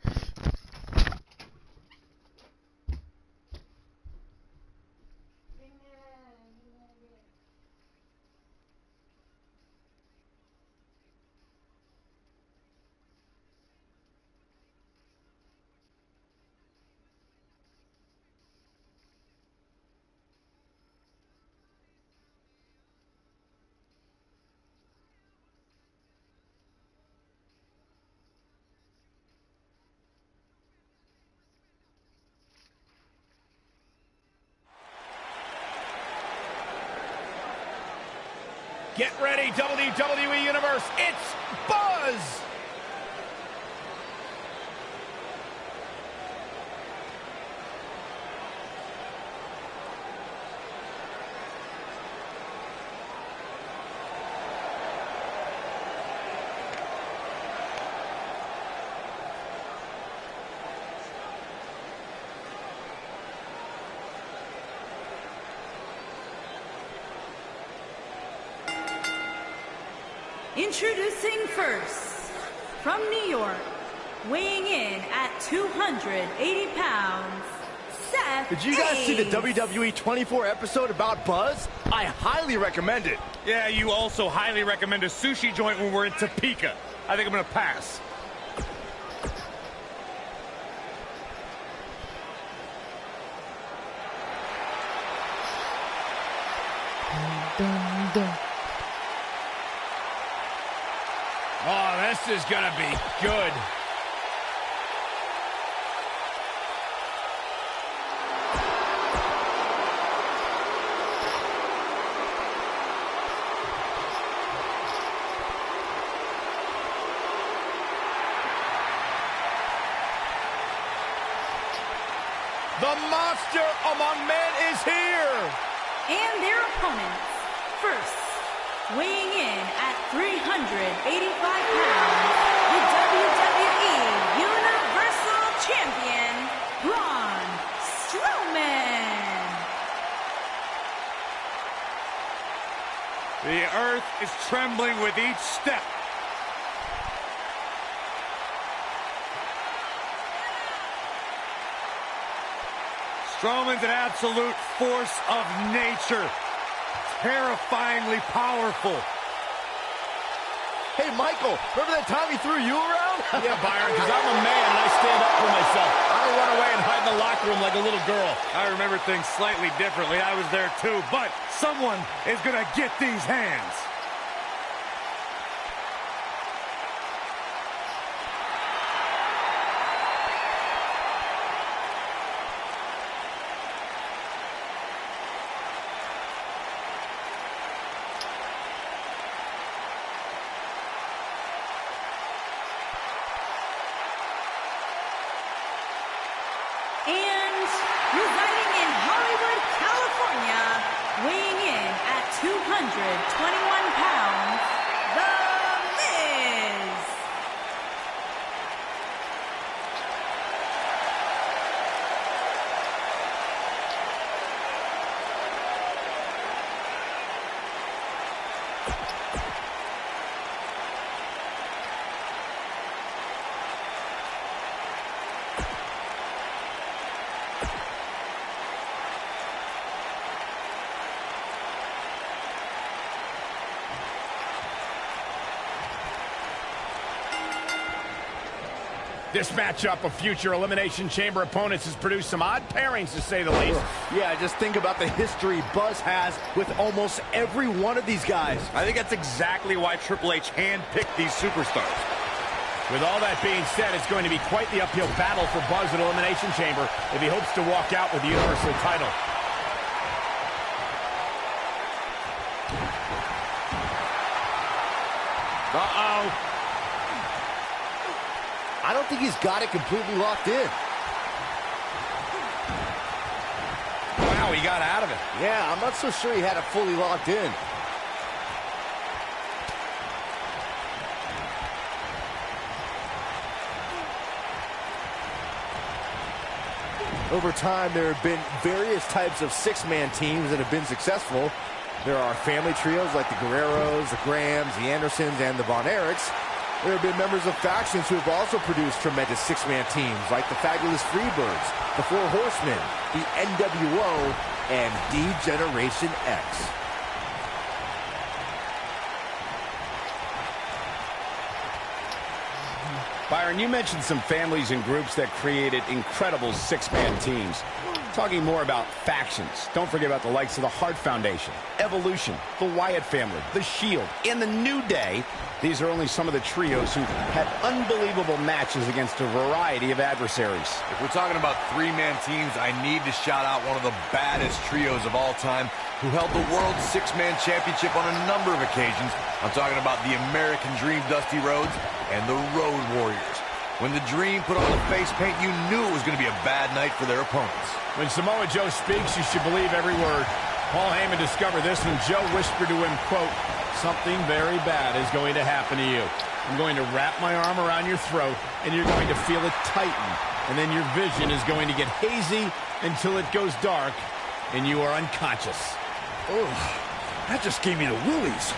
Get ready, WWE Universe. It's Buzz! Introducing first, from New York, weighing in at 280 pounds, Seth Did you guys see the Ace. WWE 24 episode about Buzz? I highly recommend it. Yeah, you also highly recommend a sushi joint when we're in Topeka. I think I'm gonna pass. Dun, dun. Oh, this is gonna be good. The monster among men is here! And their opponents, first, weighing in at 385 pounds, the WWE Universal Champion, Braun Strowman. The earth is trembling with each step. Strowman's an absolute force of nature. Terrifyingly powerful. Hey, Michael, remember that time he threw you around? Yeah, Byron, because I'm a man and I stand up for myself. I don't run away and hide in the locker room like a little girl. I remember things slightly differently. I was there too, but someone is going to get these hands. And residing in Hollywood, California, weighing in at 221 pounds, The Miz. This matchup of future Elimination Chamber opponents has produced some odd pairings, to say the least. Yeah, just think about the history Buzz has with almost every one of these guys. I think that's exactly why Triple H handpicked these superstars. With all that being said, it's going to be quite the uphill battle for Buzz at Elimination Chamber if he hopes to walk out with the Universal title. Uh-oh. I don't think he's got it completely locked in. Wow, he got out of it. Yeah, I'm not so sure he had it fully locked in. Over time, there have been various types of six-man teams that have been successful. There are family trios like the Guerreros, the Grahams, the Andersons, and the Von Erichs. There have been members of factions who have also produced tremendous six-man teams, like the Fabulous Freebirds, the Four Horsemen, the NWO, and D-Generation X. Byron, you mentioned some families and groups that created incredible six-man teams. Talking more about factions, don't forget about the likes of the Hart Foundation, Evolution, the Wyatt family, the Shield, and the New Day. These are only some of the trios who had unbelievable matches against a variety of adversaries. If we're talking about three-man teams, I need to shout out one of the baddest trios of all time who held the World Six-Man Championship on a number of occasions. I'm talking about the American Dream, Dusty Rhodes, and the Road Warriors. When the Dream put on the face paint, you knew it was going to be a bad night for their opponents. When Samoa Joe speaks, you should believe every word. Paul Heyman discovered this when Joe whispered to him, quote, "Something very bad is going to happen to you. I'm going to wrap my arm around your throat, and you're going to feel it tighten. And then your vision is going to get hazy until it goes dark, and you are unconscious." Oh, that just gave me the willies.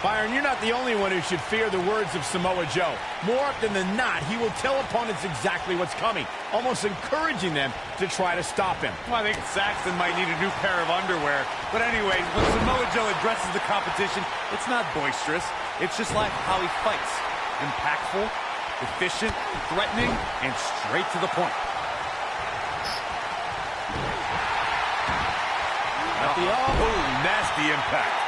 Byron, you're not the only one who should fear the words of Samoa Joe. More often than not, he will tell opponents exactly what's coming, almost encouraging them to try to stop him. Well, I think Saxton might need a new pair of underwear. But anyway, when Samoa Joe addresses the competition, it's not boisterous. It's just like how he fights. Impactful, efficient, threatening, and straight to the point. Oh, nasty impact.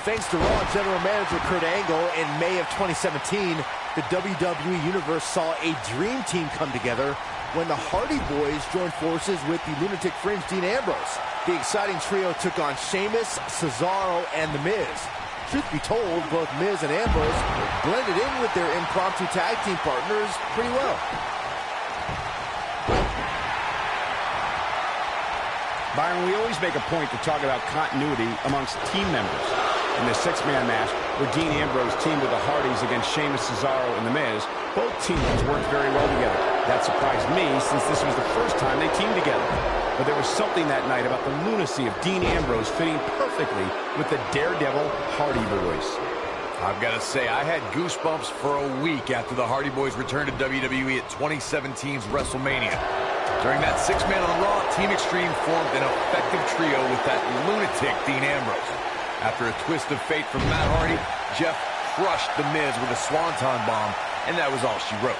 Thanks to Raw General Manager Kurt Angle, in May of 2017, the WWE Universe saw a dream team come together when the Hardy Boys joined forces with the Lunatic Fringe Dean Ambrose. The exciting trio took on Sheamus, Cesaro, and The Miz. Truth be told, both Miz and Ambrose blended in with their impromptu tag team partners pretty well. Byron, we always make a point to talk about continuity amongst team members. In the six-man match, where Dean Ambrose teamed with the Hardys against Sheamus, Cesaro, and The Miz, both teams worked very well together. That surprised me, since this was the first time they teamed together. But there was something that night about the lunacy of Dean Ambrose fitting perfectly with the Daredevil Hardy Boys. I've got to say, I had goosebumps for a week after the Hardy Boys returned to WWE at 2017's WrestleMania. During that six-man on Raw, Team Extreme formed an effective trio with that lunatic Dean Ambrose. After a twist of fate from Matt Hardy, Jeff crushed The Miz with a swanton bomb, and that was all she wrote.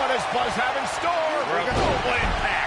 What does Buzz have in store? We're going to what impact.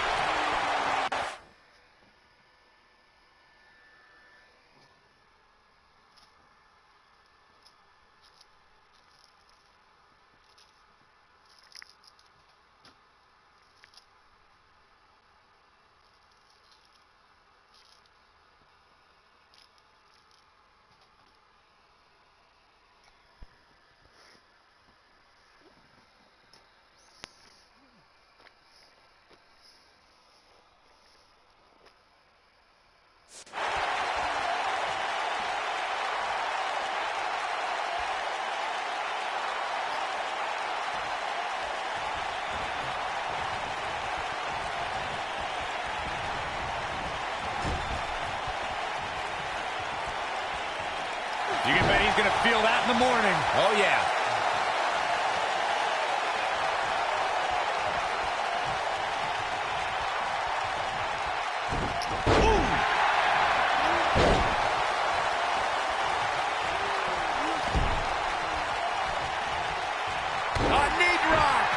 You can bet he's going to feel that in the morning. Oh, yeah. A knee drop.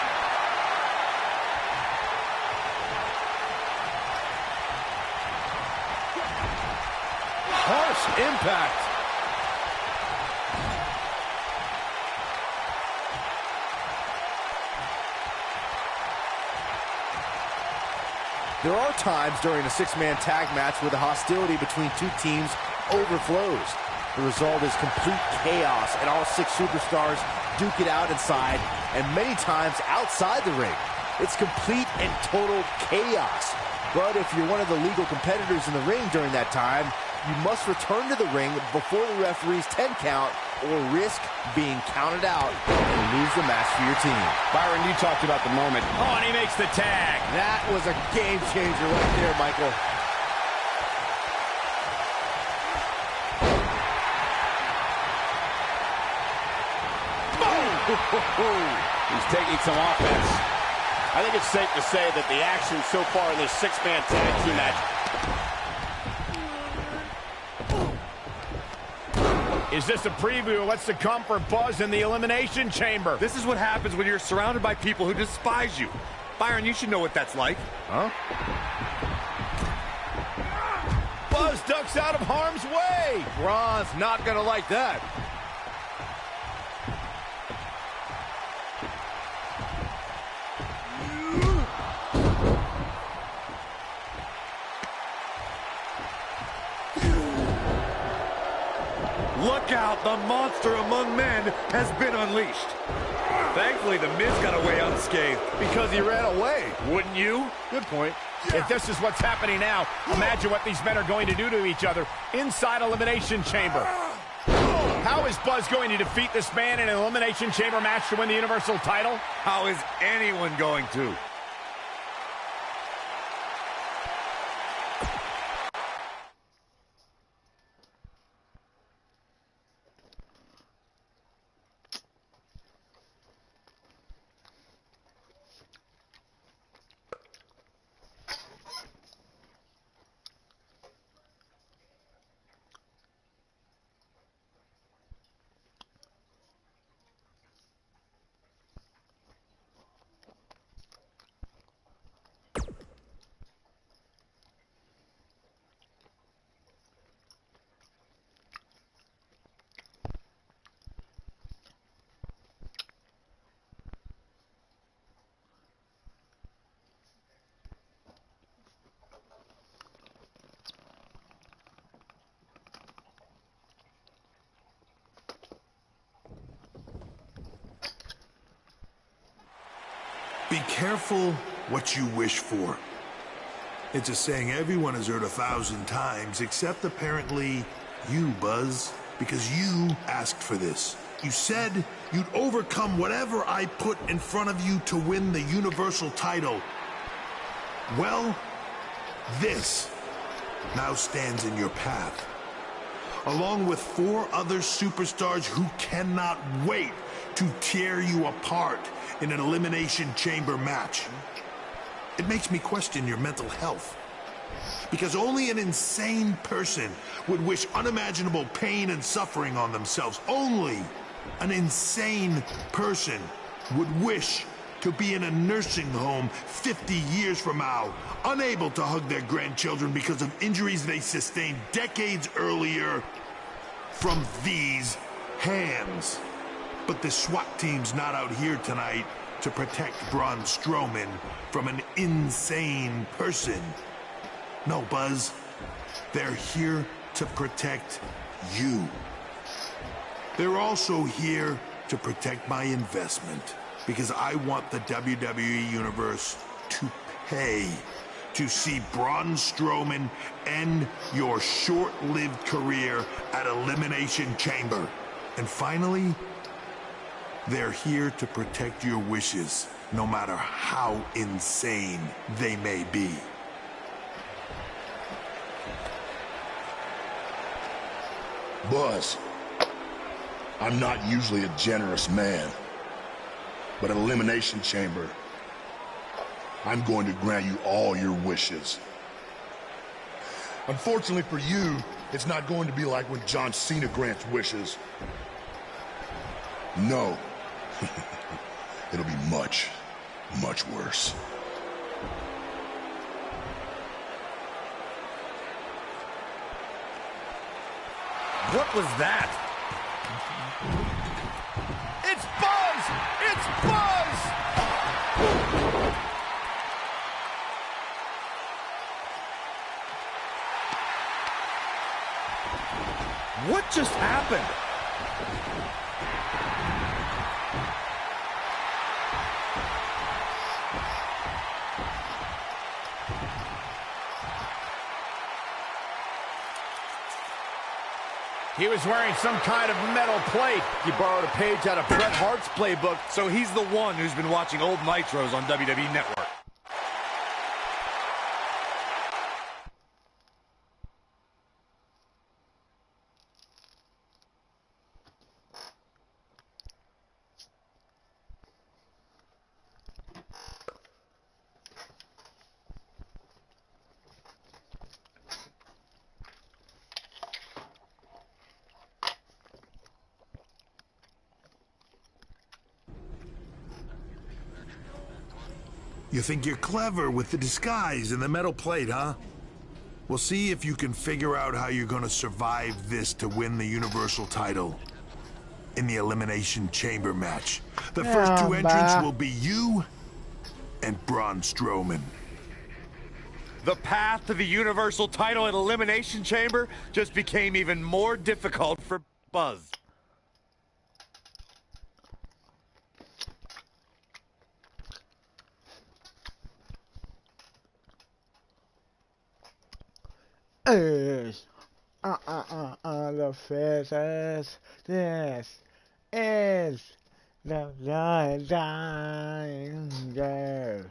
Harsh impact. There are times during a six-man tag match where the hostility between two teams overflows. The result is complete chaos, and all six superstars duke it out inside, and many times outside the ring. It's complete and total chaos. But if you're one of the legal competitors in the ring during that time, you must return to the ring before the referee's 10 count or risk being counted out and lose the match for your team. Byron, you talked about the moment. Oh, and he makes the tag. That was a game changer right there, Michael. He's taking some offense. I think it's safe to say that the action so far in this six-man tag team match is this a preview of what's to come for Buzz in the Elimination Chamber. This is what happens when you're surrounded by people who despise you. Byron, you should know what that's like. Huh? Buzz ducks out of harm's way. Braun's not gonna like that. Look out, the monster among men has been unleashed. Thankfully, the Miz got away unscathed. Because he ran away. Wouldn't you? Good point. If this is what's happening now, imagine what these men are going to do to each other inside Elimination Chamber. How is Buzz going to defeat this man in an Elimination Chamber match to win the Universal title? How is anyone going to? Be careful what you wish for. It's a saying everyone has heard 1,000 times, except apparently you, Buzz, because you asked for this. You said you'd overcome whatever I put in front of you to win the Universal title. Well, this now stands in your path, along with 4 other superstars who cannot wait to tear you apart in an Elimination Chamber match. It makes me question your mental health. Because only an insane person would wish unimaginable pain and suffering on themselves. Only an insane person would wish to be in a nursing home 50 years from now, unable to hug their grandchildren because of injuries they sustained decades earlier from these hands. But the SWAT team's not out here tonight to protect Braun Strowman from an insane person. No, Buzz. They're here to protect you. They're also here to protect my investment, because I want the WWE Universe to pay to see Braun Strowman end your short-lived career at Elimination Chamber. And finally, they're here to protect your wishes, no matter how insane they may be. Buzz, I'm not usually a generous man, but at Elimination Chamber, I'm going to grant you all your wishes. Unfortunately for you, it's not going to be like when John Cena grants wishes. No. It'll be much, much worse. What was that? It's Buzz! It's Buzz! What just happened? He was wearing some kind of metal plate. He borrowed a page out of Bret Hart's playbook, so he's the one who's been watching old Nitros on WWE Network. You think you're clever with the disguise and the metal plate, huh? We'll see if you can figure out how you're gonna survive this to win the Universal title in the Elimination Chamber match. The first two entrants will be you and Braun Strowman. The path to the Universal title at Elimination Chamber just became even more difficult for Buzz. The face is, this is the dying girl.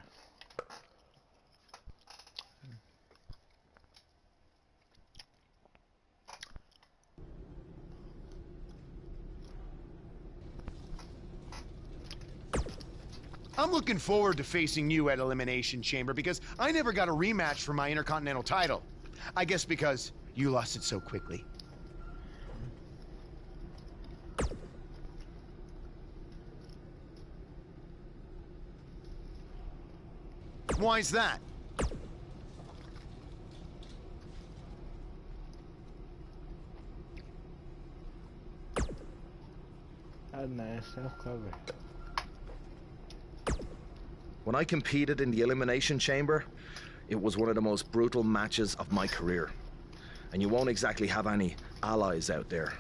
I'm looking forward to facing you at Elimination Chamber because I never got a rematch for my Intercontinental title. I guess because you lost it so quickly. Why's that? That's nice, that's clever. When I competed in the Elimination Chamber, it was one of the most brutal matches of my career. And you won't exactly have any allies out there.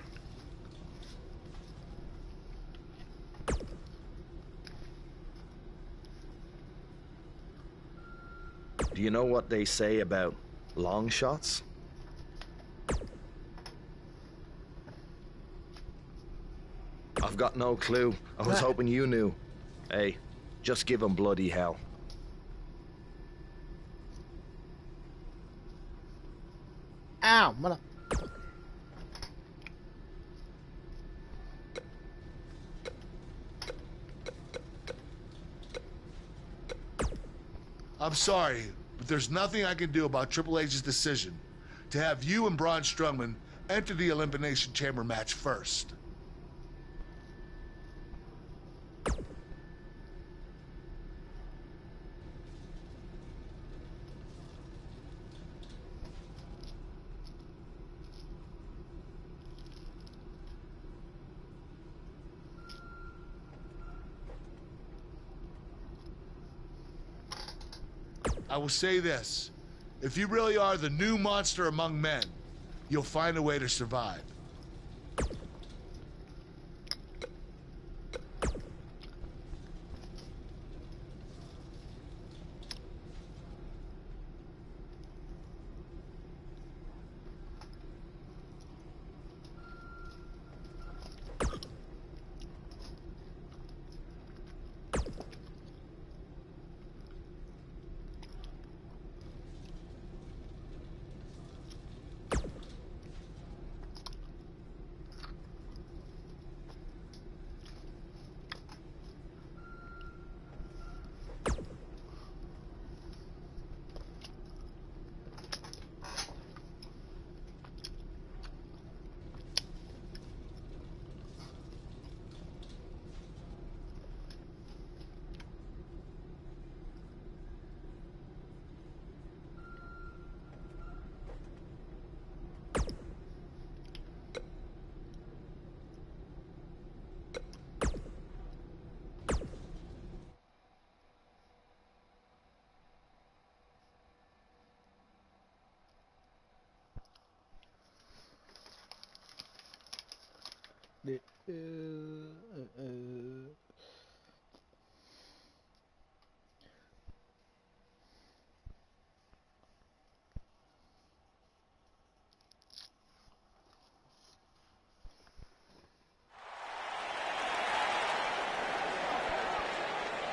Do you know what they say about long shots? I've got no clue. I was hoping you knew. Hey, just give them bloody hell. Ow, mother. I'm sorry, but there's nothing I can do about Triple H's decision to have you and Braun Strowman enter the Elimination Chamber match first. I will say this, if you really are the new monster among men, you'll find a way to survive.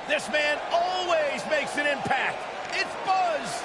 This man always makes an impact. It's Buzz.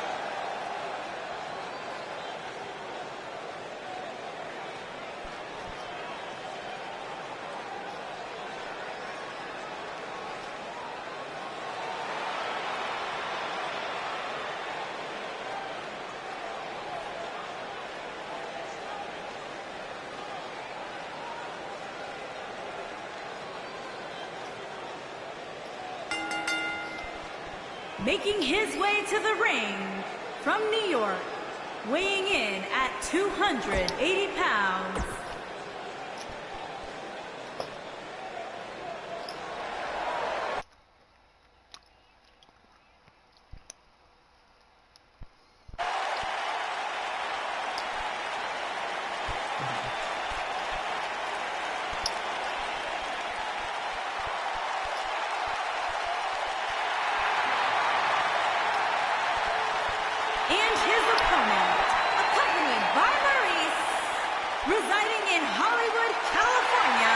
Making his way to the ring from New York, weighing in at 280 pounds, and his opponent, accompanied by Maurice, residing in Hollywood, California,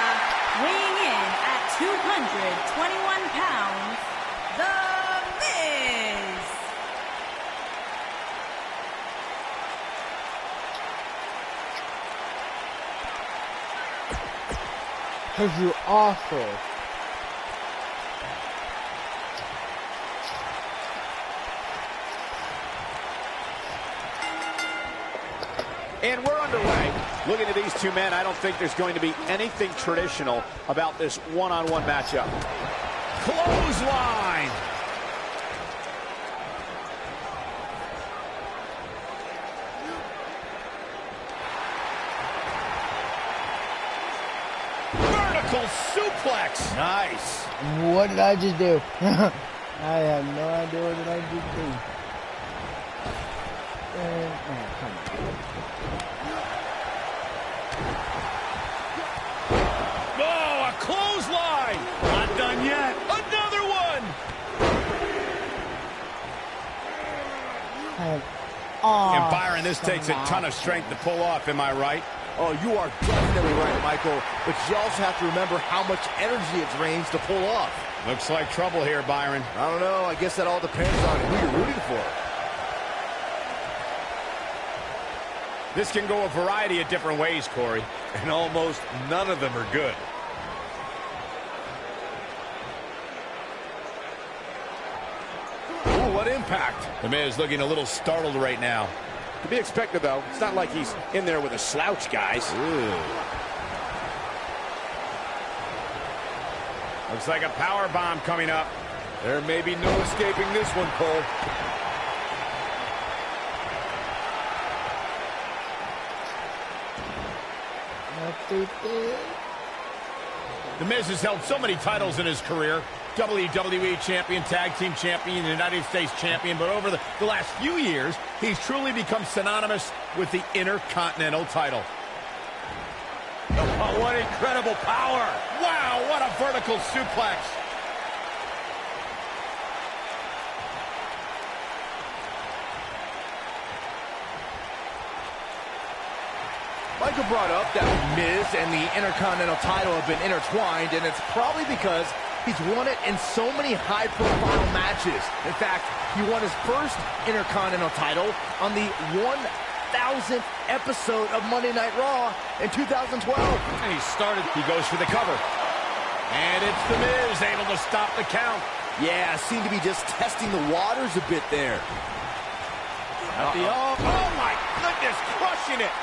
weighing in at 221 pounds, The Miz. Cause you're awful. And we're underway. Looking at these two men, I don't think there's going to be anything traditional about this one-on-one matchup. Clothesline! Vertical suplex! Nice! What did I just do? I have no idea what did I just do. Come on. Oh, a clothesline! Not done yet. Another one! And Byron, this takes a ton of strength to pull off, am I right? Oh, you are definitely right, Michael. But you also have to remember how much energy it drains to pull off. Looks like trouble here, Byron. I don't know. I guess that all depends on who you're rooting for. This can go a variety of different ways, Corey. And almost none of them are good. Ooh, what impact. The Miz looking a little startled right now. To be expected, though. It's not like he's in there with a slouch, guys. Looks like a power bomb coming up. There may be no escaping this one, Cole. The Miz has held so many titles in his career. WWE Champion, Tag Team Champion, United States Champion. But over the last few years, he's truly become synonymous with the Intercontinental title. Oh, what incredible power! Wow, what a vertical suplex! Michael brought up that Miz and the Intercontinental title have been intertwined, and it's probably because he's won it in so many high-profile matches. In fact, he won his first Intercontinental title on the 1000th episode of Monday Night Raw in 2012. And he goes for the cover. And it's The Miz able to stop the count. Yeah, seemed to be just testing the waters a bit there. Oh my goodness, crushing it.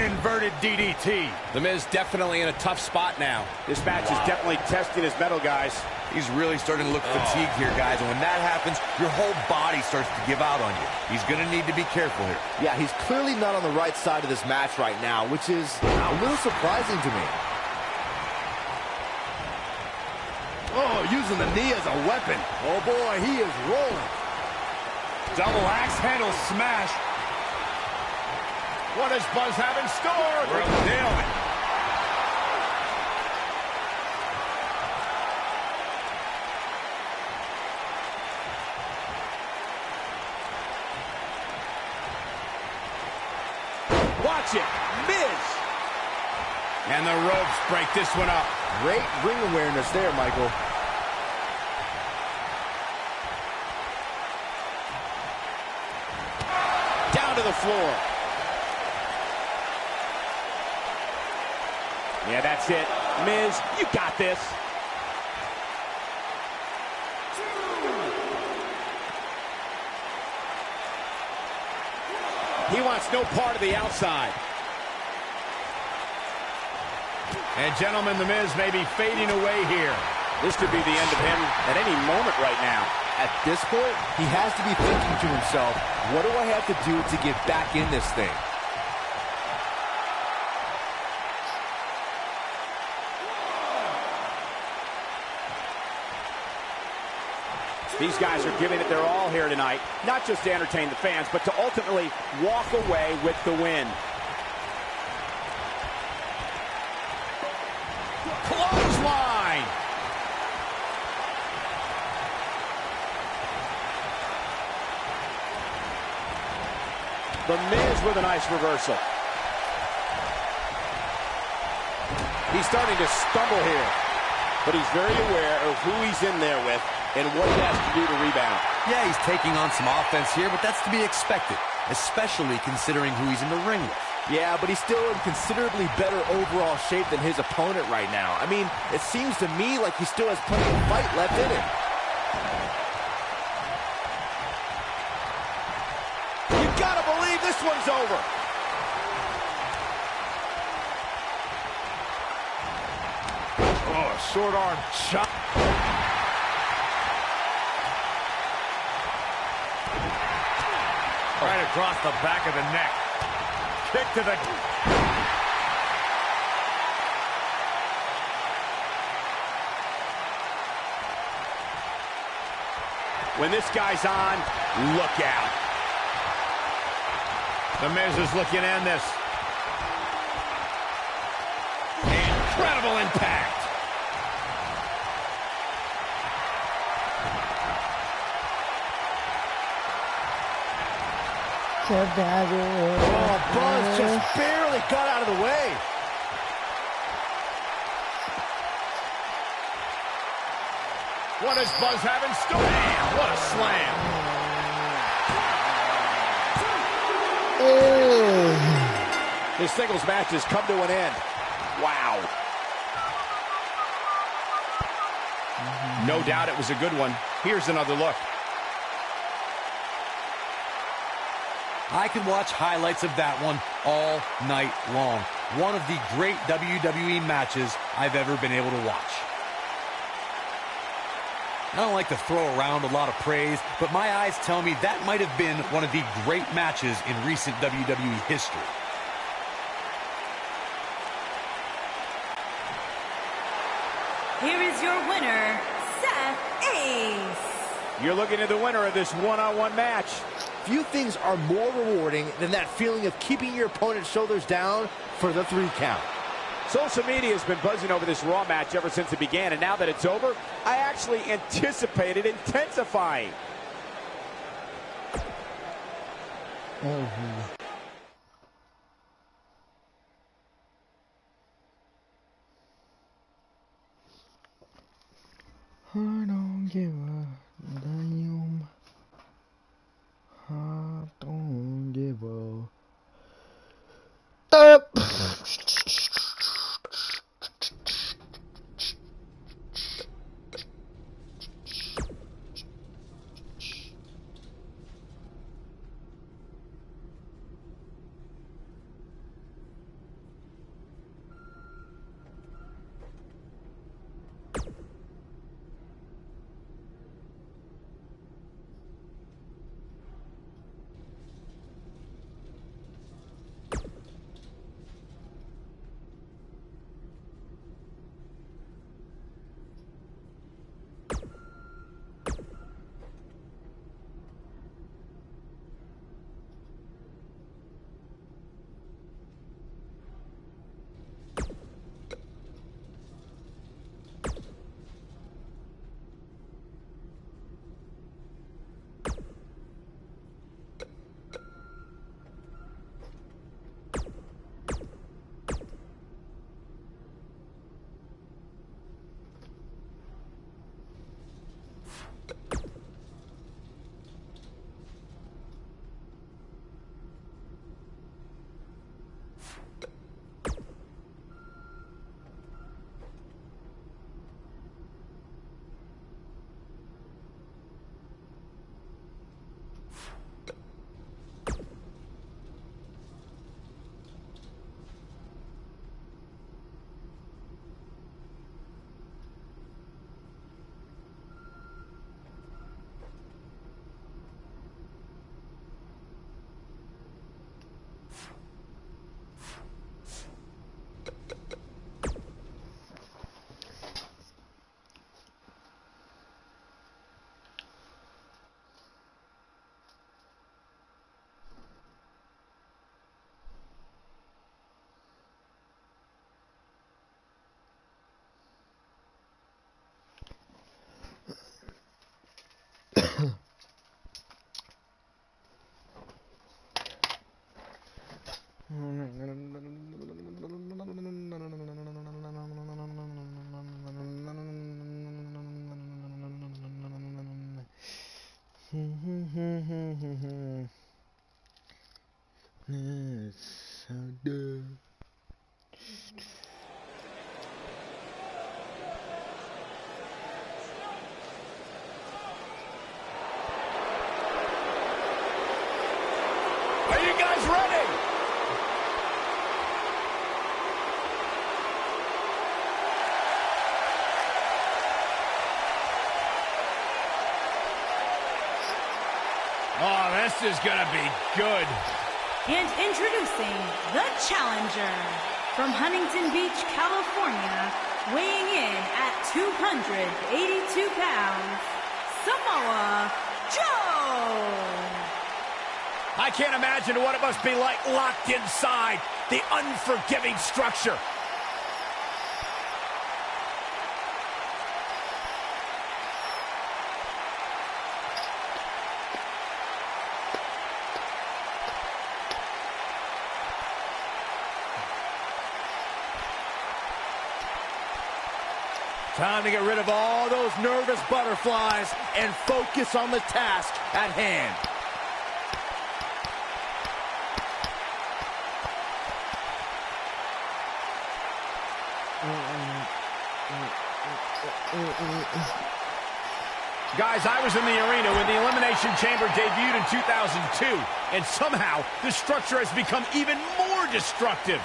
Inverted DDT. The Miz definitely in a tough spot now. This match is definitely testing his mettle, guys. He's really starting to look fatigued here, guys. And when that happens, your whole body starts to give out on you. He's going to need to be careful here. Yeah, he's clearly not on the right side of this match right now, which is a little surprising to me. Oh, using the knee as a weapon. Oh, boy, he is rolling. Double axe handle smash. What does Buzz have in store? Nail it. Watch it, Miz. And the ropes break this one up. Great ring awareness there, Michael. Down to the floor. Yeah, that's it. Miz, you got this. He wants no part of the outside. And gentlemen, The Miz may be fading away here. This could be the end of him at any moment right now. At this point, he has to be thinking to himself, what do I have to do to get back in this thing? These guys are giving it their all here tonight, not just to entertain the fans, but to ultimately walk away with the win. Clothesline! The Miz with a nice reversal. He's starting to stumble here, but he's very aware of who he's in there with and what he has to do to rebound. Yeah, he's taking on some offense here, but that's to be expected, especially considering who he's in the ring with. Yeah, but he's still in considerably better overall shape than his opponent right now. I mean, it seems to me like he still has plenty of fight left in him. You gotta believe this one's over. Oh, short arm chop. Right across the back of the neck. Kick to the... When this guy's on, look out. The Miz is looking to end this. Incredible impact. Oh, Buzz just barely got out of the way. What does Buzz have in store? Man, what a slam. This singles match has come to an end. Wow. No doubt it was a good one. Here's another look. I could watch highlights of that one all night long. One of the great WWE matches I've ever been able to watch. I don't like to throw around a lot of praise, but my eyes tell me that might have been one of the great matches in recent WWE history. Here is your winner, Seth Ace. You're looking at the winner of this one-on-one match. Few things are more rewarding than that feeling of keeping your opponent's shoulders down for the 3 count. Social media has been buzzing over this Raw match ever since it began, and now that it's over, I actually anticipate it intensifying. I don't give a damn. I don't give a It's so good. Are you guys ready? Oh, this is gonna be good. And introducing the challenger from Huntington Beach, California, weighing in at 282 pounds, Samoa Joe. I can't imagine what it must be like locked inside the unforgiving structure. Time to get rid of all those nervous butterflies and focus on the task at hand. Guys, I was in the arena when the Elimination Chamber debuted in 2002, and somehow the structure has become even more destructive.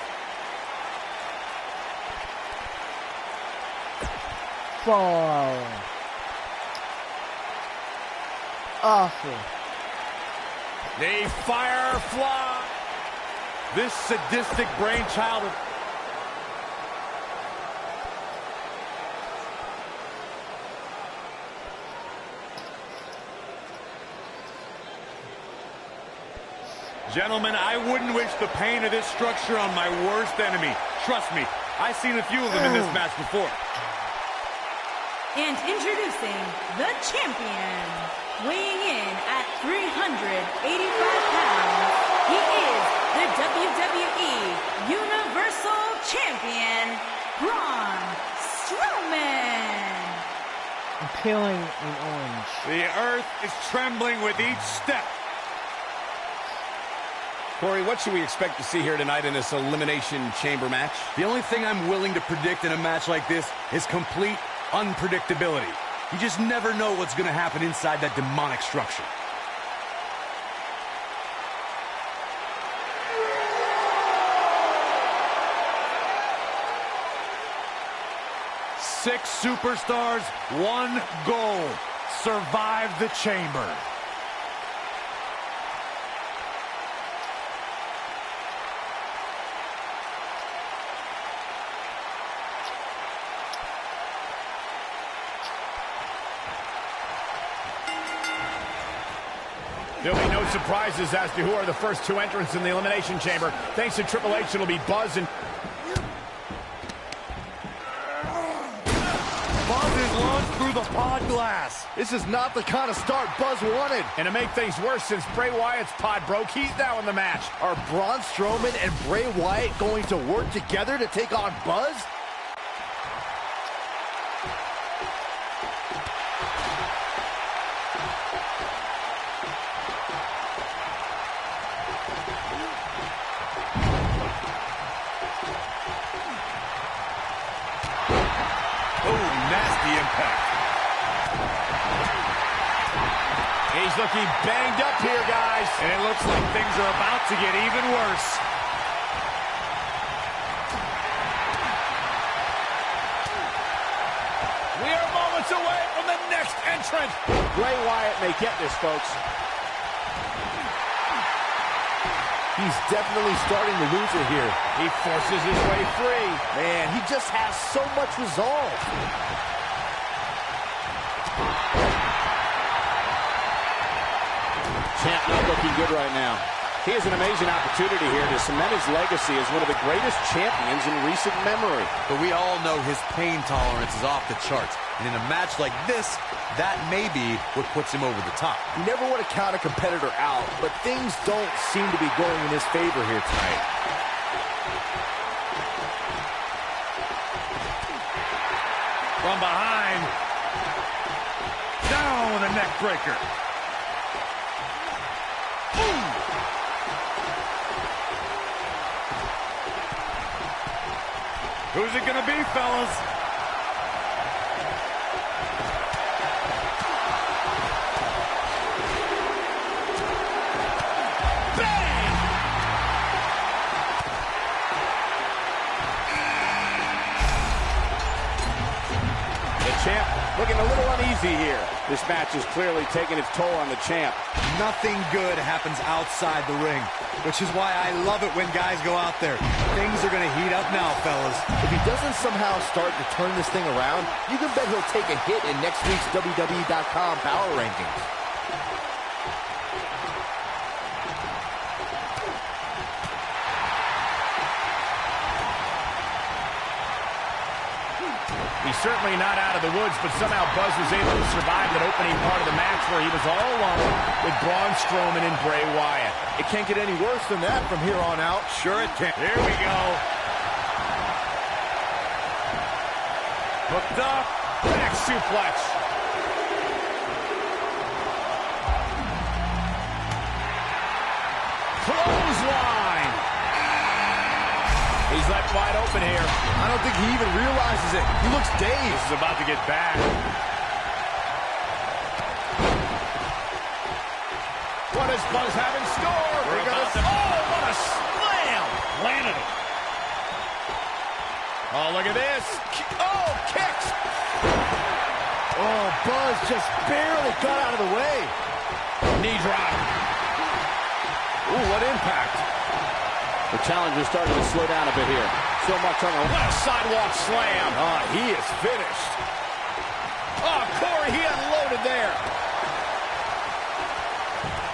Fall. Awful. The Firefly. This sadistic brainchild of... Gentlemen, I wouldn't wish the pain of this structure on my worst enemy. Trust me, I've seen a few of them in this match before. And introducing the champion, weighing in at 385 pounds, he is the WWE Universal Champion, Braun Strowman. Peeling in orange. The earth is trembling with each step. Corey, what should we expect to see here tonight in this Elimination Chamber match? The only thing I'm willing to predict in a match like this is complete unpredictability. You just never know what's going to happen inside that demonic structure. Six superstars, one goal. Survive the chamber. There'll be no surprises as to who are the first two entrants in the Elimination Chamber. Thanks to Triple H, it'll be Buzz and... Buzz is launched through the pod glass. This is not the kind of start Buzz wanted. And to make things worse, since Bray Wyatt's pod broke, he's now in the match. Are Braun Strowman and Bray Wyatt going to work together to take on Buzz? He's looking banged up here, guys. And it looks like things are about to get even worse. We are moments away from the next entrant. Bray Wyatt may get this, folks. He's definitely starting to lose it here. He forces his way free. Man, he just has so much resolve. Champ not looking good right now. He has an amazing opportunity here to cement his legacy as one of the greatest champions in recent memory. But we all know his pain tolerance is off the charts. And in a match like this, that may be what puts him over the top. You never want to count a competitor out, but things don't seem to be going in his favor here tonight. From behind. Down with a neck breaker. Who's it gonna be, fellas? Bang! The champ looking a little uneasy here. This match is clearly taking its toll on the champ. Nothing good happens outside the ring, which is why I love it when guys go out there. Things are going to heat up now, fellas. If he doesn't somehow start to turn this thing around, you can bet he'll take a hit in next week's WWE.com power rankings. He's certainly not out of the woods, but somehow Buzz was able to survive that opening part of the match where he was all alone with Braun Strowman and Bray Wyatt. It can't get any worse than that from here on out. Sure it can. Here we go. Hooked up. Back suplex. Clothesline. He's left wide open here. I don't think he even realizes it. He looks dazed. This is about to get bad. What does Buzz have in store? Oh, what a slam! Landed it. Oh, look at this. Oh, kicks. Oh, Buzz just barely got out of the way. Knee drop. Ooh, what impact. The challenger's starting to slow down a bit here. So much on the... What a sidewalk slam. Oh, he is finished. Oh, Corey, he unloaded there.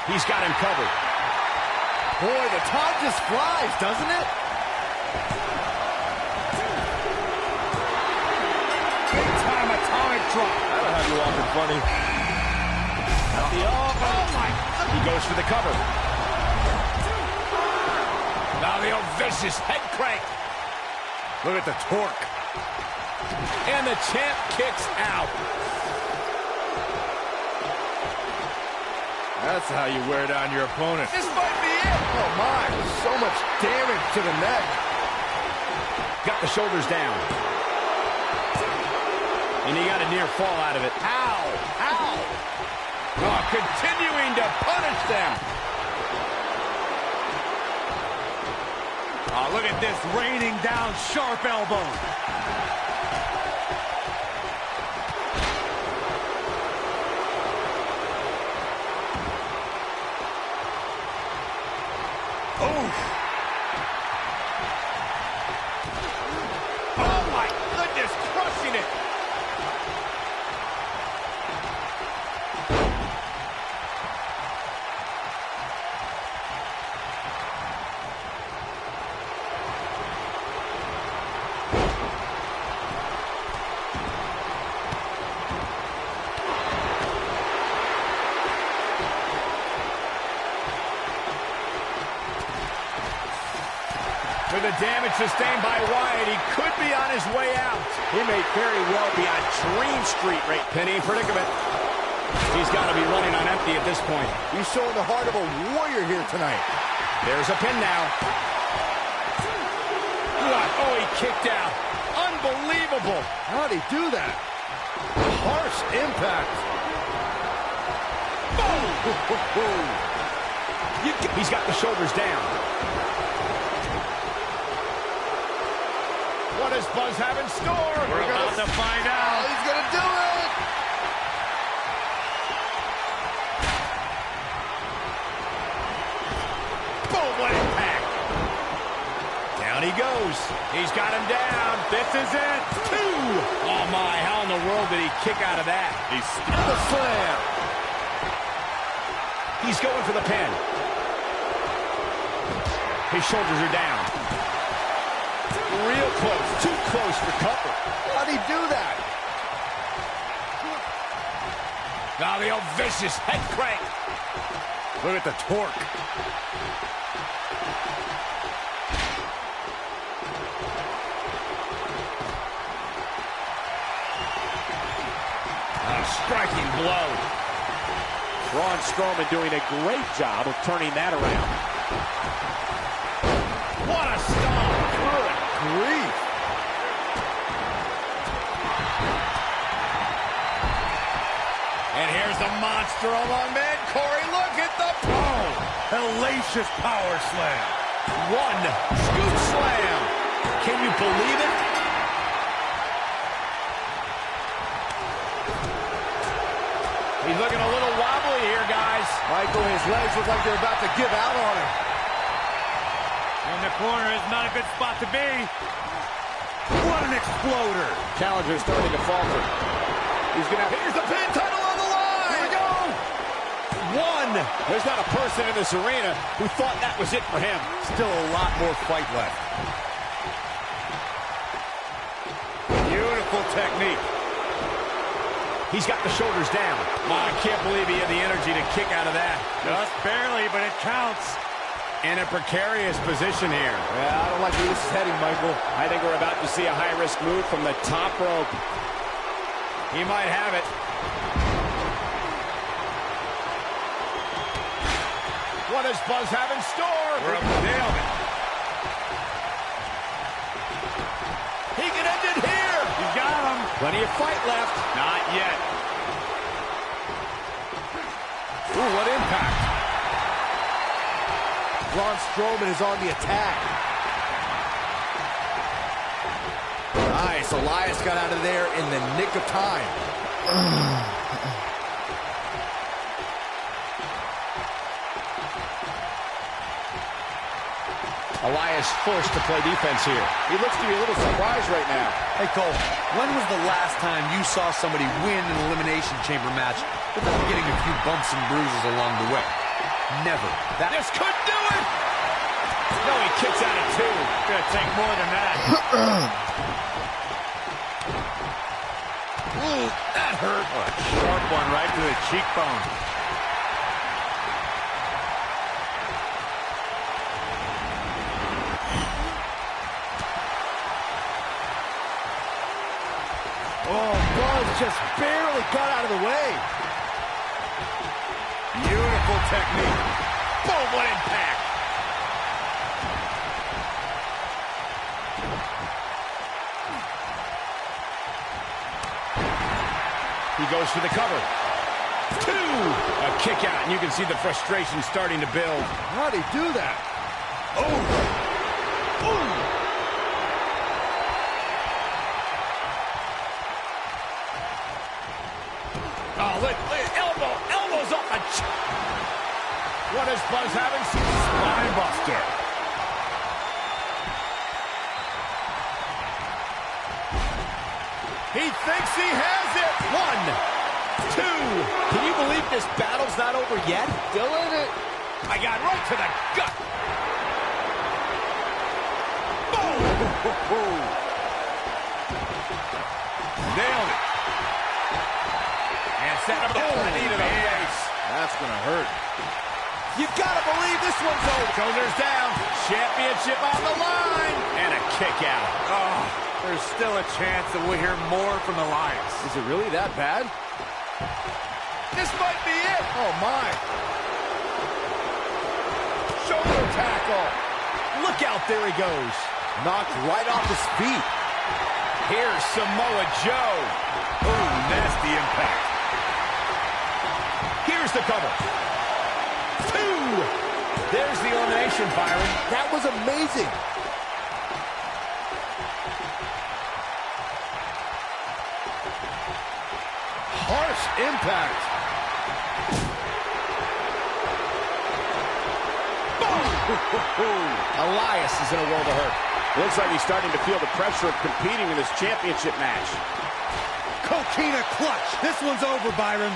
He's got him covered. Boy, the time just flies, doesn't it? Big time atomic drop. That'll have you walking funny. At the oh my. He goes for the cover. Now the vicious head crank. Look at the torque. And the champ kicks out. That's how you wear down your opponent. This might be it. Oh my, so much damage to the neck. Got the shoulders down. And he got a near fall out of it. Ow! Ow! Oh, continuing to punish them. Oh, look at this, raining down sharp elbow. Oh my goodness, crushing it. For the damage sustained by Wyatt, he could be on his way out. He may very well be on Dream Street right. Penny predicament. He's got to be running on empty at this point. He's showing the heart of a warrior here tonight. There's a pin now. What? Oh, he kicked out. Unbelievable. How'd he do that? Harsh impact. Boom! He's got the shoulders down. What does Buzz have in store? We're about to find out. Oh, he's going to do it. Boom, what impact. Down he goes. He's got him down. This is it. 2. Oh, my. How in the world did he kick out of that? He's the slam. He's going for the pin. His shoulders are down. Real close. Too close for cover. How'd he do that? Now the old vicious head crank. Look at the torque. A striking blow. Braun Strowman doing a great job of turning that around. What a stomp. Good grief. And here's the monster among men. Corey, look at the boom. Hellacious power slam. 1 scoop slam. Can you believe it? He's looking a little wobbly here, guys. Michael, his legs look like they're about to give out on him. In the corner is not a good spot to be. What an exploder. Challenger starting to falter. He's going to... Here's the pin, title on the line. Here we go. 1. There's not a person in this arena who thought that was it for him. Still a lot more fight left. Beautiful technique. He's got the shoulders down. Oh, I can't believe he had the energy to kick out of that. Just barely, but it counts. In a precarious position here. Yeah, I don't like where this is heading, Michael. I think we're about to see a high-risk move from the top rope. He might have it. What does Buzz have in store? We're up to nail it. Plenty of fight left. Not yet. Ooh, what impact. Braun Strowman is on the attack. Nice. Elias got out of there in the nick of time. Elias forced to play defense here. He looks to be a little surprised right now. Hey, Cole, when was the last time you saw somebody win an Elimination Chamber match without getting a few bumps and bruises along the way? Never. This could do it! No, he kicks out at 2. Gonna take more than that. Ooh, that hurt. Oh, a sharp one right to the cheekbone. Oh, Buzz just barely got out of the way. Beautiful technique. Boom, what impact. He goes for the cover. 2! A kick out, and you can see the frustration starting to build. How'd he do that? Oh! Ooh! Oh, look, elbows off the What is Buzz having? Spine buster. He thinks he has it. 1, 2. Can you believe this battle's not over yet? Still in it. I got right to the gut. Boom! Nailed it. And set up the knee to the face. That's gonna hurt. You gotta believe this one's over. Shoulders down. Championship on the line. And a kick out. Oh, there's still a chance that we'll hear more from Elias. Is it really that bad? This might be it. Oh, my. Shoulder tackle. Look out, there he goes. Knocked right off his feet. Here's Samoa Joe. Ooh, nasty impact. Here's the cover. 2. There's the elimination, Byron. That was amazing. Harsh impact. Elias is in a world of hurt. Looks like he's starting to feel the pressure of competing in this championship match. Coquina clutch. This one's over, Byron.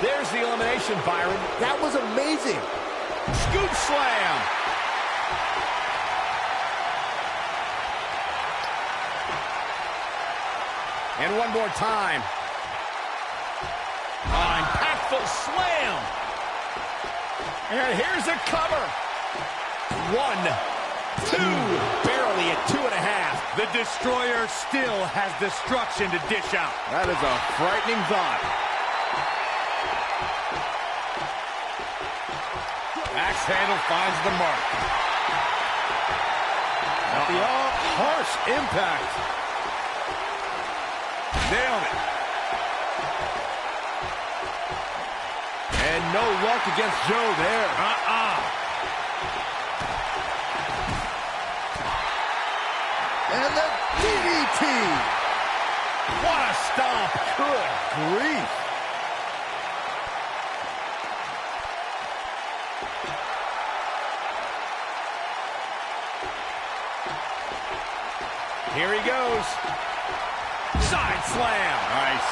There's the elimination, Byron. That was amazing. Scoop slam. And one more time. Impactful slam. And here's a cover. 1, 2. Barely at 2.5. The Destroyer still has destruction to dish out. That is a frightening thought. Axe handle finds the mark. The harsh impact. Nailed it. And no luck against Joe there. And the DDT. What a stomp. Good grief. Here he goes. Side slam. Nice.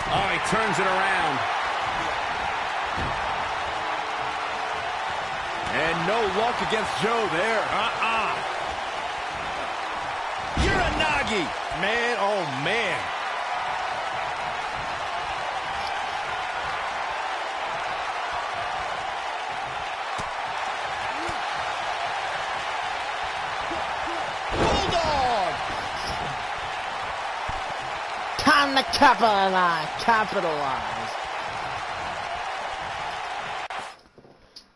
Oh, he turns it around. And no luck against Joe there. Uranagi. Man, oh man. Time to capitalize. Capitalize.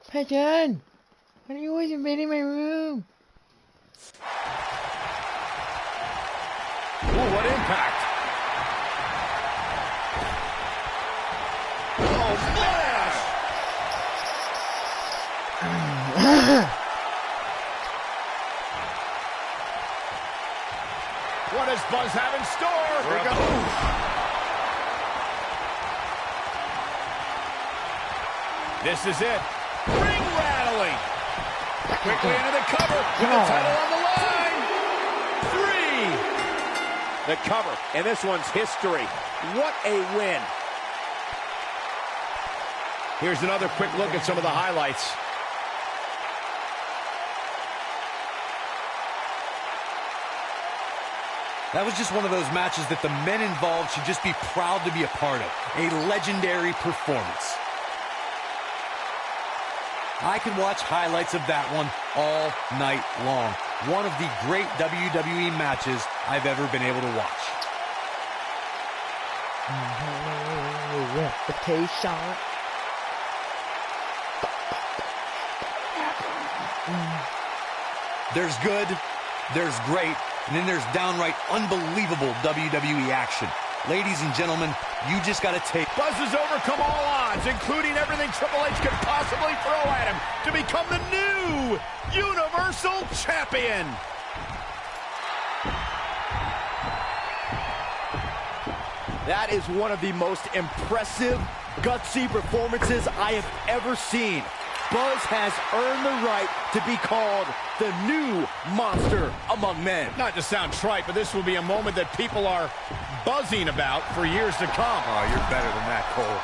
Pigeon! Why are you always invading my room? Ooh, what impact! Oh, splash! What does Buzz have in store? This is it. Ring rattling. Quickly into the cover with the title on the line. 3. The cover, and this one's history. What a win. Here's another quick look at some of the highlights. That was just one of those matches that the men involved should just be proud to be a part of. A legendary performance. I could watch highlights of that one all night long. One of the great WWE matches I've ever been able to watch. Reputation. There's good, there's great, and then there's downright unbelievable WWE action. Ladies and gentlemen, you just got to take... Buzz has overcome all odds, including everything Triple H could possibly throw at him, to become the new Universal Champion. That is one of the most impressive, gutsy performances I have ever seen. Buzz has earned the right to be called the new monster among men. Not to sound trite, but this will be a moment that people are buzzing about for years to come. Oh, you're better than that, Cole.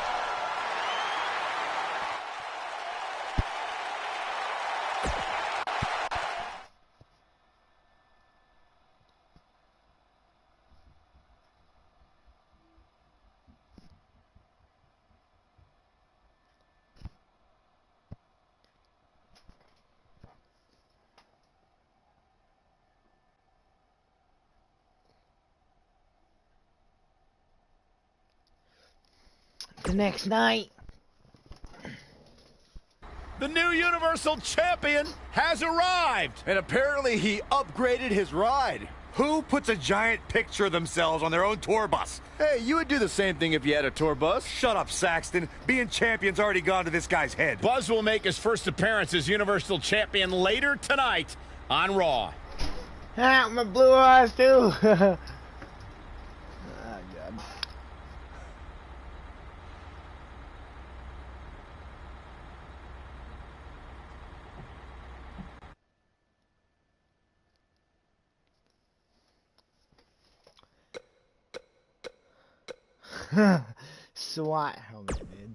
The next night, the new Universal Champion has arrived. And apparently he upgraded his ride. Who puts a giant picture of themselves on their own tour bus? Hey, you would do the same thing if you had a tour bus. Shut up, Saxton. Being champion's already gone to this guy's head. Buzz will make his first appearance as Universal Champion later tonight on Raw. Ah, my blue eyes too. Oh, God. SWAT helmet, dude.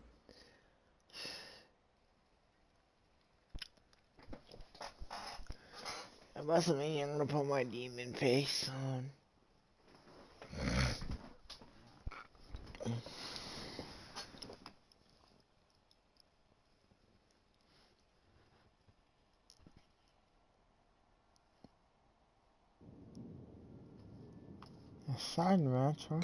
That mustn't mean I'm gonna put my demon face on. A side match, huh?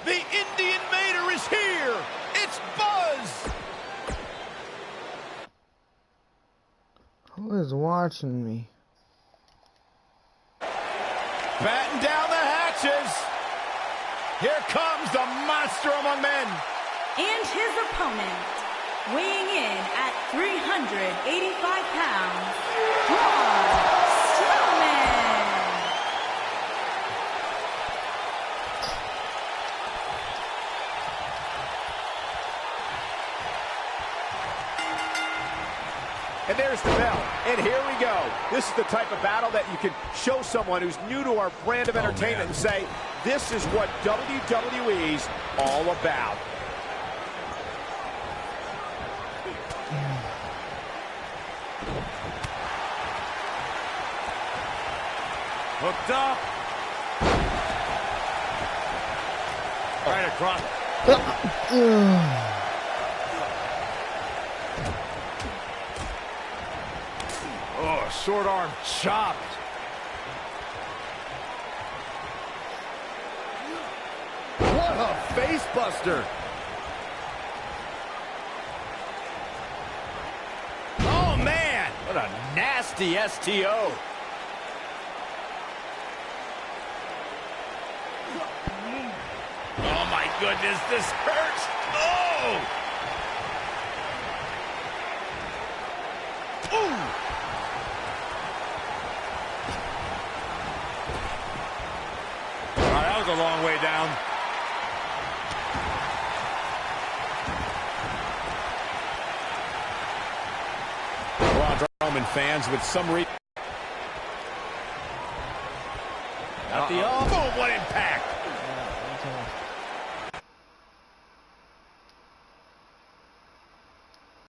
The Indian Mater is here! It's Buzz! Who is watching me? Batten down the hatches. Here comes the monster among men. And his opponent, weighing in at 385 pounds, Braun Strowman. And there's the bell. And here we go. This is the type of battle that you can show someone who's new to our brand of entertainment and say, this is what WWE's all about. Hooked up. Right across. Oh, short arm chopped. What a face buster. Oh, man. What a nasty STO. Oh, my goodness. This hurts. Oh. Ooh. That was a long way down. Braun Strowman fans with some reason. At the boom, what impact.